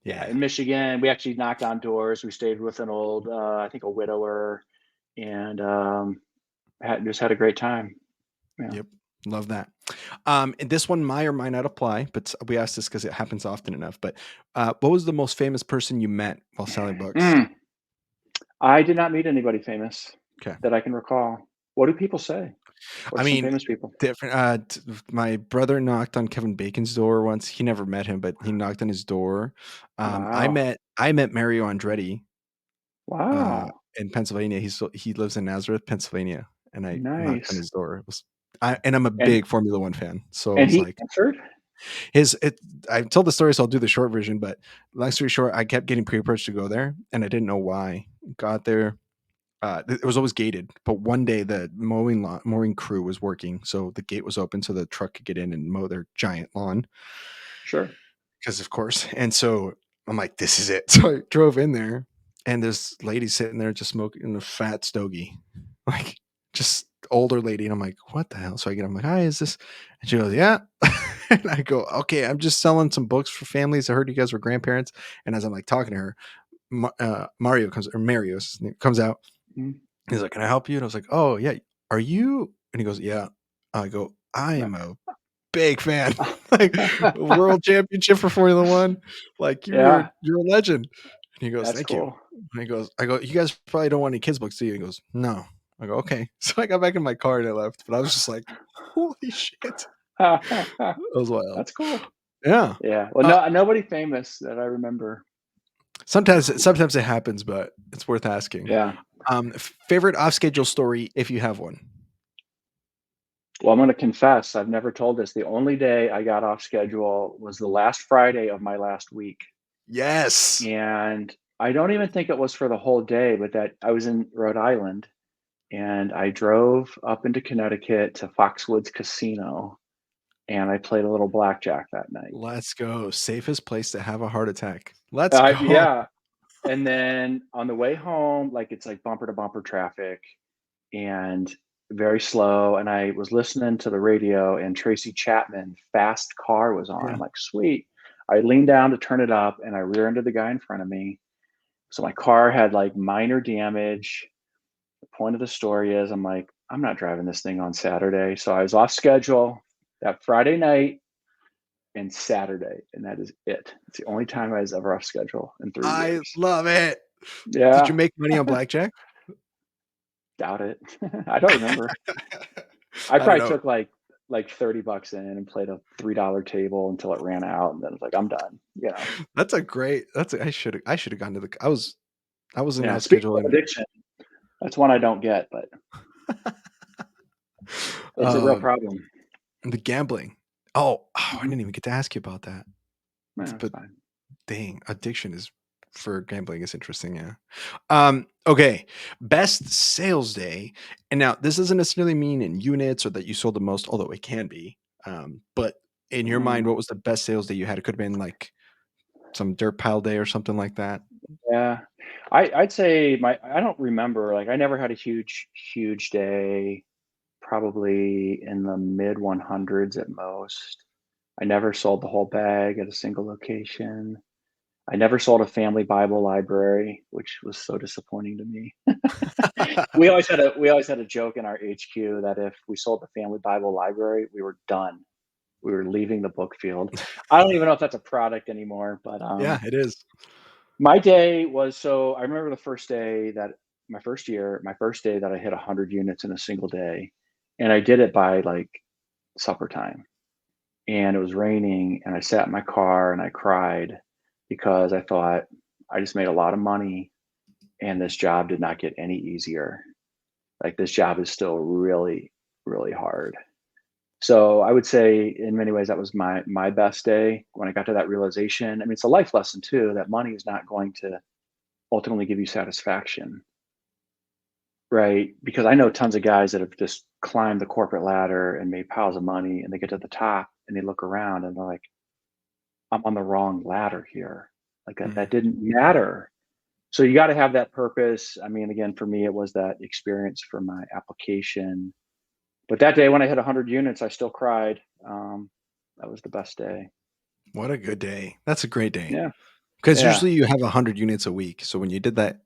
Yeah, Yeah. in Michigan, we actually knocked on doors. We stayed with an old, I think, a widower, and just had a great time. Yeah. Yep. Love that. And this one might or might not apply, but we asked this because it happens often enough. But what was the most famous person you met while selling books? Mm. I did not meet anybody famous. Okay. that I can recall. What do people say? I What's some mean, famous people? different. My brother knocked on Kevin Bacon's door once. He never met him, but he knocked on his door. Wow. I met Mario Andretti uh, Wow. in Pennsylvania. He lives in Nazareth, Pennsylvania, and I knocked on Nice. his door. And I'm a And big Formula One fan, so it and was he like answered? his. I told the story, so I'll do the short version. But long story short, I kept getting pre-approached to go there, and I didn't know why. Got there, it was always gated, but one day the mowing crew was working, so the gate was open so the truck could get in and mow their giant lawn, Sure. because of course. And so I'm like, this is it. So I drove in there, and this lady sitting there just smoking a fat stogie, like just older lady. And I'm like, what the hell? So I get, I'm like, hi, is this? And she goes, yeah. And I go, okay, I'm just selling some books for families. I heard you guys were grandparents. And as I'm like talking to her, Mario comes out. Mm. He's like, "Can I help you?" And I was like, "Oh, yeah. Are you?" And he goes, "Yeah." I go, "I am a big fan, like world championship for Formula One. Like Yeah, you're a legend." And he goes, that's "Thank you." cool. And he goes, I go, "You guys probably don't want any kids books, do you?" He goes, "No." I go, "Okay." So I got back in my car and I left, but I was just like, "Holy shit." That was wild. That's cool. Yeah. Yeah. Well, Uh, no, nobody famous that I remember. sometimes it happens, but it's worth asking. Yeah. Favorite off schedule story if you have one. Well, I'm gonna confess, I've never told this. The only day I got off schedule was the last Friday of my last week, Yes. and I don't even think it was for the whole day, but that I was in Rhode Island, and I drove up into Connecticut to Foxwoods Casino, and I played a little blackjack that night. Let's go. Safest place to have a heart attack. Let's go. Yeah, and then on the way home, like, it's like bumper to bumper traffic and very slow, and I was listening to the radio, and Tracy Chapman Fast Car was on. Yeah. I'm like, "Sweet." I leaned down to turn it up, and I rear-ended the guy in front of me. So my car had, like, minor damage. The point of the story is I'm like, "I'm not driving this thing on Saturday." So I was off schedule that Friday night and Saturday, and that is it. It's the only time I was ever off schedule in 3 I years. love it. Did you Yeah, make money on blackjack? doubt it. I don't remember. I I don't probably know. took like 30 bucks in and played a $3 table until it ran out, and then it's like, "I'm done," you know? I should have gone to the I wasn't Yeah, out speaking of scheduling. addiction, that's one I don't get, but it's a real Um, problem. the gambling. I Mhm. didn't even get to ask you about that. Yeah, that's But fine. dang, addiction is for gambling is interesting, yeah. Okay. Best sales day. And now this doesn't necessarily mean in units or that you sold the most, although it can be. But in your mind, Mm, what was the best sales day you had? It could have been like some dirt pile day or something like that. yeah. I'd say I don't remember, like, I never had a huge day, probably in the mid 100s at most. I never sold the whole bag at a single location. I never sold a family Bible library, which was so disappointing to me. We always had a joke in our HQ that if we sold the family Bible library, we were done. We were leaving the Bookfield. I don't even know if that's a product anymore, but, Yeah, it is. my day was so I remember the first day that my first day that I hit 100 units in a single day, and I did it by, like, supper time, and it was raining, and I sat in my car and I cried because I thought, "I just made a lot of money, and this job did not get any easier." Like, this job is still really, really hard. So I would say in many ways that was my best day when I got to that realization. I mean, it's a life lesson too that money is not going to ultimately give you satisfaction, right? Because I know tons of guys that have just climbed the corporate ladder and made piles of money, and they get to the top and they look around and they're like, "I'm on the wrong ladder here. Like, that Mhm. didn't matter." So you got to have that purpose. I mean, again, for me, it was that experience for my application. But that day when I hit 100 units, I still cried. That was the best day. What a good day. That's a great day. Yeah, Because yeah, usually you have 100 units a week. So when you do that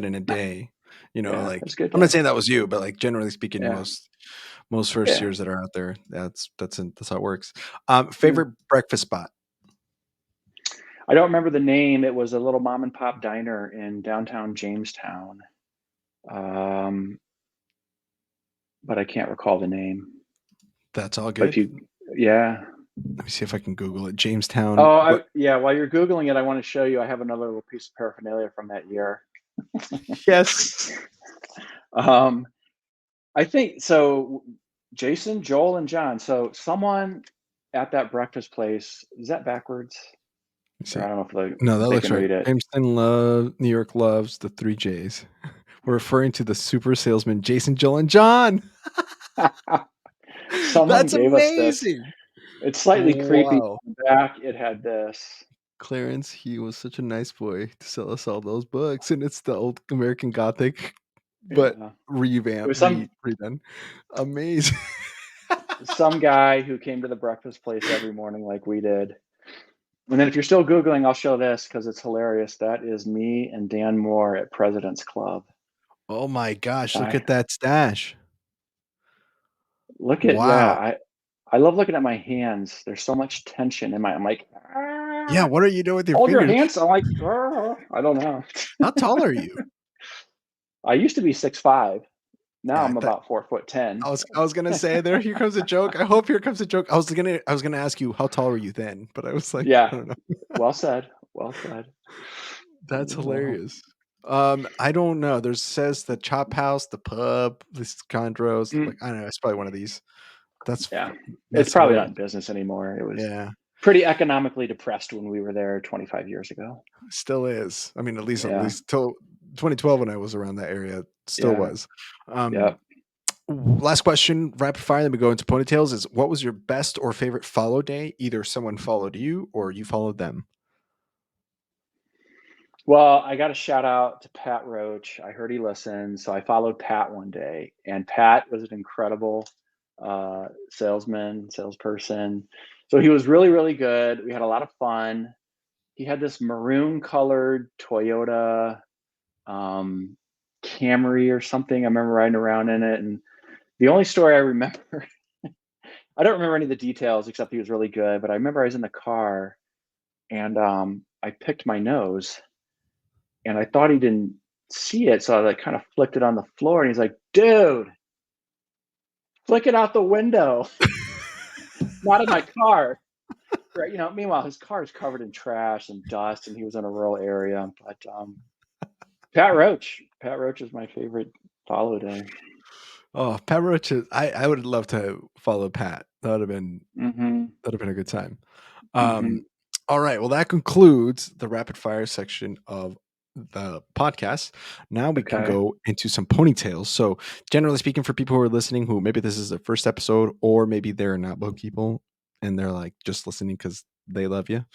in a day, yeah. It like was a good I'm not day. saying that was you, but like generally speaking, Yeah, most first yeah, years that are out there, that's how it works. yeah. Favorite breakfast spot. I don't remember the name. It was a little mom and pop diner in downtown Jamestown. Um, but I can't recall the name. That's all But if good. you, yeah. Let me see if I can Google it. Jamestown. Oh, What? yeah. While you're googling it, I want to show you. I have another little piece of paraphernalia from that year. Yes. Um, I think so. Jason, Joel, and John. So someone at that breakfast place, is that backwards? Let me Or see. I don't know if No, that they looks can right. read it. Jamestown love New York loves the three J's. We're referring to the super salesman Jason, Joel, and John. Someone That's gave us this. amazing. It's slightly creepy. Wow. On the back, it had this. Clarence, he was such a nice boy to sell us all those books, and it's the old American Gothic, but Yeah. It revamped, was redone. Amazing. some guy who came to the breakfast place every morning like we did. And then if you're still Googling, I'll show this because it's hilarious. That is me and Dan Moore at President's Club. Oh my gosh, look I at that stash. look at Wow. I love looking at my hands. There's so much tension in my I'm like, Yeah, "Ah, what are you doing with your hold your fingers? hands." I'm like, "Ah." I don't know. How tall are you? I used to be 6'5". Now Yeah, I'm that about 4'10". I was gonna say there, here comes a joke. I hope here comes a joke. I was gonna ask you how tall were you then, but I was like, I Yeah. don't know. Well said. Well said. That's Well, hilarious. I don't know. There's says the Chop House, the pub, this Chondros. mm, Like I don't know. It's probably one of these. That's yeah. It's that's probably not hilarious. in business anymore. It was Yeah, pretty economically depressed when we were there 25 years ago. still is. I mean, at Yeah. least till 2012 when I was around that area, it still Yeah. was. Um, Yeah. last question, rapid fire. Then we go into ponytails. Is what was your best or favorite follow day? Either someone followed you or you followed them. Well, I got a shout out to Pat Roach. I heard he listened, so I followed Pat one day, and Pat was an incredible salesperson. So he was really, really good. We had a lot of fun. He had this maroon colored Toyota um, Camry or something. I remember riding around in it, and the only story I remember, I don't remember any of the details except he was really good. But I remember I was in the car and I picked my nose and I thought he didn't see it, so I like kind of flicked it on the floor, and he's like, "Dude, flick it out the window, not in my car." Right? Meanwhile, his car is covered in trash and dust, and he was in a rural area. But Pat Roach is my favorite follow day. Oh, Pat Roach. I would love to follow Pat. Mm-hmm. That'd have been a good time. Mm-hmm. Um, all right. Well, that concludes the rapid fire section of the podcast. Now we can Okay. go into some ponytails. So, generally speaking, for people who are listening, who maybe this is their first episode, or maybe they're not book people and they're like just listening because they love you.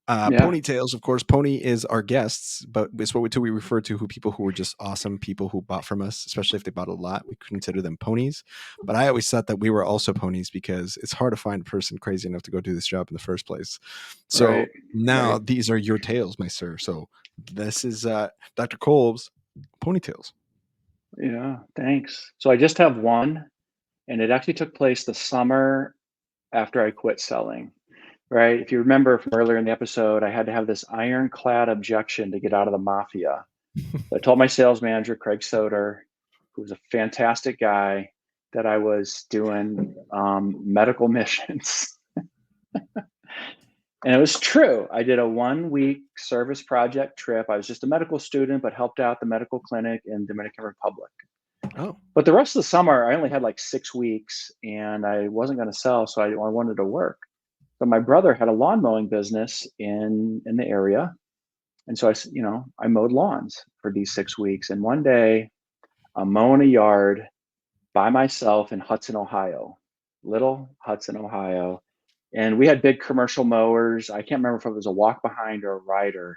Yeah. Ponytails, of course. Pony is our guests, but it's what we refer to who people who were just awesome people who bought from us, especially if they bought a lot. We consider them ponies. But I always thought that we were also ponies because it's hard to find a person crazy enough to go do this job in the first place. Right. So now Right. these are your tales, my sir. So this is Dr. Kolb's ponytails. Yeah. Thanks. So I just have one, and it actually took place the summer after I quit selling. Right? If you remember from earlier in the episode, I had to have this ironclad objection to get out of the mafia. I told my sales manager, Craig Soder, who was a fantastic guy, that I was doing medical missions. And it was true. I did a 1 week service project trip. I was just a medical student, but helped out the medical clinic in Dominican Republic. Oh, But the rest of the summer, I only had like 6 weeks and I wasn't going to sell. So I wanted to work. But my brother had a lawn mowing business in the area, and so I mowed lawns for these 6 weeks. And one day, I'm mowing a yard by myself in Hudson, Ohio, little Hudson, Ohio, and we had big commercial mowers. I can't remember if it was a walk behind or a rider,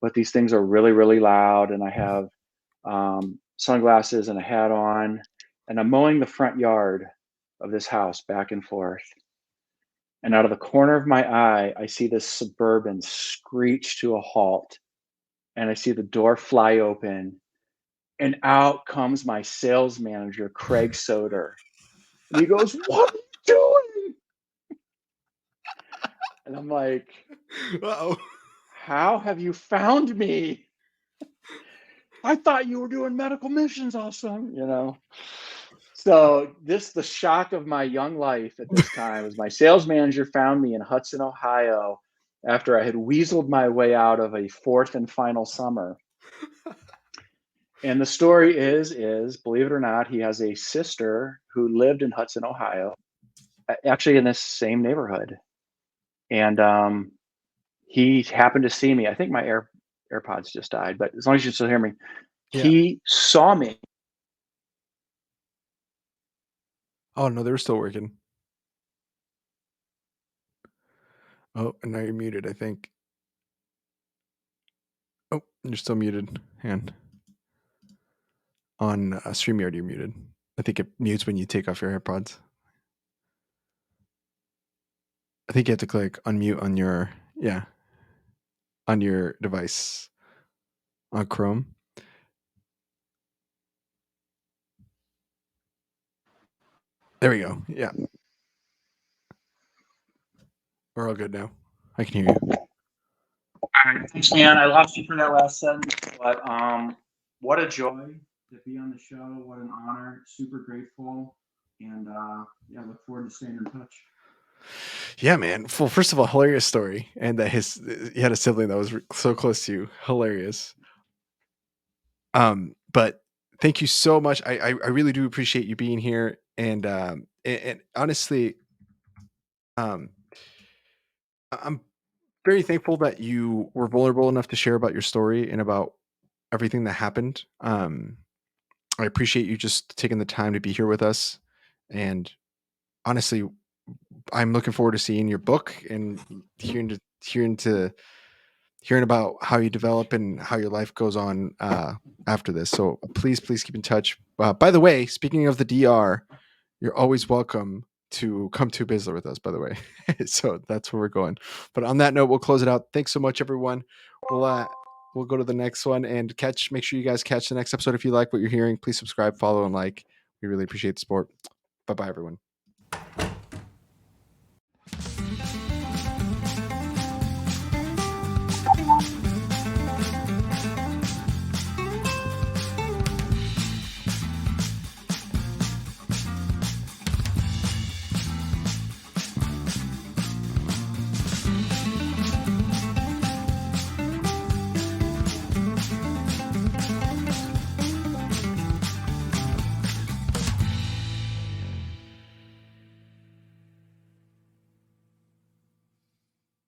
but these things are really, really loud. And I have sunglasses and a hat on, and I'm mowing the front yard of this house back and forth. And out of the corner of my eye, I see this Suburban screech to a halt, and I see the door fly open, and out comes my sales manager, Craig Soder. And he goes, "What are you doing?" And I'm like, oh, "How have you found me? I thought you were doing medical missions also." So this the shock of my young life at this time was my sales manager found me in Hudson, Ohio, after I had weaseled my way out of a fourth and final summer. And the story is believe it or not, he has a sister who lived in Hudson, Ohio, actually in this same neighborhood. And he happened to see me. I think my AirPods just died, but as long as you still hear me, Yeah. he saw me. Oh no, they were still working. Oh, and now you're muted, I think. Oh, you're still muted. And on StreamYard, you're muted. I think it mutes when you take off your AirPods. I think you have to click unmute on your on your device on Chrome. There we go. Yeah, we're all good now. I can hear you. All right, thanks, man. I lost you for that last sentence, but what a joy to be on the show. What an honor. Super grateful, and yeah, look forward to staying in touch. Yeah, man. Well, first of all, hilarious story, and that he had a sibling that was so close to you. Hilarious. But thank you so much. I really do appreciate you being here, and honestly, um, I'm very thankful that you were vulnerable enough to share about your story and about everything that happened. I appreciate you just taking the time to be here with us, and honestly, I'm looking forward to seeing your book and hearing about how you develop and how your life goes on after this. So please keep in touch. By the way, speaking of the DR, you're always welcome to come to Bizler with us, by the way. So that's where we're going. But on that note, we'll close it out. Thanks so much, everyone. We'll go to the next one and make sure you guys catch the next episode. If you like what you're hearing, please subscribe, follow, and like. We really appreciate the support. Bye bye, everyone.